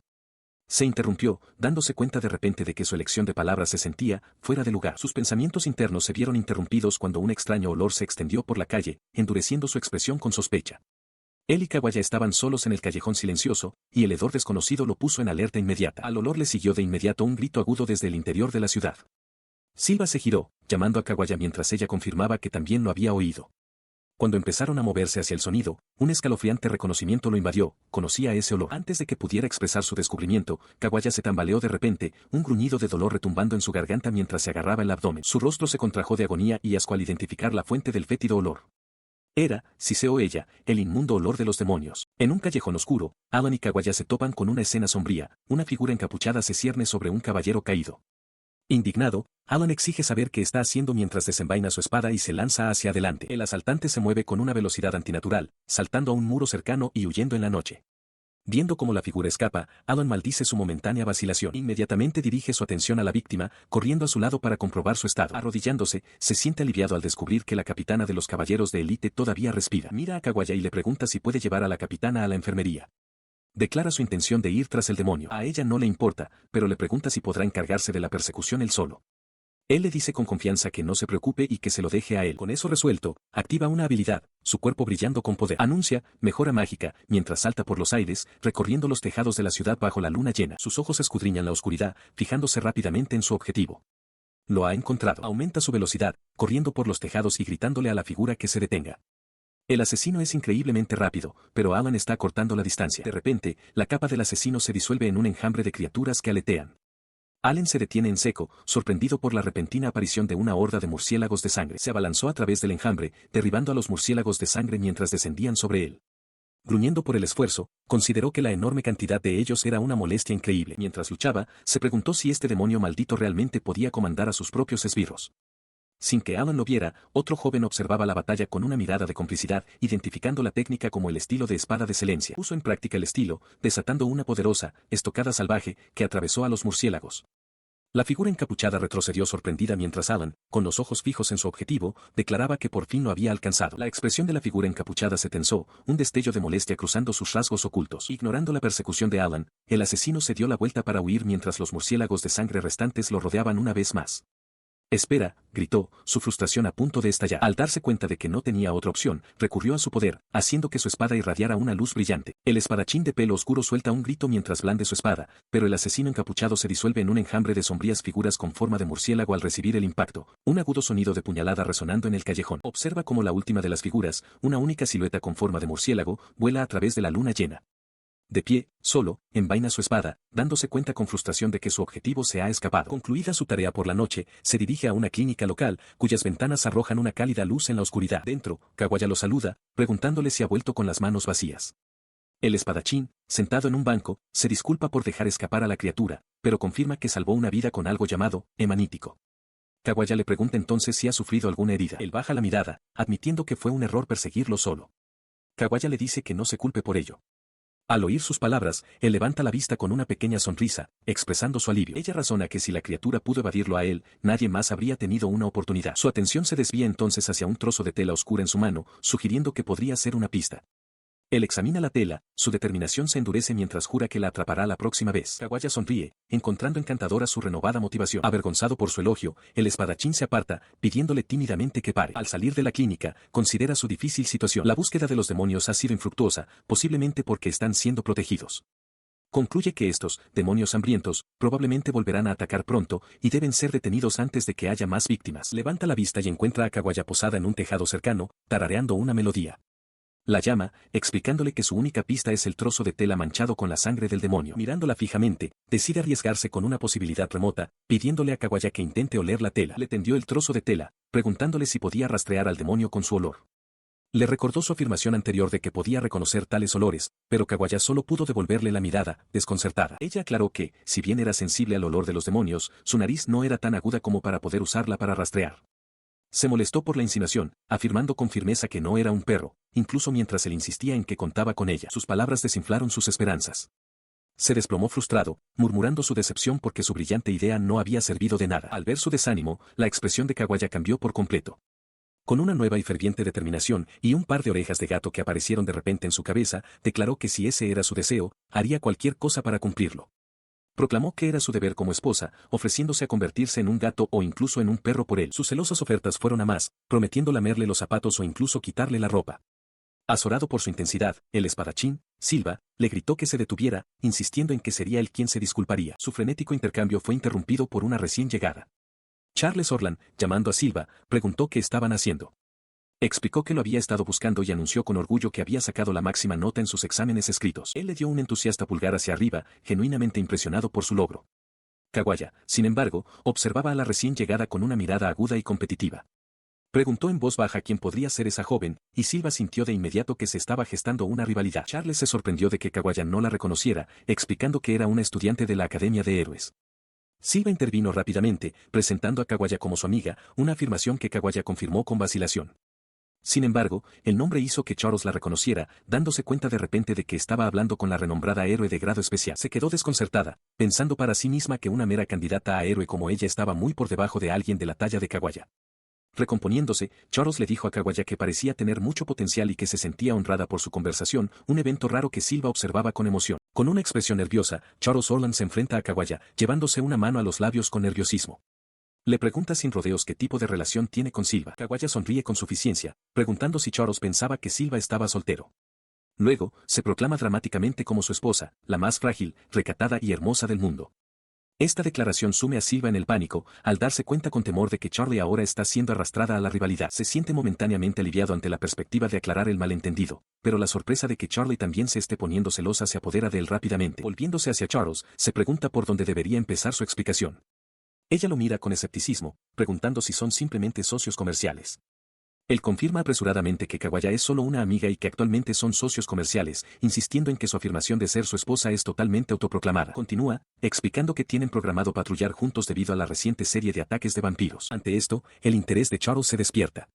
Se interrumpió, dándose cuenta de repente de que su elección de palabras se sentía fuera de lugar. Sus pensamientos internos se vieron interrumpidos cuando un extraño olor se extendió por la calle, endureciendo su expresión con sospecha. Él y Kawaya estaban solos en el callejón silencioso, y el hedor desconocido lo puso en alerta inmediata. Al olor le siguió de inmediato un grito agudo desde el interior de la ciudad. Silva se giró, llamando a Kawaya mientras ella confirmaba que también lo había oído. Cuando empezaron a moverse hacia el sonido, un escalofriante reconocimiento lo invadió, conocía ese olor. Antes de que pudiera expresar su descubrimiento, Kawaya se tambaleó de repente, un gruñido de dolor retumbando en su garganta mientras se agarraba el abdomen. Su rostro se contrajo de agonía y asco al identificar la fuente del fétido olor. Era, Siseo ella, el inmundo olor de los demonios. En un callejón oscuro, Alan y Kawaya se topan con una escena sombría, una figura encapuchada se cierne sobre un caballero caído. Indignado, Alan exige saber qué está haciendo mientras desenvaina su espada y se lanza hacia adelante. El asaltante se mueve con una velocidad antinatural, saltando a un muro cercano y huyendo en la noche. Viendo cómo la figura escapa, Alan maldice su momentánea vacilación. Inmediatamente dirige su atención a la víctima, corriendo a su lado para comprobar su estado. Arrodillándose, se siente aliviado al descubrir que la capitana de los caballeros de élite todavía respira. Mira a Kawaya y le pregunta si puede llevar a la capitana a la enfermería. Declara su intención de ir tras el demonio. A ella no le importa, pero le pregunta si podrá encargarse de la persecución él solo. Él le dice con confianza que no se preocupe y que se lo deje a él. Con eso resuelto, activa una habilidad, su cuerpo brillando con poder. Anuncia, mejora mágica, mientras salta por los aires, recorriendo los tejados de la ciudad bajo la luna llena. Sus ojos escudriñan la oscuridad, fijándose rápidamente en su objetivo. Lo ha encontrado. Aumenta su velocidad, corriendo por los tejados y gritándole a la figura que se detenga. El asesino es increíblemente rápido, pero Alan está cortando la distancia. De repente, la capa del asesino se disuelve en un enjambre de criaturas que aletean. Allen se detiene en seco, sorprendido por la repentina aparición de una horda de murciélagos de sangre. Se abalanzó a través del enjambre, derribando a los murciélagos de sangre mientras descendían sobre él. Gruñendo por el esfuerzo, consideró que la enorme cantidad de ellos era una molestia increíble. Mientras luchaba, se preguntó si este demonio maldito realmente podía comandar a sus propios esbirros. Sin que Alan lo viera, otro joven observaba la batalla con una mirada de complicidad, identificando la técnica como el estilo de espada de Celencia. Puso en práctica el estilo, desatando una poderosa, estocada salvaje, que atravesó a los murciélagos. La figura encapuchada retrocedió sorprendida mientras Alan, con los ojos fijos en su objetivo, declaraba que por fin lo había alcanzado. La expresión de la figura encapuchada se tensó, un destello de molestia cruzando sus rasgos ocultos. Ignorando la persecución de Alan, el asesino se dio la vuelta para huir mientras los murciélagos de sangre restantes lo rodeaban una vez más. «Espera», gritó, su frustración a punto de estallar. Al darse cuenta de que no tenía otra opción, recurrió a su poder, haciendo que su espada irradiara una luz brillante. El espadachín de pelo oscuro suelta un grito mientras blande su espada, pero el asesino encapuchado se disuelve en un enjambre de sombrías figuras con forma de murciélago al recibir el impacto, un agudo sonido de puñalada resonando en el callejón. Observa cómo la última de las figuras, una única silueta con forma de murciélago, vuela a través de la luna llena. De pie, solo, envaina su espada, dándose cuenta con frustración de que su objetivo se ha escapado. Concluida su tarea por la noche, se dirige a una clínica local, cuyas ventanas arrojan una cálida luz en la oscuridad. Dentro, Kawaya lo saluda, preguntándole si ha vuelto con las manos vacías. El espadachín, sentado en un banco, se disculpa por dejar escapar a la criatura, pero confirma que salvó una vida con algo llamado hemanítico. Kawaya le pregunta entonces si ha sufrido alguna herida. Él baja la mirada, admitiendo que fue un error perseguirlo solo. Kawaya le dice que no se culpe por ello. Al oír sus palabras, él levanta la vista con una pequeña sonrisa, expresando su alivio. Ella razona que si la criatura pudo evadirlo a él, nadie más habría tenido una oportunidad. Su atención se desvía entonces hacia un trozo de tela oscura en su mano, sugiriendo que podría ser una pista. Él examina la tela, su determinación se endurece mientras jura que la atrapará la próxima vez. Kawaya sonríe, encontrando encantadora su renovada motivación. Avergonzado por su elogio, el espadachín se aparta, pidiéndole tímidamente que pare. Al salir de la clínica, considera su difícil situación. La búsqueda de los demonios ha sido infructuosa, posiblemente porque están siendo protegidos. Concluye que estos, demonios hambrientos, probablemente volverán a atacar pronto, y deben ser detenidos antes de que haya más víctimas. Levanta la vista y encuentra a Kawaya posada en un tejado cercano, tarareando una melodía. La llama, explicándole que su única pista es el trozo de tela manchado con la sangre del demonio. Mirándola fijamente, decide arriesgarse con una posibilidad remota, pidiéndole a Kawaya que intente oler la tela. Le tendió el trozo de tela, preguntándole si podía rastrear al demonio con su olor. Le recordó su afirmación anterior de que podía reconocer tales olores, pero Kaguya solo pudo devolverle la mirada, desconcertada. Ella aclaró que, si bien era sensible al olor de los demonios, su nariz no era tan aguda como para poder usarla para rastrear. Se molestó por la insinuación, afirmando con firmeza que no era un perro, incluso mientras él insistía en que contaba con ella. Sus palabras desinflaron sus esperanzas. Se desplomó frustrado, murmurando su decepción porque su brillante idea no había servido de nada. Al ver su desánimo, la expresión de Kaguya cambió por completo. Con una nueva y ferviente determinación y un par de orejas de gato que aparecieron de repente en su cabeza, declaró que si ese era su deseo, haría cualquier cosa para cumplirlo. Proclamó que era su deber como esposa, ofreciéndose a convertirse en un gato o incluso en un perro por él. Sus celosas ofertas fueron a más, prometiendo lamerle los zapatos o incluso quitarle la ropa. Azorado por su intensidad, el espadachín, Silva, le gritó que se detuviera, insistiendo en que sería él quien se disculparía. Su frenético intercambio fue interrumpido por una recién llegada. Charles Orlan, llamando a Silva, preguntó qué estaban haciendo. Explicó que lo había estado buscando y anunció con orgullo que había sacado la máxima nota en sus exámenes escritos. Él le dio un entusiasta pulgar hacia arriba, genuinamente impresionado por su logro. Kaguya, sin embargo, observaba a la recién llegada con una mirada aguda y competitiva. Preguntó en voz baja quién podría ser esa joven, y Silva sintió de inmediato que se estaba gestando una rivalidad. Charles se sorprendió de que Kaguya no la reconociera, explicando que era una estudiante de la Academia de Héroes. Silva intervino rápidamente, presentando a Kaguya como su amiga, una afirmación que Kaguya confirmó con vacilación. Sin embargo, el nombre hizo que Charles la reconociera, dándose cuenta de repente de que estaba hablando con la renombrada héroe de grado especial. Se quedó desconcertada, pensando para sí misma que una mera candidata a héroe como ella estaba muy por debajo de alguien de la talla de Kaguya. Recomponiéndose, Charles le dijo a Kaguya que parecía tener mucho potencial y que se sentía honrada por su conversación, un evento raro que Silva observaba con emoción. Con una expresión nerviosa, Charles Orlan se enfrenta a Kaguya, llevándose una mano a los labios con nerviosismo. Le pregunta sin rodeos qué tipo de relación tiene con Silva. Kaguya sonríe con suficiencia, preguntando si Charles pensaba que Silva estaba soltero. Luego, se proclama dramáticamente como su esposa, la más frágil, recatada y hermosa del mundo. Esta declaración sume a Silva en el pánico, al darse cuenta con temor de que Charlie ahora está siendo arrastrada a la rivalidad. Se siente momentáneamente aliviado ante la perspectiva de aclarar el malentendido, pero la sorpresa de que Charlie también se esté poniendo celosa se apodera de él rápidamente. Volviéndose hacia Charles, se pregunta por dónde debería empezar su explicación. Ella lo mira con escepticismo, preguntando si son simplemente socios comerciales. Él confirma apresuradamente que Kaguya es solo una amiga y que actualmente son socios comerciales, insistiendo en que su afirmación de ser su esposa es totalmente autoproclamada. Continúa, explicando que tienen programado patrullar juntos debido a la reciente serie de ataques de vampiros. Ante esto, el interés de Charles se despierta.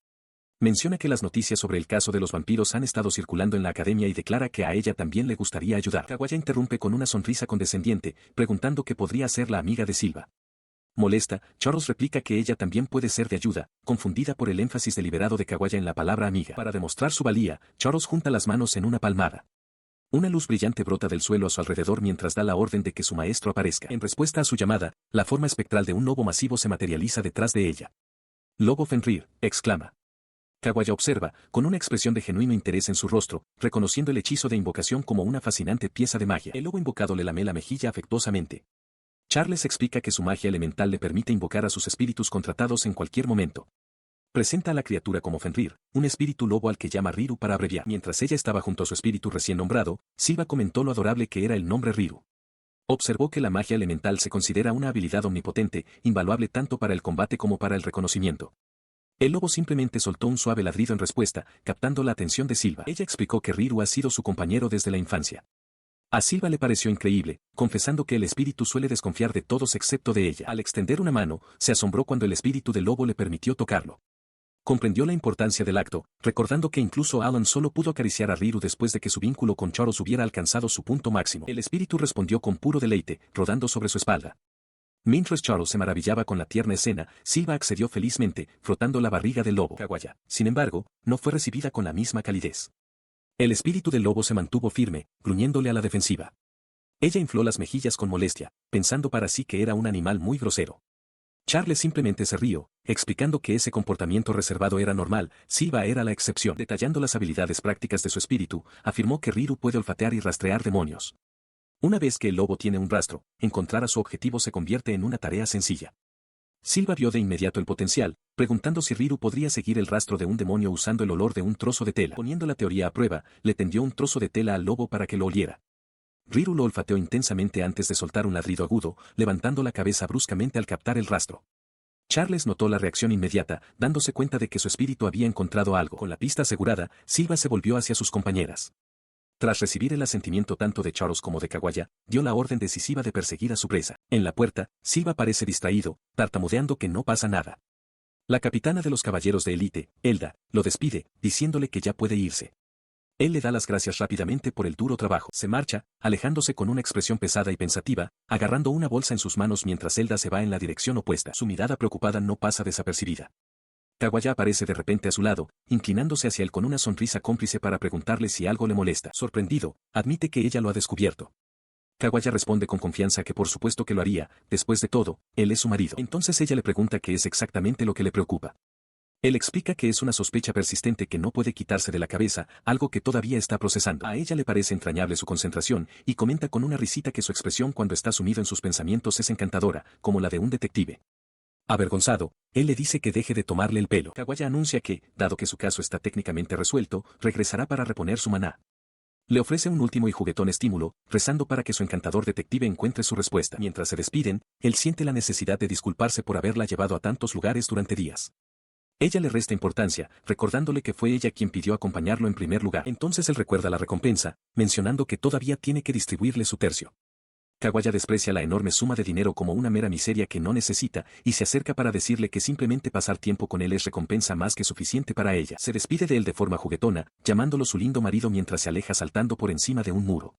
Menciona que las noticias sobre el caso de los vampiros han estado circulando en la academia y declara que a ella también le gustaría ayudar. Kaguya interrumpe con una sonrisa condescendiente, preguntando qué podría ser la amiga de Silva. Molesta, Charles replica que ella también puede ser de ayuda, confundida por el énfasis deliberado de Kaguya en la palabra amiga. Para demostrar su valía, Charles junta las manos en una palmada. Una luz brillante brota del suelo a su alrededor mientras da la orden de que su maestro aparezca. En respuesta a su llamada, la forma espectral de un lobo masivo se materializa detrás de ella. «Lobo Fenrir», exclama. Kaguya observa, con una expresión de genuino interés en su rostro, reconociendo el hechizo de invocación como una fascinante pieza de magia. El lobo invocado le lame la mejilla afectuosamente. Charles explica que su magia elemental le permite invocar a sus espíritus contratados en cualquier momento. Presenta a la criatura como Fenrir, un espíritu lobo al que llama Riru para abreviar. Mientras ella estaba junto a su espíritu recién nombrado, Silva comentó lo adorable que era el nombre Riru. Observó que la magia elemental se considera una habilidad omnipotente, invaluable tanto para el combate como para el reconocimiento. El lobo simplemente soltó un suave ladrido en respuesta, captando la atención de Silva. Ella explicó que Riru ha sido su compañero desde la infancia. A Silva le pareció increíble, confesando que el espíritu suele desconfiar de todos excepto de ella. Al extender una mano, se asombró cuando el espíritu del lobo le permitió tocarlo. Comprendió la importancia del acto, recordando que incluso Alan solo pudo acariciar a Riru después de que su vínculo con Charles hubiera alcanzado su punto máximo. El espíritu respondió con puro deleite, rodando sobre su espalda. Mientras Charles se maravillaba con la tierna escena, Silva accedió felizmente, frotando la barriga del lobo. Kaguya, sin embargo, no fue recibida con la misma calidez. El espíritu del lobo se mantuvo firme, gruñéndole a la defensiva. Ella infló las mejillas con molestia, pensando para sí que era un animal muy grosero. Charles simplemente se rió, explicando que ese comportamiento reservado era normal, Silva era la excepción. Detallando las habilidades prácticas de su espíritu, afirmó que Riru puede olfatear y rastrear demonios. Una vez que el lobo tiene un rastro, encontrar a su objetivo se convierte en una tarea sencilla. Silva vio de inmediato el potencial, preguntando si Riru podría seguir el rastro de un demonio usando el olor de un trozo de tela. Poniendo la teoría a prueba, le tendió un trozo de tela al lobo para que lo oliera. Riru lo olfateó intensamente antes de soltar un ladrido agudo, levantando la cabeza bruscamente al captar el rastro. Charles notó la reacción inmediata, dándose cuenta de que su espíritu había encontrado algo. Con la pista asegurada, Silva se volvió hacia sus compañeras. Tras recibir el asentimiento tanto de Charles como de Kawaya, dio la orden decisiva de perseguir a su presa. En la puerta, Silva parece distraído, tartamudeando que no pasa nada. La capitana de los caballeros de élite, Elda, lo despide, diciéndole que ya puede irse. Él le da las gracias rápidamente por el duro trabajo. Se marcha, alejándose con una expresión pesada y pensativa, agarrando una bolsa en sus manos mientras Elda se va en la dirección opuesta. Su mirada preocupada no pasa desapercibida. Kawaya aparece de repente a su lado, inclinándose hacia él con una sonrisa cómplice para preguntarle si algo le molesta. Sorprendido, admite que ella lo ha descubierto. Kawaya responde con confianza que por supuesto que lo haría, después de todo, él es su marido. Entonces ella le pregunta qué es exactamente lo que le preocupa. Él explica que es una sospecha persistente que no puede quitarse de la cabeza, algo que todavía está procesando. A ella le parece entrañable su concentración, y comenta con una risita que su expresión cuando está sumido en sus pensamientos es encantadora, como la de un detective. Avergonzado, él le dice que deje de tomarle el pelo. Kawaya anuncia que, dado que su caso está técnicamente resuelto, regresará para reponer su maná. Le ofrece un último y juguetón estímulo, rezando para que su encantador detective encuentre su respuesta. Mientras se despiden, él siente la necesidad de disculparse por haberla llevado a tantos lugares durante días. Ella le resta importancia, recordándole que fue ella quien pidió acompañarlo en primer lugar. Entonces él recuerda la recompensa, mencionando que todavía tiene que distribuirle su tercio. Kawaya desprecia la enorme suma de dinero como una mera miseria que no necesita, y se acerca para decirle que simplemente pasar tiempo con él es recompensa más que suficiente para ella. Se despide de él de forma juguetona, llamándolo su lindo marido mientras se aleja saltando por encima de un muro.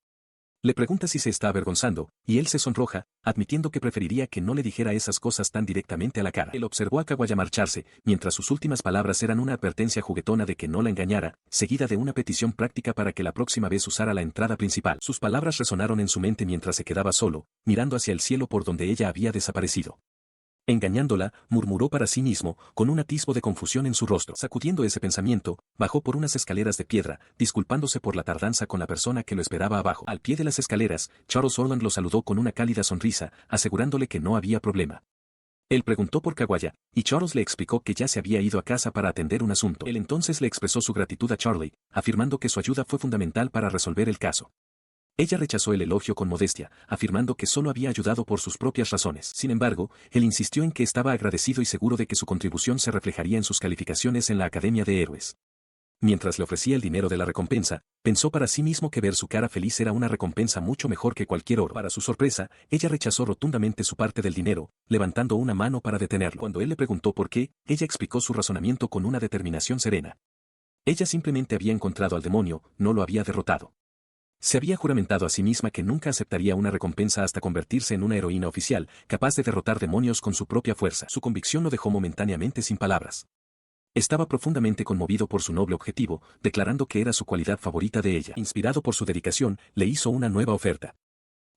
Le pregunta si se está avergonzando, y él se sonroja, admitiendo que preferiría que no le dijera esas cosas tan directamente a la cara. Él observó a Kawaya marcharse, mientras sus últimas palabras eran una advertencia juguetona de que no la engañara, seguida de una petición práctica para que la próxima vez usara la entrada principal. Sus palabras resonaron en su mente mientras se quedaba solo, mirando hacia el cielo por donde ella había desaparecido. Engañándola, murmuró para sí mismo, con un atisbo de confusión en su rostro. Sacudiendo ese pensamiento, bajó por unas escaleras de piedra, disculpándose por la tardanza con la persona que lo esperaba abajo. Al pie de las escaleras, Charles Orland lo saludó con una cálida sonrisa, asegurándole que no había problema. Él preguntó por Kawaya, y Charles le explicó que ya se había ido a casa para atender un asunto. Él entonces le expresó su gratitud a Charlie, afirmando que su ayuda fue fundamental para resolver el caso. Ella rechazó el elogio con modestia, afirmando que solo había ayudado por sus propias razones. Sin embargo, él insistió en que estaba agradecido y seguro de que su contribución se reflejaría en sus calificaciones en la Academia de Héroes. Mientras le ofrecía el dinero de la recompensa, pensó para sí mismo que ver su cara feliz era una recompensa mucho mejor que cualquier oro. Para su sorpresa, ella rechazó rotundamente su parte del dinero, levantando una mano para detenerlo. Cuando él le preguntó por qué, ella explicó su razonamiento con una determinación serena. Ella simplemente había encontrado al demonio, no lo había derrotado. Se había juramentado a sí misma que nunca aceptaría una recompensa hasta convertirse en una heroína oficial, capaz de derrotar demonios con su propia fuerza. Su convicción lo dejó momentáneamente sin palabras. Estaba profundamente conmovido por su noble objetivo, declarando que era su cualidad favorita de ella. Inspirado por su dedicación, le hizo una nueva oferta.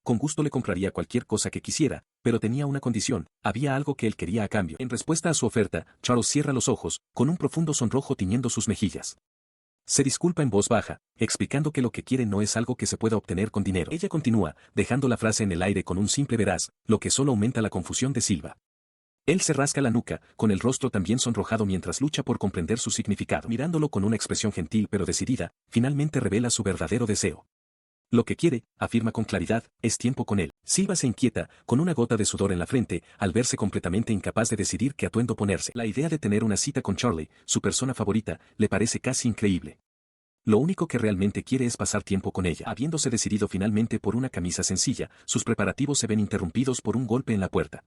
Con gusto le compraría cualquier cosa que quisiera, pero tenía una condición, había algo que él quería a cambio. En respuesta a su oferta, Charles cierra los ojos, con un profundo sonrojo tiñendo sus mejillas. Se disculpa en voz baja, explicando que lo que quiere no es algo que se pueda obtener con dinero. Ella continúa, dejando la frase en el aire con un simple verás, lo que solo aumenta la confusión de Silva. Él se rasca la nuca, con el rostro también sonrojado mientras lucha por comprender su significado. Mirándolo con una expresión gentil pero decidida, finalmente revela su verdadero deseo. Lo que quiere, afirma con claridad, es tiempo con él. Silva se inquieta, con una gota de sudor en la frente, al verse completamente incapaz de decidir qué atuendo ponerse. La idea de tener una cita con Charlie, su persona favorita, le parece casi increíble. Lo único que realmente quiere es pasar tiempo con ella. Habiéndose decidido finalmente por una camisa sencilla, sus preparativos se ven interrumpidos por un golpe en la puerta.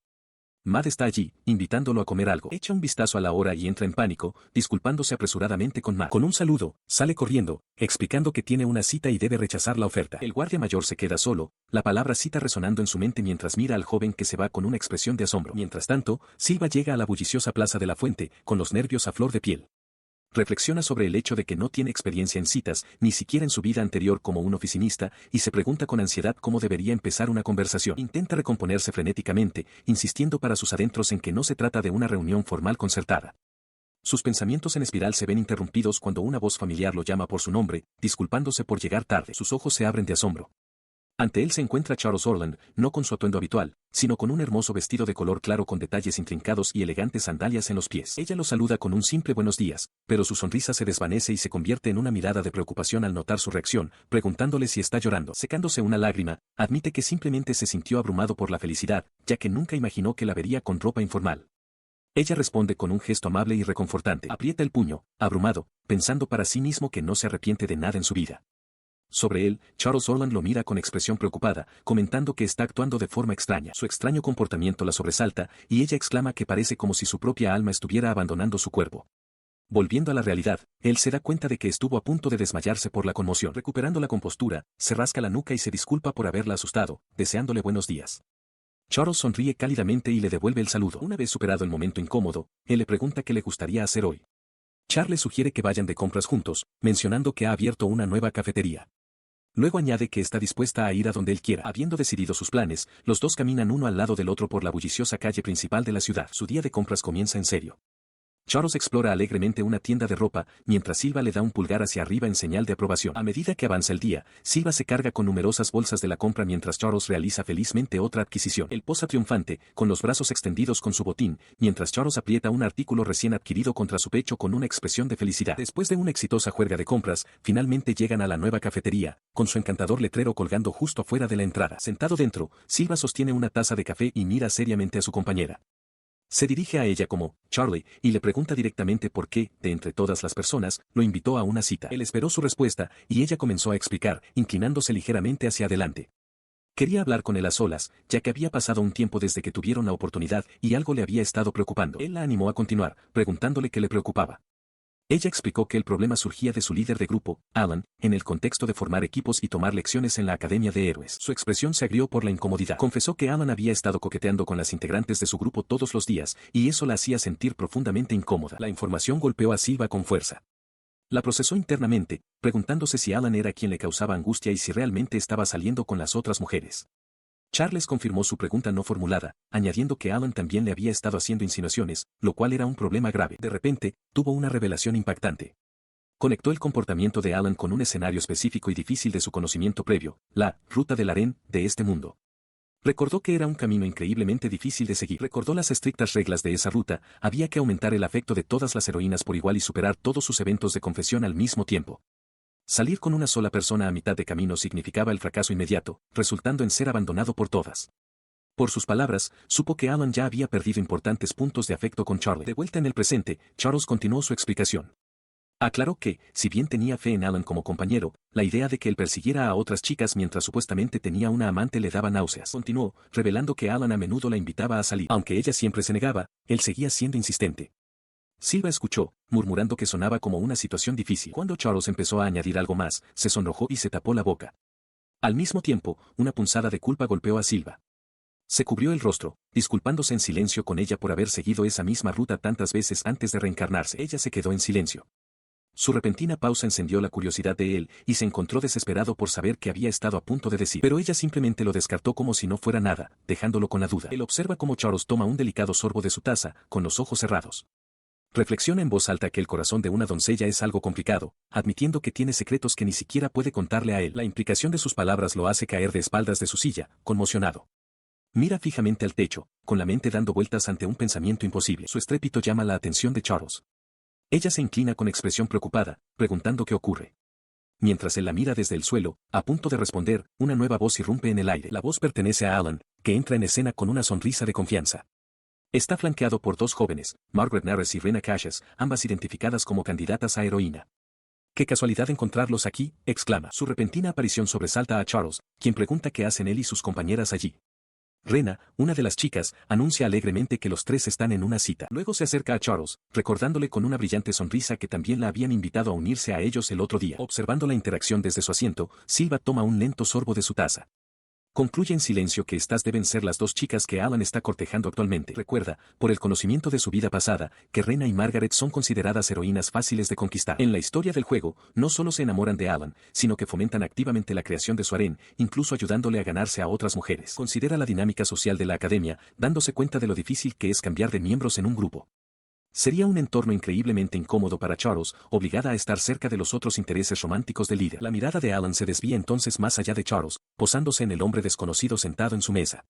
Matt está allí, invitándolo a comer algo. Echa un vistazo a la hora y entra en pánico, disculpándose apresuradamente con Matt. Con un saludo, sale corriendo, explicando que tiene una cita y debe rechazar la oferta. El guardia mayor se queda solo, la palabra cita resonando en su mente mientras mira al joven que se va con una expresión de asombro. Mientras tanto, Silva llega a la bulliciosa plaza de la fuente, con los nervios a flor de piel. Reflexiona sobre el hecho de que no tiene experiencia en citas, ni siquiera en su vida anterior como un oficinista, y se pregunta con ansiedad cómo debería empezar una conversación. Intenta recomponerse frenéticamente, insistiendo para sus adentros en que no se trata de una reunión formal concertada. Sus pensamientos en espiral se ven interrumpidos cuando una voz familiar lo llama por su nombre, disculpándose por llegar tarde. Sus ojos se abren de asombro. Ante él se encuentra Charles Orland, no con su atuendo habitual, sino con un hermoso vestido de color claro con detalles intrincados y elegantes sandalias en los pies. Ella lo saluda con un simple buenos días, pero su sonrisa se desvanece y se convierte en una mirada de preocupación al notar su reacción, preguntándole si está llorando. Secándose una lágrima, admite que simplemente se sintió abrumado por la felicidad, ya que nunca imaginó que la vería con ropa informal. Ella responde con un gesto amable y reconfortante. Aprieta el puño, abrumado, pensando para sí mismo que no se arrepiente de nada en su vida. Sobre él, Charles Orland lo mira con expresión preocupada, comentando que está actuando de forma extraña. Su extraño comportamiento la sobresalta, y ella exclama que parece como si su propia alma estuviera abandonando su cuerpo. Volviendo a la realidad, él se da cuenta de que estuvo a punto de desmayarse por la conmoción. Recuperando la compostura, se rasca la nuca y se disculpa por haberla asustado, deseándole buenos días. Charles sonríe cálidamente y le devuelve el saludo. Una vez superado el momento incómodo, él le pregunta qué le gustaría hacer hoy. Charles sugiere que vayan de compras juntos, mencionando que ha abierto una nueva cafetería. Luego añade que está dispuesta a ir a donde él quiera. Habiendo decidido sus planes, los dos caminan uno al lado del otro por la bulliciosa calle principal de la ciudad. Su día de compras comienza en serio. Charles explora alegremente una tienda de ropa, mientras Silva le da un pulgar hacia arriba en señal de aprobación. A medida que avanza el día, Silva se carga con numerosas bolsas de la compra mientras Charles realiza felizmente otra adquisición. Él posa triunfante, con los brazos extendidos con su botín, mientras Charles aprieta un artículo recién adquirido contra su pecho con una expresión de felicidad. Después de una exitosa juerga de compras, finalmente llegan a la nueva cafetería, con su encantador letrero colgando justo afuera de la entrada. Sentado dentro, Silva sostiene una taza de café y mira seriamente a su compañera. Se dirige a ella como Charlie y le pregunta directamente por qué, de entre todas las personas, lo invitó a una cita. Él esperó su respuesta y ella comenzó a explicar, inclinándose ligeramente hacia adelante. Quería hablar con él a solas, ya que había pasado un tiempo desde que tuvieron la oportunidad y algo le había estado preocupando. Él la animó a continuar, preguntándole qué le preocupaba. Ella explicó que el problema surgía de su líder de grupo, Alan, en el contexto de formar equipos y tomar lecciones en la Academia de Héroes. Su expresión se agrió por la incomodidad. Confesó que Alan había estado coqueteando con las integrantes de su grupo todos los días, y eso la hacía sentir profundamente incómoda. La información golpeó a Silva con fuerza. La procesó internamente, preguntándose si Alan era quien le causaba angustia y si realmente estaba saliendo con las otras mujeres. Charles confirmó su pregunta no formulada, añadiendo que Alan también le había estado haciendo insinuaciones, lo cual era un problema grave. De repente, tuvo una revelación impactante. Conectó el comportamiento de Alan con un escenario específico y difícil de su conocimiento previo, la ruta del harén de este mundo. Recordó que era un camino increíblemente difícil de seguir. Recordó las estrictas reglas de esa ruta, había que aumentar el afecto de todas las heroínas por igual y superar todos sus eventos de confesión al mismo tiempo. Salir con una sola persona a mitad de camino significaba el fracaso inmediato, resultando en ser abandonado por todas. Por sus palabras, supo que Alan ya había perdido importantes puntos de afecto con Charlie. De vuelta en el presente, Charles continuó su explicación. Aclaró que, si bien tenía fe en Alan como compañero, la idea de que él persiguiera a otras chicas mientras supuestamente tenía una amante le daba náuseas. Continuó, revelando que Alan a menudo la invitaba a salir. Aunque ella siempre se negaba, él seguía siendo insistente. Silva escuchó, murmurando que sonaba como una situación difícil. Cuando Charles empezó a añadir algo más, se sonrojó y se tapó la boca. Al mismo tiempo, una punzada de culpa golpeó a Silva. Se cubrió el rostro, disculpándose en silencio con ella por haber seguido esa misma ruta tantas veces antes de reencarnarse. Ella se quedó en silencio. Su repentina pausa encendió la curiosidad de él y se encontró desesperado por saber qué había estado a punto de decir. Pero ella simplemente lo descartó como si no fuera nada, dejándolo con la duda. Él observa cómo Charles toma un delicado sorbo de su taza, con los ojos cerrados. Reflexiona en voz alta que el corazón de una doncella es algo complicado, admitiendo que tiene secretos que ni siquiera puede contarle a él. La implicación de sus palabras lo hace caer de espaldas de su silla, conmocionado. Mira fijamente al techo, con la mente dando vueltas ante un pensamiento imposible. Su estrépito llama la atención de Charles. Ella se inclina con expresión preocupada, preguntando qué ocurre. Mientras él la mira desde el suelo, a punto de responder, una nueva voz irrumpe en el aire. La voz pertenece a Alan, que entra en escena con una sonrisa de confianza. Está flanqueado por dos jóvenes, Margaret Nares y Rena Cassius, ambas identificadas como candidatas a heroína. ¡Qué casualidad encontrarlos aquí!, exclama. Su repentina aparición sobresalta a Charles, quien pregunta qué hacen él y sus compañeras allí. Rena, una de las chicas, anuncia alegremente que los tres están en una cita. Luego se acerca a Charles, recordándole con una brillante sonrisa que también la habían invitado a unirse a ellos el otro día. Observando la interacción desde su asiento, Silva toma un lento sorbo de su taza. Concluye en silencio que estas deben ser las dos chicas que Alan está cortejando actualmente. Recuerda, por el conocimiento de su vida pasada, que Rena y Margaret son consideradas heroínas fáciles de conquistar. En la historia del juego, no solo se enamoran de Alan, sino que fomentan activamente la creación de su harén, incluso ayudándole a ganarse a otras mujeres. Considera la dinámica social de la academia, dándose cuenta de lo difícil que es cambiar de miembros en un grupo. Sería un entorno increíblemente incómodo para Charles, obligada a estar cerca de los otros intereses románticos del líder. La mirada de Alan se desvía entonces más allá de Charles, posándose en el hombre desconocido sentado en su mesa.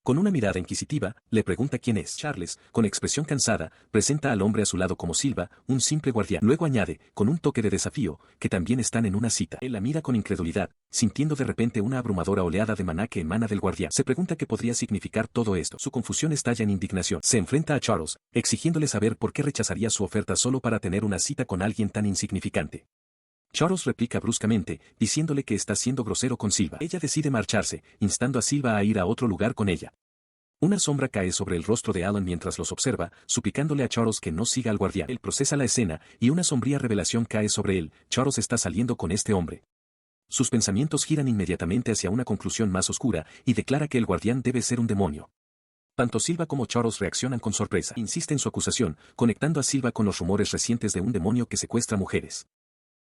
Con una mirada inquisitiva, le pregunta quién es. Charles, con expresión cansada, presenta al hombre a su lado como Silva, un simple guardián. Luego añade, con un toque de desafío, que también están en una cita. Él la mira con incredulidad, sintiendo de repente una abrumadora oleada de maná que emana del guardián. Se pregunta qué podría significar todo esto. Su confusión estalla en indignación. Se enfrenta a Charles, exigiéndole saber por qué rechazaría su oferta solo para tener una cita con alguien tan insignificante. Charles replica bruscamente, diciéndole que está siendo grosero con Silva. Ella decide marcharse, instando a Silva a ir a otro lugar con ella. Una sombra cae sobre el rostro de Alan mientras los observa, suplicándole a Charles que no siga al guardián. Él procesa la escena, y una sombría revelación cae sobre él: Charles está saliendo con este hombre. Sus pensamientos giran inmediatamente hacia una conclusión más oscura, y declara que el guardián debe ser un demonio. Tanto Silva como Charles reaccionan con sorpresa. Insiste en su acusación, conectando a Silva con los rumores recientes de un demonio que secuestra mujeres.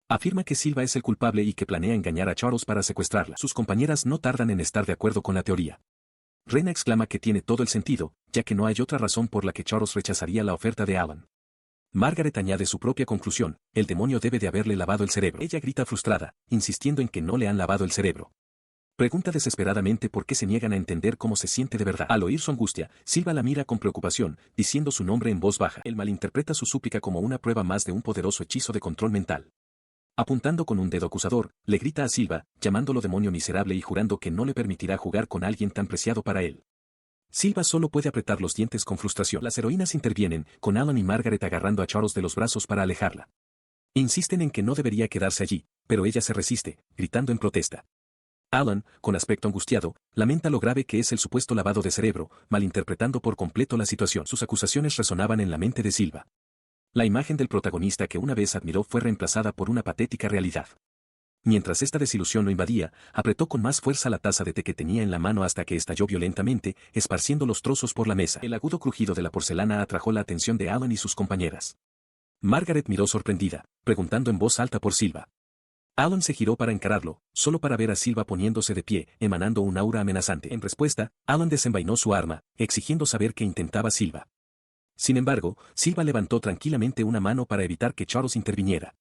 Afirma que Silva es el culpable y que planea engañar a Charles para secuestrarla. Sus compañeras no tardan en estar de acuerdo con la teoría. Rena exclama que tiene todo el sentido, ya que no hay otra razón por la que Charles rechazaría la oferta de Alan. Margaret añade su propia conclusión: el demonio debe de haberle lavado el cerebro. Ella grita frustrada, insistiendo en que no le han lavado el cerebro. Pregunta desesperadamente por qué se niegan a entender cómo se siente de verdad. Al oír su angustia, Silva la mira con preocupación, diciendo su nombre en voz baja. Él malinterpreta su súplica como una prueba más de un poderoso hechizo de control mental. Apuntando con un dedo acusador, le grita a Silva, llamándolo demonio miserable y jurando que no le permitirá jugar con alguien tan preciado para él. Silva solo puede apretar los dientes con frustración. Las heroínas intervienen, con Alan y Margaret agarrando a Charles de los brazos para alejarla. Insisten en que no debería quedarse allí, pero ella se resiste, gritando en protesta. Alan, con aspecto angustiado, lamenta lo grave que es el supuesto lavado de cerebro, malinterpretando por completo la situación. Sus acusaciones resonaban en la mente de Silva. La imagen del protagonista que una vez admiró fue reemplazada por una patética realidad. Mientras esta desilusión lo invadía, apretó con más fuerza la taza de té que tenía en la mano hasta que estalló violentamente, esparciendo los trozos por la mesa. El agudo crujido de la porcelana atrajo la atención de Alan y sus compañeras. Margaret miró sorprendida, preguntando en voz alta por Silva. Alan se giró para encararlo, solo para ver a Silva poniéndose de pie, emanando un aura amenazante. En respuesta, Alan desenvainó su arma, exigiendo saber qué intentaba Silva. Sin embargo, Silva levantó tranquilamente una mano para evitar que Charles interviniera.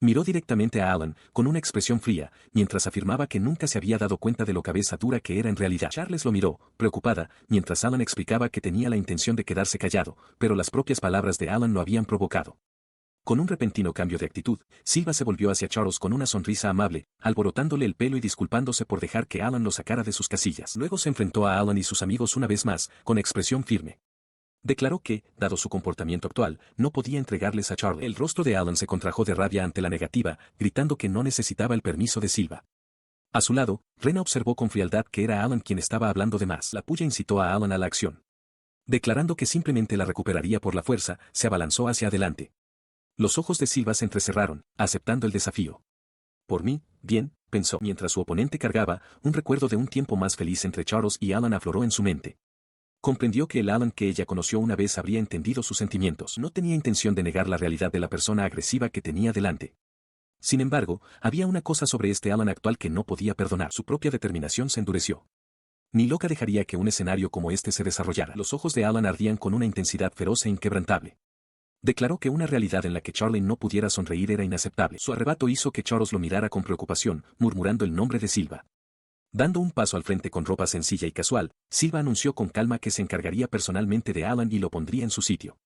Miró directamente a Alan, con una expresión fría, mientras afirmaba que nunca se había dado cuenta de lo cabeza dura que era en realidad. Charles lo miró, preocupada, mientras Alan explicaba que tenía la intención de quedarse callado, pero las propias palabras de Alan lo habían provocado. Con un repentino cambio de actitud, Silva se volvió hacia Charles con una sonrisa amable, alborotándole el pelo y disculpándose por dejar que Alan lo sacara de sus casillas. Luego se enfrentó a Alan y sus amigos una vez más, con expresión firme. Declaró que, dado su comportamiento actual, no podía entregarles a Charles. El rostro de Alan se contrajo de rabia ante la negativa, gritando que no necesitaba el permiso de Silva. A su lado, Rena observó con frialdad que era Alan quien estaba hablando de más. La puya incitó a Alan a la acción. Declarando que simplemente la recuperaría por la fuerza, se abalanzó hacia adelante. Los ojos de Silva se entrecerraron, aceptando el desafío. Por mí, bien, pensó, mientras su oponente cargaba, un recuerdo de un tiempo más feliz entre Charles y Alan afloró en su mente. Comprendió que el Alan que ella conoció una vez habría entendido sus sentimientos. No tenía intención de negar la realidad de la persona agresiva que tenía delante. Sin embargo, había una cosa sobre este Alan actual que no podía perdonar. Su propia determinación se endureció. Ni loca dejaría que un escenario como este se desarrollara. Los ojos de Alan ardían con una intensidad feroz e inquebrantable. Declaró que una realidad en la que Charlie no pudiera sonreír era inaceptable. Su arrebato hizo que Charles lo mirara con preocupación, murmurando el nombre de Silva. Dando un paso al frente con ropa sencilla y casual, Silva anunció con calma que se encargaría personalmente de Alan y lo pondría en su sitio.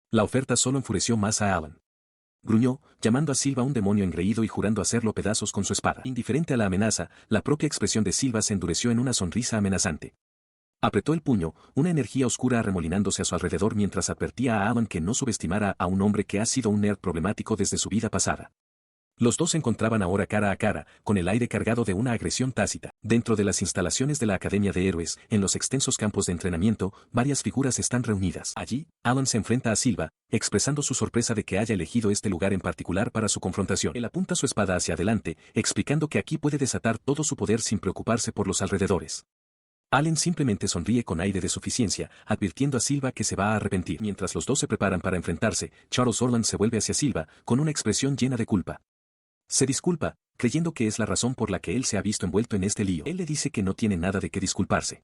La oferta solo enfureció más a Alan. Gruñó, llamando a Silva un demonio engreído y jurando hacerlo pedazos con su espada. Indiferente a la amenaza, la propia expresión de Silva se endureció en una sonrisa amenazante. Apretó el puño, una energía oscura arremolinándose a su alrededor mientras advertía a Alan que no subestimara a un hombre que ha sido un nerd problemático desde su vida pasada. Los dos se encontraban ahora cara a cara, con el aire cargado de una agresión tácita. Dentro de las instalaciones de la Academia de Héroes, en los extensos campos de entrenamiento, varias figuras están reunidas. Allí, Alan se enfrenta a Silva, expresando su sorpresa de que haya elegido este lugar en particular para su confrontación. Él apunta su espada hacia adelante, explicando que aquí puede desatar todo su poder sin preocuparse por los alrededores. Alan simplemente sonríe con aire de suficiencia, advirtiendo a Silva que se va a arrepentir. Mientras los dos se preparan para enfrentarse, Charles Orland se vuelve hacia Silva, con una expresión llena de culpa. Se disculpa, creyendo que es la razón por la que él se ha visto envuelto en este lío. Él le dice que no tiene nada de qué disculparse.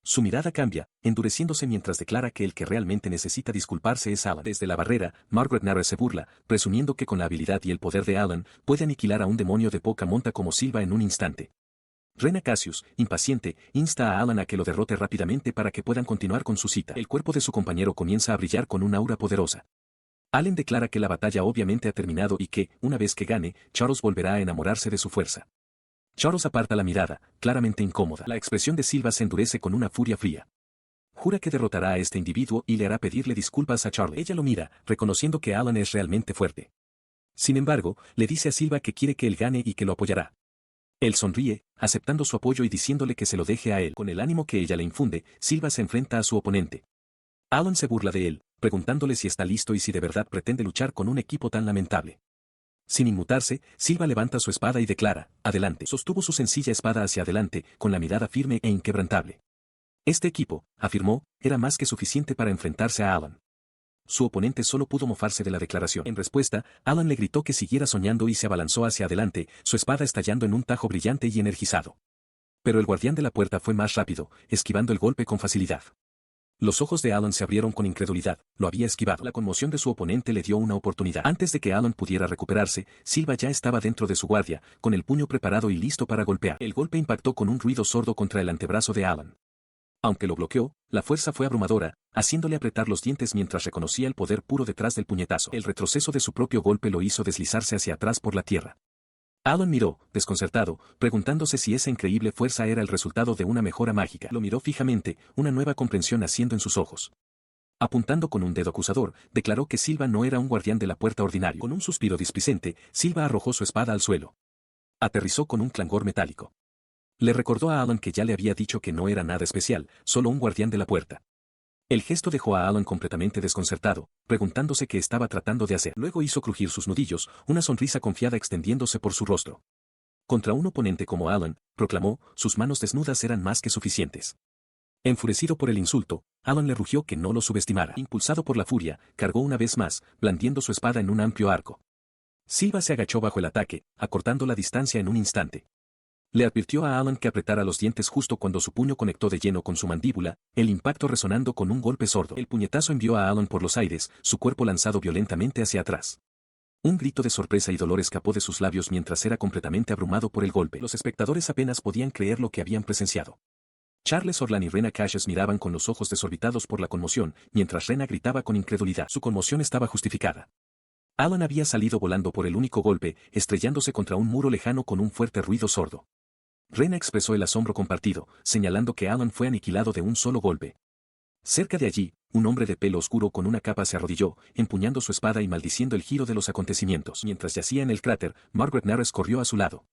Su mirada cambia, endureciéndose mientras declara que el que realmente necesita disculparse es Alan. Desde la barrera, Margaret Narra se burla, presumiendo que con la habilidad y el poder de Alan, puede aniquilar a un demonio de poca monta como Silva en un instante. Rena Cassius, impaciente, insta a Alan a que lo derrote rápidamente para que puedan continuar con su cita. El cuerpo de su compañero comienza a brillar con un aura poderosa. Allen declara que la batalla obviamente ha terminado y que, una vez que gane, Charles volverá a enamorarse de su fuerza. Charles aparta la mirada, claramente incómoda. La expresión de Silva se endurece con una furia fría. Jura que derrotará a este individuo y le hará pedirle disculpas a Charles. Ella lo mira, reconociendo que Alan es realmente fuerte. Sin embargo, le dice a Silva que quiere que él gane y que lo apoyará. Él sonríe, aceptando su apoyo y diciéndole que se lo deje a él. Con el ánimo que ella le infunde, Silva se enfrenta a su oponente. Alan se burla de él, preguntándole si está listo y si de verdad pretende luchar con un equipo tan lamentable. Sin inmutarse, Silva levanta su espada y declara, adelante. Sostuvo su sencilla espada hacia adelante, con la mirada firme e inquebrantable. Este equipo, afirmó, era más que suficiente para enfrentarse a Alan. Su oponente solo pudo mofarse de la declaración. En respuesta, Alan le gritó que siguiera soñando y se abalanzó hacia adelante, su espada estallando en un tajo brillante y energizado. Pero el guardián de la puerta fue más rápido, esquivando el golpe con facilidad. Los ojos de Alan se abrieron con incredulidad, lo había esquivado. La conmoción de su oponente le dio una oportunidad. Antes de que Alan pudiera recuperarse, Silva ya estaba dentro de su guardia, con el puño preparado y listo para golpear. El golpe impactó con un ruido sordo contra el antebrazo de Alan. Aunque lo bloqueó, la fuerza fue abrumadora, haciéndole apretar los dientes mientras reconocía el poder puro detrás del puñetazo. El retroceso de su propio golpe lo hizo deslizarse hacia atrás por la tierra. Alan miró, desconcertado, preguntándose si esa increíble fuerza era el resultado de una mejora mágica. Lo miró fijamente, una nueva comprensión naciendo en sus ojos. Apuntando con un dedo acusador, declaró que Silva no era un guardián de la puerta ordinario. Con un suspiro displicente, Silva arrojó su espada al suelo. Aterrizó con un clangor metálico. Le recordó a Alan que ya le había dicho que no era nada especial, solo un guardián de la puerta. El gesto dejó a Alan completamente desconcertado, preguntándose qué estaba tratando de hacer. Luego hizo crujir sus nudillos, una sonrisa confiada extendiéndose por su rostro. Contra un oponente como Alan, proclamó, sus manos desnudas eran más que suficientes. Enfurecido por el insulto, Alan le rugió que no lo subestimara. Impulsado por la furia, cargó una vez más, blandiendo su espada en un amplio arco. Silva se agachó bajo el ataque, acortando la distancia en un instante. Le advirtió a Alan que apretara los dientes justo cuando su puño conectó de lleno con su mandíbula, el impacto resonando con un golpe sordo. El puñetazo envió a Alan por los aires, su cuerpo lanzado violentamente hacia atrás. Un grito de sorpresa y dolor escapó de sus labios mientras era completamente abrumado por el golpe. Los espectadores apenas podían creer lo que habían presenciado. Charles Orlan y Rena Cassius miraban con los ojos desorbitados por la conmoción, mientras Rena gritaba con incredulidad. Su conmoción estaba justificada. Alan había salido volando por el único golpe, estrellándose contra un muro lejano con un fuerte ruido sordo. Rena expresó el asombro compartido, señalando que Alan fue aniquilado de un solo golpe. Cerca de allí, un hombre de pelo oscuro con una capa se arrodilló, empuñando su espada y maldiciendo el giro de los acontecimientos. Mientras yacía en el cráter, Margaret Nares corrió a su lado.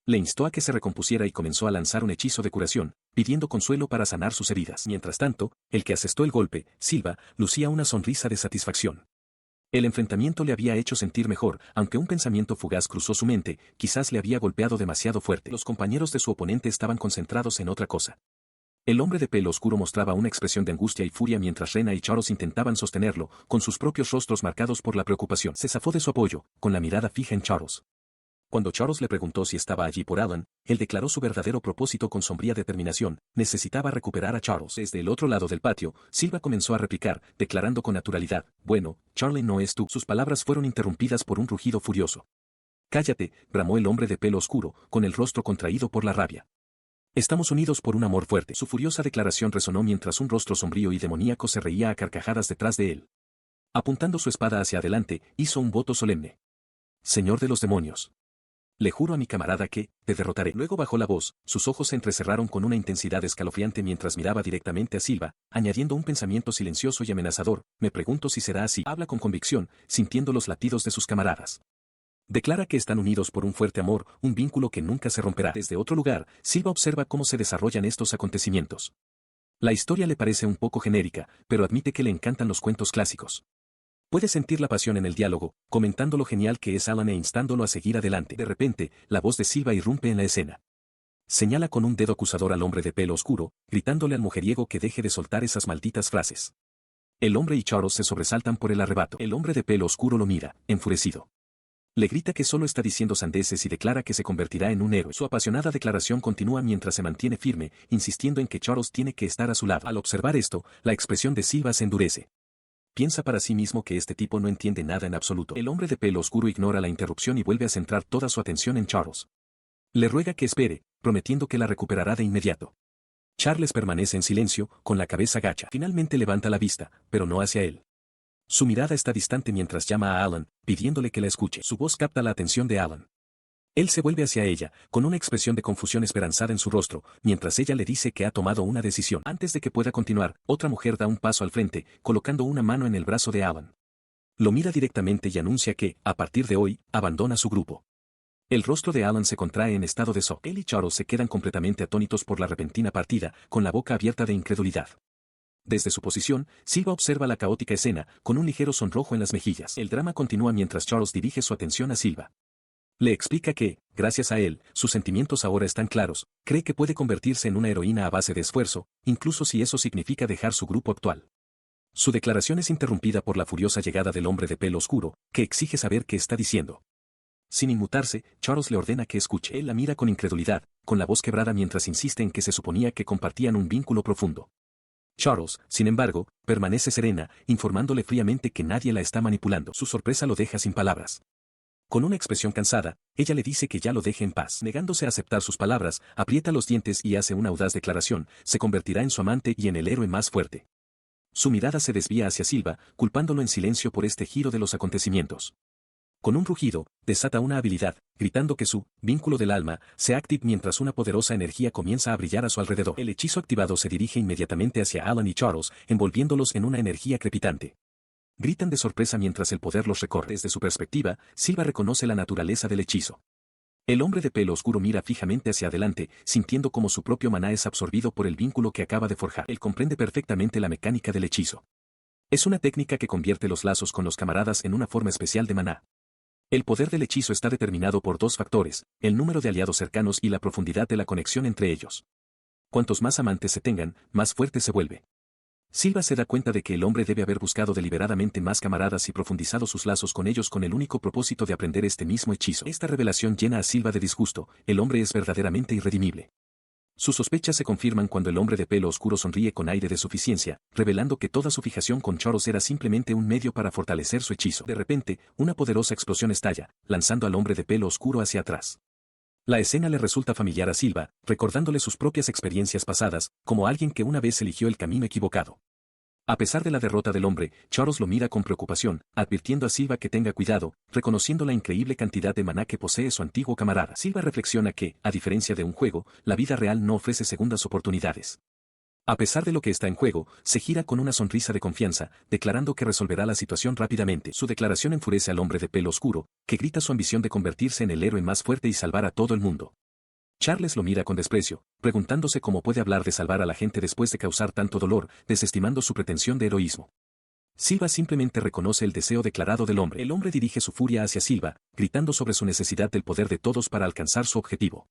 Le instó a que se recompusiera y comenzó a lanzar un hechizo de curación, pidiendo consuelo para sanar sus heridas. Mientras tanto, el que asestó el golpe, Silva, lucía una sonrisa de satisfacción. El enfrentamiento le había hecho sentir mejor, aunque un pensamiento fugaz cruzó su mente, quizás le había golpeado demasiado fuerte. Los compañeros de su oponente estaban concentrados en otra cosa. El hombre de pelo oscuro mostraba una expresión de angustia y furia mientras Rena y Charles intentaban sostenerlo, con sus propios rostros marcados por la preocupación. Se zafó de su apoyo, con la mirada fija en Charles. Cuando Charles le preguntó si estaba allí por Alan, él declaró su verdadero propósito con sombría determinación, necesitaba recuperar a Charles. Desde el otro lado del patio, Silva comenzó a replicar, declarando con naturalidad, bueno, Charlie no es tú. Sus palabras fueron interrumpidas por un rugido furioso. Cállate, bramó el hombre de pelo oscuro, con el rostro contraído por la rabia. Estamos unidos por un amor fuerte. Su furiosa declaración resonó mientras un rostro sombrío y demoníaco se reía a carcajadas detrás de él. Apuntando su espada hacia adelante, hizo un voto solemne. Señor de los demonios. Le juro a mi camarada que, te derrotaré. Luego bajó la voz, sus ojos se entrecerraron con una intensidad escalofriante mientras miraba directamente a Silva, añadiendo un pensamiento silencioso y amenazador, me pregunto si será así. Habla con convicción, sintiendo los latidos de sus camaradas. Declara que están unidos por un fuerte amor, un vínculo que nunca se romperá. Desde otro lugar, Silva observa cómo se desarrollan estos acontecimientos. La historia le parece un poco genérica, pero admite que le encantan los cuentos clásicos. Puede sentir la pasión en el diálogo, comentando lo genial que es Alan e instándolo a seguir adelante. De repente, la voz de Silva irrumpe en la escena. Señala con un dedo acusador al hombre de pelo oscuro, gritándole al mujeriego que deje de soltar esas malditas frases. El hombre y Charles se sobresaltan por el arrebato. El hombre de pelo oscuro lo mira, enfurecido. Le grita que solo está diciendo sandeces y declara que se convertirá en un héroe. Su apasionada declaración continúa mientras se mantiene firme, insistiendo en que Charles tiene que estar a su lado. Al observar esto, la expresión de Silva se endurece. Piensa para sí mismo que este tipo no entiende nada en absoluto. El hombre de pelo oscuro ignora la interrupción y vuelve a centrar toda su atención en Charles. Le ruega que espere, prometiendo que la recuperará de inmediato. Charles permanece en silencio, con la cabeza gacha. Finalmente levanta la vista, pero no hacia él. Su mirada está distante mientras llama a Alan, pidiéndole que la escuche. Su voz capta la atención de Alan. Él se vuelve hacia ella, con una expresión de confusión esperanzada en su rostro, mientras ella le dice que ha tomado una decisión. Antes de que pueda continuar, otra mujer da un paso al frente, colocando una mano en el brazo de Alan. Lo mira directamente y anuncia que, a partir de hoy, abandona su grupo. El rostro de Alan se contrae en estado de shock. Él y Charles se quedan completamente atónitos por la repentina partida, con la boca abierta de incredulidad. Desde su posición, Silva observa la caótica escena, con un ligero sonrojo en las mejillas. El drama continúa mientras Charles dirige su atención a Silva. Le explica que, gracias a él, sus sentimientos ahora están claros, cree que puede convertirse en una heroína a base de esfuerzo, incluso si eso significa dejar su grupo actual. Su declaración es interrumpida por la furiosa llegada del hombre de pelo oscuro, que exige saber qué está diciendo. Sin inmutarse, Charles le ordena que escuche. Él la mira con incredulidad, con la voz quebrada mientras insiste en que se suponía que compartían un vínculo profundo. Charles, sin embargo, permanece serena, informándole fríamente que nadie la está manipulando. Su sorpresa lo deja sin palabras. Con una expresión cansada, ella le dice que ya lo deje en paz. Negándose a aceptar sus palabras, aprieta los dientes y hace una audaz declaración, se convertirá en su amante y en el héroe más fuerte. Su mirada se desvía hacia Silva, culpándolo en silencio por este giro de los acontecimientos. Con un rugido, desata una habilidad, gritando que su vínculo del alma se activa mientras una poderosa energía comienza a brillar a su alrededor. El hechizo activado se dirige inmediatamente hacia Alan y Charles, envolviéndolos en una energía crepitante. Gritan de sorpresa mientras el poder los recorre. Desde su perspectiva, Silva reconoce la naturaleza del hechizo. El hombre de pelo oscuro mira fijamente hacia adelante, sintiendo como su propio maná es absorbido por el vínculo que acaba de forjar. Él comprende perfectamente la mecánica del hechizo. Es una técnica que convierte los lazos con los camaradas en una forma especial de maná. El poder del hechizo está determinado por dos factores, el número de aliados cercanos y la profundidad de la conexión entre ellos. Cuantos más amantes se tengan, más fuerte se vuelve. Silva se da cuenta de que el hombre debe haber buscado deliberadamente más camaradas y profundizado sus lazos con ellos con el único propósito de aprender este mismo hechizo. Esta revelación llena a Silva de disgusto, el hombre es verdaderamente irredimible. Sus sospechas se confirman cuando el hombre de pelo oscuro sonríe con aire de suficiencia, revelando que toda su fijación con Charles era simplemente un medio para fortalecer su hechizo. De repente, una poderosa explosión estalla, lanzando al hombre de pelo oscuro hacia atrás. La escena le resulta familiar a Silva, recordándole sus propias experiencias pasadas, como alguien que una vez eligió el camino equivocado. A pesar de la derrota del hombre, Charles lo mira con preocupación, advirtiendo a Silva que tenga cuidado, reconociendo la increíble cantidad de maná que posee su antiguo camarada. Silva reflexiona que, a diferencia de un juego, la vida real no ofrece segundas oportunidades. A pesar de lo que está en juego, se gira con una sonrisa de confianza, declarando que resolverá la situación rápidamente. Su declaración enfurece al hombre de pelo oscuro, que grita su ambición de convertirse en el héroe más fuerte y salvar a todo el mundo. Charles lo mira con desprecio, preguntándose cómo puede hablar de salvar a la gente después de causar tanto dolor, desestimando su pretensión de heroísmo. Silva simplemente reconoce el deseo declarado del hombre. El hombre dirige su furia hacia Silva, gritando sobre su necesidad del poder de todos para alcanzar su objetivo.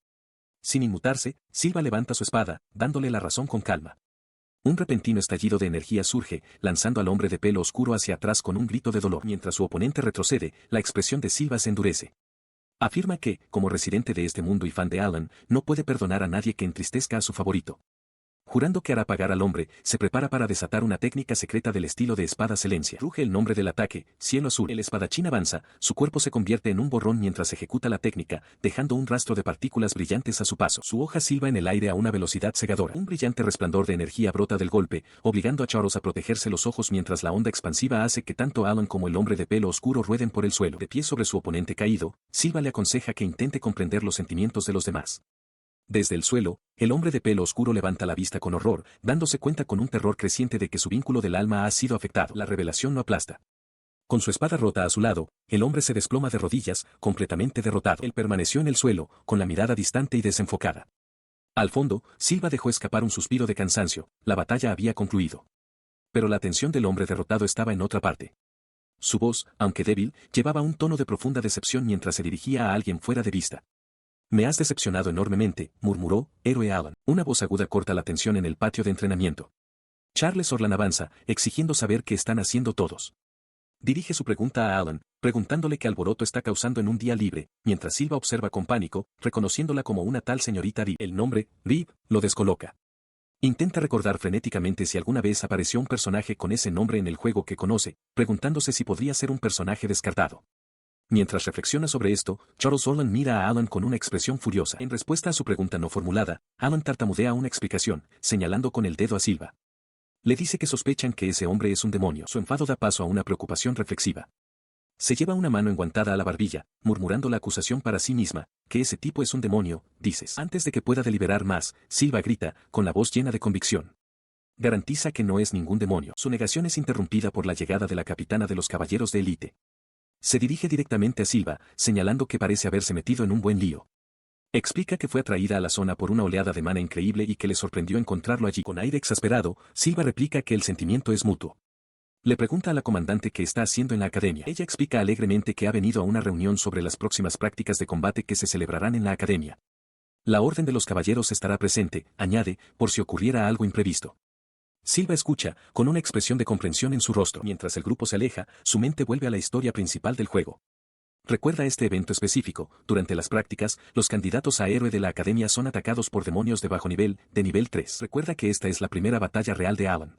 Sin inmutarse, Silva levanta su espada, dándole la razón con calma. Un repentino estallido de energía surge, lanzando al hombre de pelo oscuro hacia atrás con un grito de dolor. Mientras su oponente retrocede, la expresión de Silva se endurece. Afirma que, como residente de este mundo y fan de Alan, no puede perdonar a nadie que entristezca a su favorito. Jurando que hará pagar al hombre, se prepara para desatar una técnica secreta del estilo de espada Celencia. Ruge el nombre del ataque, Cielo Azul. El espadachín avanza, su cuerpo se convierte en un borrón mientras ejecuta la técnica, dejando un rastro de partículas brillantes a su paso. Su hoja silba en el aire a una velocidad cegadora. Un brillante resplandor de energía brota del golpe, obligando a Charles a protegerse los ojos mientras la onda expansiva hace que tanto Alan como el hombre de pelo oscuro rueden por el suelo. De pie sobre su oponente caído, Silva le aconseja que intente comprender los sentimientos de los demás. Desde el suelo, el hombre de pelo oscuro levanta la vista con horror, dándose cuenta con un terror creciente de que su vínculo del alma ha sido afectado. La revelación lo aplasta. Con su espada rota a su lado, el hombre se desploma de rodillas, completamente derrotado. Él permaneció en el suelo, con la mirada distante y desenfocada. Al fondo, Silva dejó escapar un suspiro de cansancio, la batalla había concluido. Pero la atención del hombre derrotado estaba en otra parte. Su voz, aunque débil, llevaba un tono de profunda decepción mientras se dirigía a alguien fuera de vista. Me has decepcionado enormemente, murmuró, héroe Alan. Una voz aguda corta la tensión en el patio de entrenamiento. Charles Orlan avanza, exigiendo saber qué están haciendo todos. Dirige su pregunta a Alan, preguntándole qué alboroto está causando en un día libre, mientras Silva observa con pánico, reconociéndola como una tal señorita Reeve. El nombre, Reeve, lo descoloca. Intenta recordar frenéticamente si alguna vez apareció un personaje con ese nombre en el juego que conoce, preguntándose si podría ser un personaje descartado. Mientras reflexiona sobre esto, Charles Orland mira a Alan con una expresión furiosa. En respuesta a su pregunta no formulada, Alan tartamudea una explicación, señalando con el dedo a Silva. Le dice que sospechan que ese hombre es un demonio. Su enfado da paso a una preocupación reflexiva. Se lleva una mano enguantada a la barbilla, murmurando la acusación para sí misma, que ese tipo es un demonio, dices. Antes de que pueda deliberar más, Silva grita, con la voz llena de convicción. Garantiza que no es ningún demonio. Su negación es interrumpida por la llegada de la capitana de los caballeros de élite. Se dirige directamente a Silva, señalando que parece haberse metido en un buen lío. Explica que fue atraída a la zona por una oleada de mana increíble y que le sorprendió encontrarlo allí. Con aire exasperado, Silva replica que el sentimiento es mutuo. Le pregunta a la comandante qué está haciendo en la academia. Ella explica alegremente que ha venido a una reunión sobre las próximas prácticas de combate que se celebrarán en la academia. La orden de los caballeros estará presente, añade, por si ocurriera algo imprevisto. Silva escucha, con una expresión de comprensión en su rostro. Mientras el grupo se aleja, su mente vuelve a la historia principal del juego. Recuerda este evento específico. Durante las prácticas, los candidatos a héroe de la academia son atacados por demonios de bajo nivel, de nivel 3. Recuerda que esta es la primera batalla real de Alan.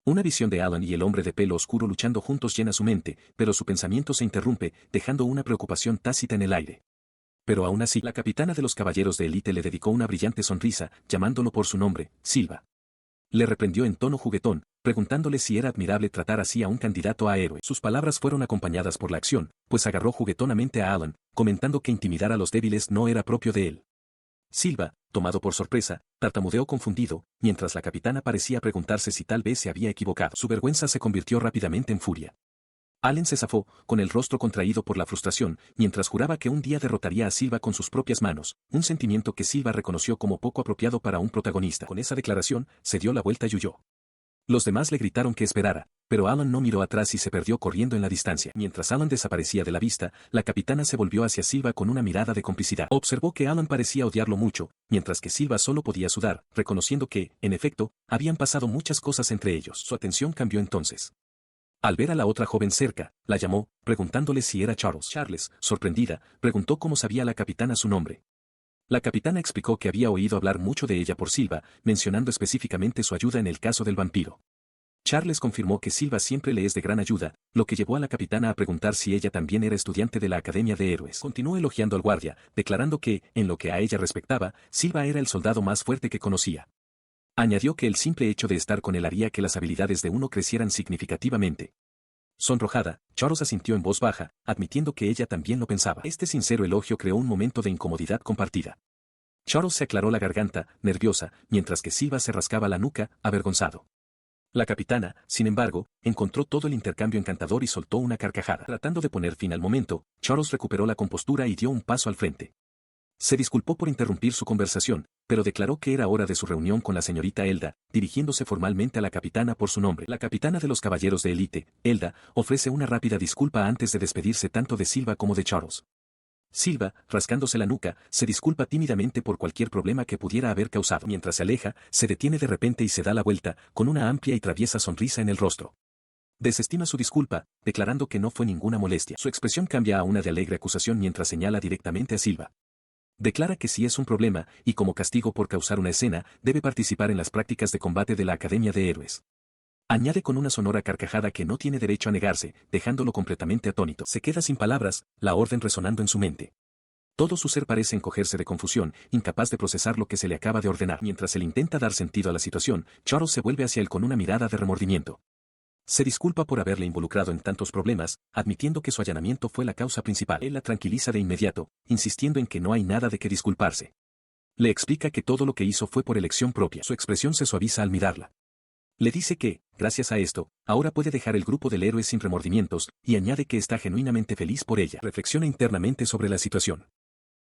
Una visión de Alan y el hombre de pelo oscuro luchando juntos llena su mente, pero su pensamiento se interrumpe, dejando una preocupación tácita en el aire. Pero aún así, la capitana de los caballeros de élite le dedicó una brillante sonrisa, llamándolo por su nombre, Silva. Le reprendió en tono juguetón, preguntándole si era admirable tratar así a un candidato a héroe. Sus palabras fueron acompañadas por la acción, pues agarró juguetonamente a Alan, comentando que intimidar a los débiles no era propio de él. Silva, tomado por sorpresa, tartamudeó confundido, mientras la capitana parecía preguntarse si tal vez se había equivocado. Su vergüenza se convirtió rápidamente en furia. Allen se zafó, con el rostro contraído por la frustración, mientras juraba que un día derrotaría a Silva con sus propias manos, un sentimiento que Silva reconoció como poco apropiado para un protagonista. Con esa declaración, se dio la vuelta y huyó. Los demás le gritaron que esperara, pero Alan no miró atrás y se perdió corriendo en la distancia. Mientras Alan desaparecía de la vista, la capitana se volvió hacia Silva con una mirada de complicidad. Observó que Alan parecía odiarlo mucho, mientras que Silva solo podía sudar, reconociendo que, en efecto, habían pasado muchas cosas entre ellos. Su atención cambió entonces. Al ver a la otra joven cerca, la llamó, preguntándole si era Charles. Charles, sorprendida, preguntó cómo sabía la capitana su nombre. La capitana explicó que había oído hablar mucho de ella por Silva, mencionando específicamente su ayuda en el caso del vampiro. Charles confirmó que Silva siempre le es de gran ayuda, lo que llevó a la capitana a preguntar si ella también era estudiante de la Academia de Héroes. Continuó elogiando al guardia, declarando que, en lo que a ella respectaba, Silva era el soldado más fuerte que conocía. Añadió que el simple hecho de estar con él haría que las habilidades de uno crecieran significativamente. Sonrojada, Charles asintió en voz baja, admitiendo que ella también lo pensaba. Este sincero elogio creó un momento de incomodidad compartida. Charles se aclaró la garganta, nerviosa, mientras que Silva se rascaba la nuca, avergonzado. La capitana, sin embargo, encontró todo el intercambio encantador y soltó una carcajada. Tratando de poner fin al momento, Charles recuperó la compostura y dio un paso al frente. Se disculpó por interrumpir su conversación, pero declaró que era hora de su reunión con la señorita Elda, dirigiéndose formalmente a la capitana por su nombre. La capitana de los caballeros de élite, Elda, ofrece una rápida disculpa antes de despedirse tanto de Silva como de Charles. Silva, rascándose la nuca, se disculpa tímidamente por cualquier problema que pudiera haber causado. Mientras se aleja, se detiene de repente y se da la vuelta, con una amplia y traviesa sonrisa en el rostro. Desestima su disculpa, declarando que no fue ninguna molestia. Su expresión cambia a una de alegre acusación mientras señala directamente a Silva. Declara que sí es un problema, y como castigo por causar una escena, debe participar en las prácticas de combate de la Academia de Héroes. Añade con una sonora carcajada que no tiene derecho a negarse, dejándolo completamente atónito. Se queda sin palabras, la orden resonando en su mente. Todo su ser parece encogerse de confusión, incapaz de procesar lo que se le acaba de ordenar. Mientras él intenta dar sentido a la situación, Charles se vuelve hacia él con una mirada de remordimiento. Se disculpa por haberle involucrado en tantos problemas, admitiendo que su allanamiento fue la causa principal. Él la tranquiliza de inmediato, insistiendo en que no hay nada de qué disculparse. Le explica que todo lo que hizo fue por elección propia. Su expresión se suaviza al mirarla. Le dice que, gracias a esto, ahora puede dejar el grupo del héroe sin remordimientos, y añade que está genuinamente feliz por ella. Reflexiona internamente sobre la situación.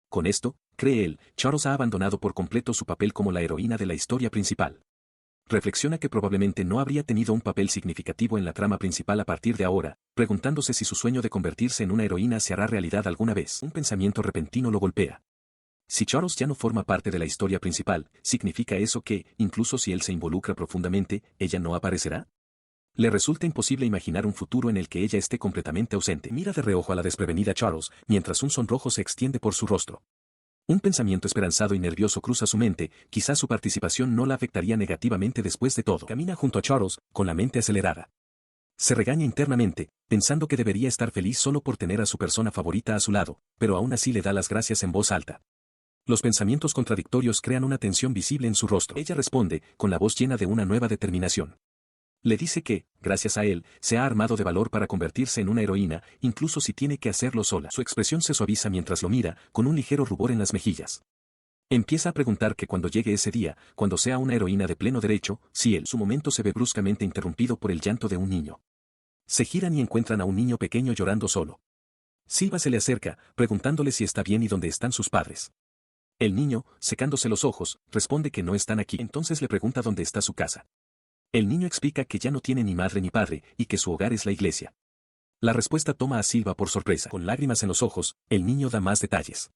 Con esto, cree él, Charles ha abandonado por completo su papel como la heroína de la historia principal. Reflexiona que probablemente no habría tenido un papel significativo en la trama principal a partir de ahora, preguntándose si su sueño de convertirse en una heroína se hará realidad alguna vez. Un pensamiento repentino lo golpea. Si Charles ya no forma parte de la historia principal, ¿significa eso que, incluso si él se involucra profundamente, ella no aparecerá? Le resulta imposible imaginar un futuro en el que ella esté completamente ausente. Mira de reojo a la desprevenida Charles, mientras un sonrojo se extiende por su rostro. Un pensamiento esperanzado y nervioso cruza su mente, quizás su participación no la afectaría negativamente después de todo. Camina junto a Charles, con la mente acelerada. Se regaña internamente, pensando que debería estar feliz solo por tener a su persona favorita a su lado, pero aún así le da las gracias en voz alta. Los pensamientos contradictorios crean una tensión visible en su rostro. Ella responde, con la voz llena de una nueva determinación. Le dice que, gracias a él, se ha armado de valor para convertirse en una heroína, incluso si tiene que hacerlo sola. Su expresión se suaviza mientras lo mira, con un ligero rubor en las mejillas. Empieza a preguntar que cuando llegue ese día, cuando sea una heroína de pleno derecho, si él, su momento se ve bruscamente interrumpido por el llanto de un niño. Se giran y encuentran a un niño pequeño llorando solo. Silva se le acerca, preguntándole si está bien y dónde están sus padres. El niño, secándose los ojos, responde que no están aquí. Entonces le pregunta dónde está su casa. El niño explica que ya no tiene ni madre ni padre, y que su hogar es la iglesia. La respuesta toma a Silva por sorpresa. Con lágrimas en los ojos, el niño da más detalles.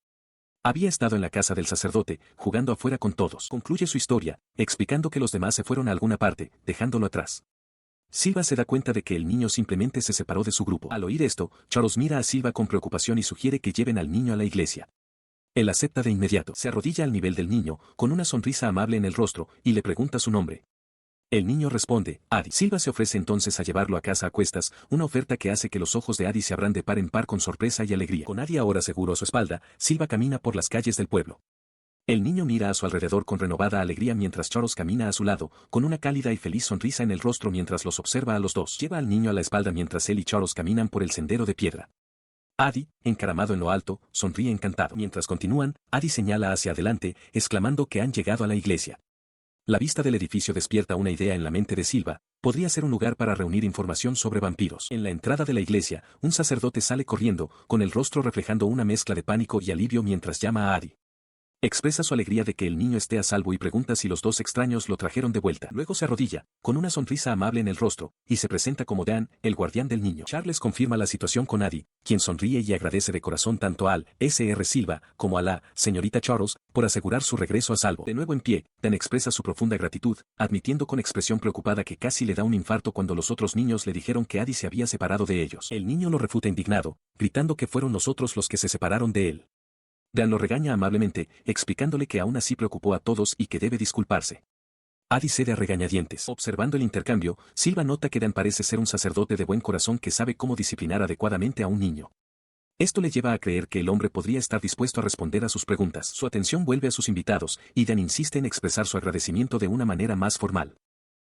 Había estado en la casa del sacerdote, jugando afuera con todos. Concluye su historia, explicando que los demás se fueron a alguna parte, dejándolo atrás. Silva se da cuenta de que el niño simplemente se separó de su grupo. Al oír esto, Charles mira a Silva con preocupación y sugiere que lleven al niño a la iglesia. Él acepta de inmediato. Se arrodilla al nivel del niño, con una sonrisa amable en el rostro, y le pregunta su nombre. El niño responde, Adi. Silva se ofrece entonces a llevarlo a casa a cuestas, una oferta que hace que los ojos de Adi se abran de par en par con sorpresa y alegría. Con Adi ahora seguro a su espalda, Silva camina por las calles del pueblo. El niño mira a su alrededor con renovada alegría mientras Charles camina a su lado, con una cálida y feliz sonrisa en el rostro mientras los observa a los dos. Lleva al niño a la espalda mientras él y Charles caminan por el sendero de piedra. Adi, encaramado en lo alto, sonríe encantado. Mientras continúan, Adi señala hacia adelante, exclamando que han llegado a la iglesia. La vista del edificio despierta una idea en la mente de Silva, podría ser un lugar para reunir información sobre vampiros. En la entrada de la iglesia, un sacerdote sale corriendo, con el rostro reflejando una mezcla de pánico y alivio mientras llama a Adi. Expresa su alegría de que el niño esté a salvo y pregunta si los dos extraños lo trajeron de vuelta. Luego se arrodilla, con una sonrisa amable en el rostro, y se presenta como Dan, el guardián del niño. Charles confirma la situación con Adi, quien sonríe y agradece de corazón tanto al Sr. Silva como a la señorita Charles por asegurar su regreso a salvo. De nuevo en pie, Dan expresa su profunda gratitud, admitiendo con expresión preocupada que casi le da un infarto cuando los otros niños le dijeron que Adi se había separado de ellos. El niño lo refuta indignado, gritando que fueron nosotros los que se separaron de él. Dan lo regaña amablemente, explicándole que aún así preocupó a todos y que debe disculparse. Adi cede a regañadientes. Observando el intercambio, Silva nota que Dan parece ser un sacerdote de buen corazón que sabe cómo disciplinar adecuadamente a un niño. Esto le lleva a creer que el hombre podría estar dispuesto a responder a sus preguntas. Su atención vuelve a sus invitados, y Dan insiste en expresar su agradecimiento de una manera más formal.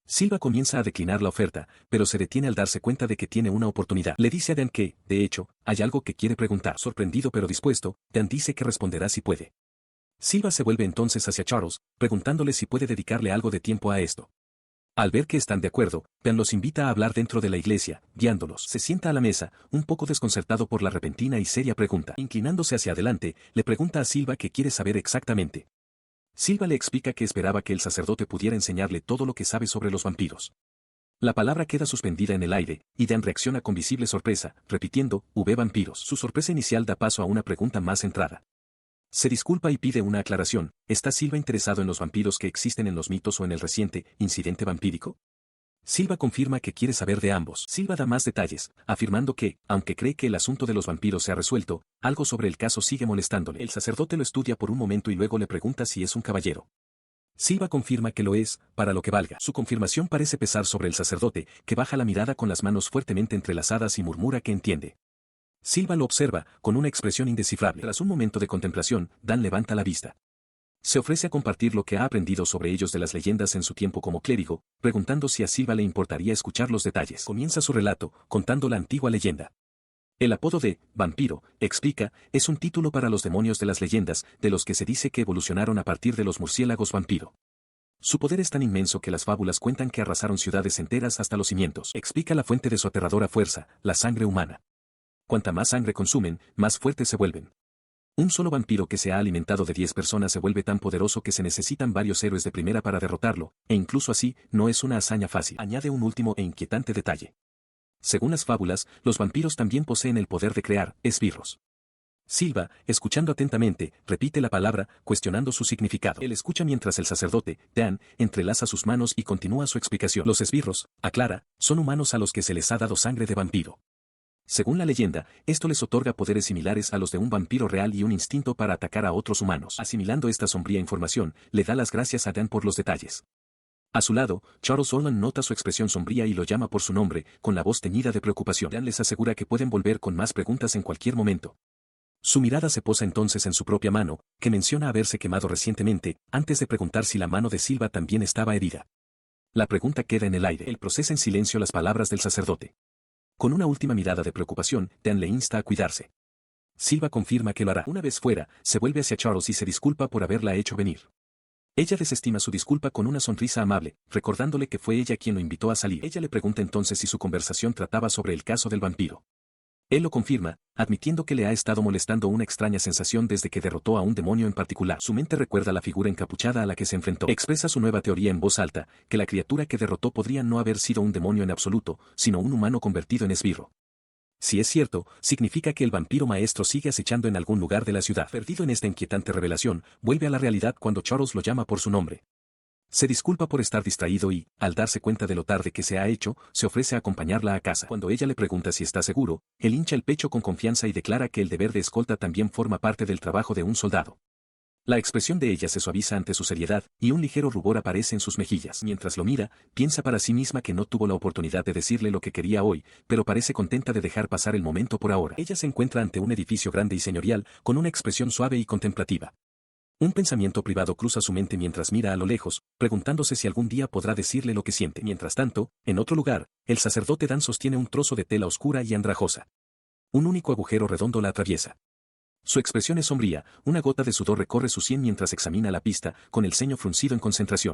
Silva comienza a declinar la oferta, pero se detiene al darse cuenta de que tiene una oportunidad. Le dice a Dan que, de hecho, hay algo que quiere preguntar. Sorprendido pero dispuesto, Dan dice que responderá si puede. Silva se vuelve entonces hacia Charles, preguntándole si puede dedicarle algo de tiempo a esto. Al ver que están de acuerdo, Dan los invita a hablar dentro de la iglesia, guiándolos. Se sienta a la mesa, un poco desconcertado por la repentina y seria pregunta. Inclinándose hacia adelante, le pregunta a Silva qué quiere saber exactamente. Silva le explica que esperaba que el sacerdote pudiera enseñarle todo lo que sabe sobre los vampiros. La palabra queda suspendida en el aire, y Dan reacciona con visible sorpresa, repitiendo, vampiros. Su sorpresa inicial da paso a una pregunta más centrada. Se disculpa y pide una aclaración, ¿está Silva interesado en los vampiros que existen en los mitos o en el reciente incidente vampírico? Silva confirma que quiere saber de ambos. Silva da más detalles, afirmando que, aunque cree que el asunto de los vampiros se ha resuelto, algo sobre el caso sigue molestándole. El sacerdote lo estudia por un momento y luego le pregunta si es un caballero. Silva confirma que lo es, para lo que valga. Su confirmación parece pesar sobre el sacerdote, que baja la mirada con las manos fuertemente entrelazadas y murmura que entiende. Silva lo observa, con una expresión indescifrable. Tras un momento de contemplación, Dan levanta la vista. Se ofrece a compartir lo que ha aprendido sobre ellos de las leyendas en su tiempo como clérigo, preguntando si a Silva le importaría escuchar los detalles. Comienza su relato, contando la antigua leyenda. El apodo de vampiro, explica, es un título para los demonios de las leyendas, de los que se dice que evolucionaron a partir de los murciélagos vampiro. Su poder es tan inmenso que las fábulas cuentan que arrasaron ciudades enteras hasta los cimientos. Explica la fuente de su aterradora fuerza, la sangre humana. Cuanta más sangre consumen, más fuertes se vuelven. Un solo vampiro que se ha alimentado de 10 personas se vuelve tan poderoso que se necesitan varios héroes de primera para derrotarlo, e incluso así, no es una hazaña fácil. Añade un último e inquietante detalle. Según las fábulas, los vampiros también poseen el poder de crear esbirros. Silva, escuchando atentamente, repite la palabra, cuestionando su significado. Él escucha mientras el sacerdote, Dan, entrelaza sus manos y continúa su explicación. Los esbirros, aclara, son humanos a los que se les ha dado sangre de vampiro. Según la leyenda, esto les otorga poderes similares a los de un vampiro real y un instinto para atacar a otros humanos. Asimilando esta sombría información, le da las gracias a Dan por los detalles. A su lado, Charles Orlan nota su expresión sombría y lo llama por su nombre, con la voz teñida de preocupación. Dan les asegura que pueden volver con más preguntas en cualquier momento. Su mirada se posa entonces en su propia mano, que menciona haberse quemado recientemente, antes de preguntar si la mano de Silva también estaba herida. La pregunta queda en el aire. Él procesa en silencio las palabras del sacerdote. Con una última mirada de preocupación, Dan le insta a cuidarse. Silva confirma que lo hará. Una vez fuera, se vuelve hacia Charles y se disculpa por haberla hecho venir. Ella desestima su disculpa con una sonrisa amable, recordándole que fue ella quien lo invitó a salir. Ella le pregunta entonces si su conversación trataba sobre el caso del vampiro. Él lo confirma, admitiendo que le ha estado molestando una extraña sensación desde que derrotó a un demonio en particular. Su mente recuerda la figura encapuchada a la que se enfrentó. Expresa su nueva teoría en voz alta, que la criatura que derrotó podría no haber sido un demonio en absoluto, sino un humano convertido en esbirro. Si es cierto, significa que el vampiro maestro sigue acechando en algún lugar de la ciudad. Perdido en esta inquietante revelación, vuelve a la realidad cuando Charles lo llama por su nombre. Se disculpa por estar distraído y, al darse cuenta de lo tarde que se ha hecho, se ofrece a acompañarla a casa. Cuando ella le pregunta si está seguro, él hincha el pecho con confianza y declara que el deber de escolta también forma parte del trabajo de un soldado. La expresión de ella se suaviza ante su seriedad, y un ligero rubor aparece en sus mejillas. Mientras lo mira, piensa para sí misma que no tuvo la oportunidad de decirle lo que quería hoy, pero parece contenta de dejar pasar el momento por ahora. Ella se encuentra ante un edificio grande y señorial, con una expresión suave y contemplativa. Un pensamiento privado cruza su mente mientras mira a lo lejos, preguntándose si algún día podrá decirle lo que siente. Mientras tanto, en otro lugar, el sacerdote Dan sostiene un trozo de tela oscura y andrajosa. Un único agujero redondo la atraviesa. Su expresión es sombría, una gota de sudor recorre su sien mientras examina la pista, con el ceño fruncido en concentración.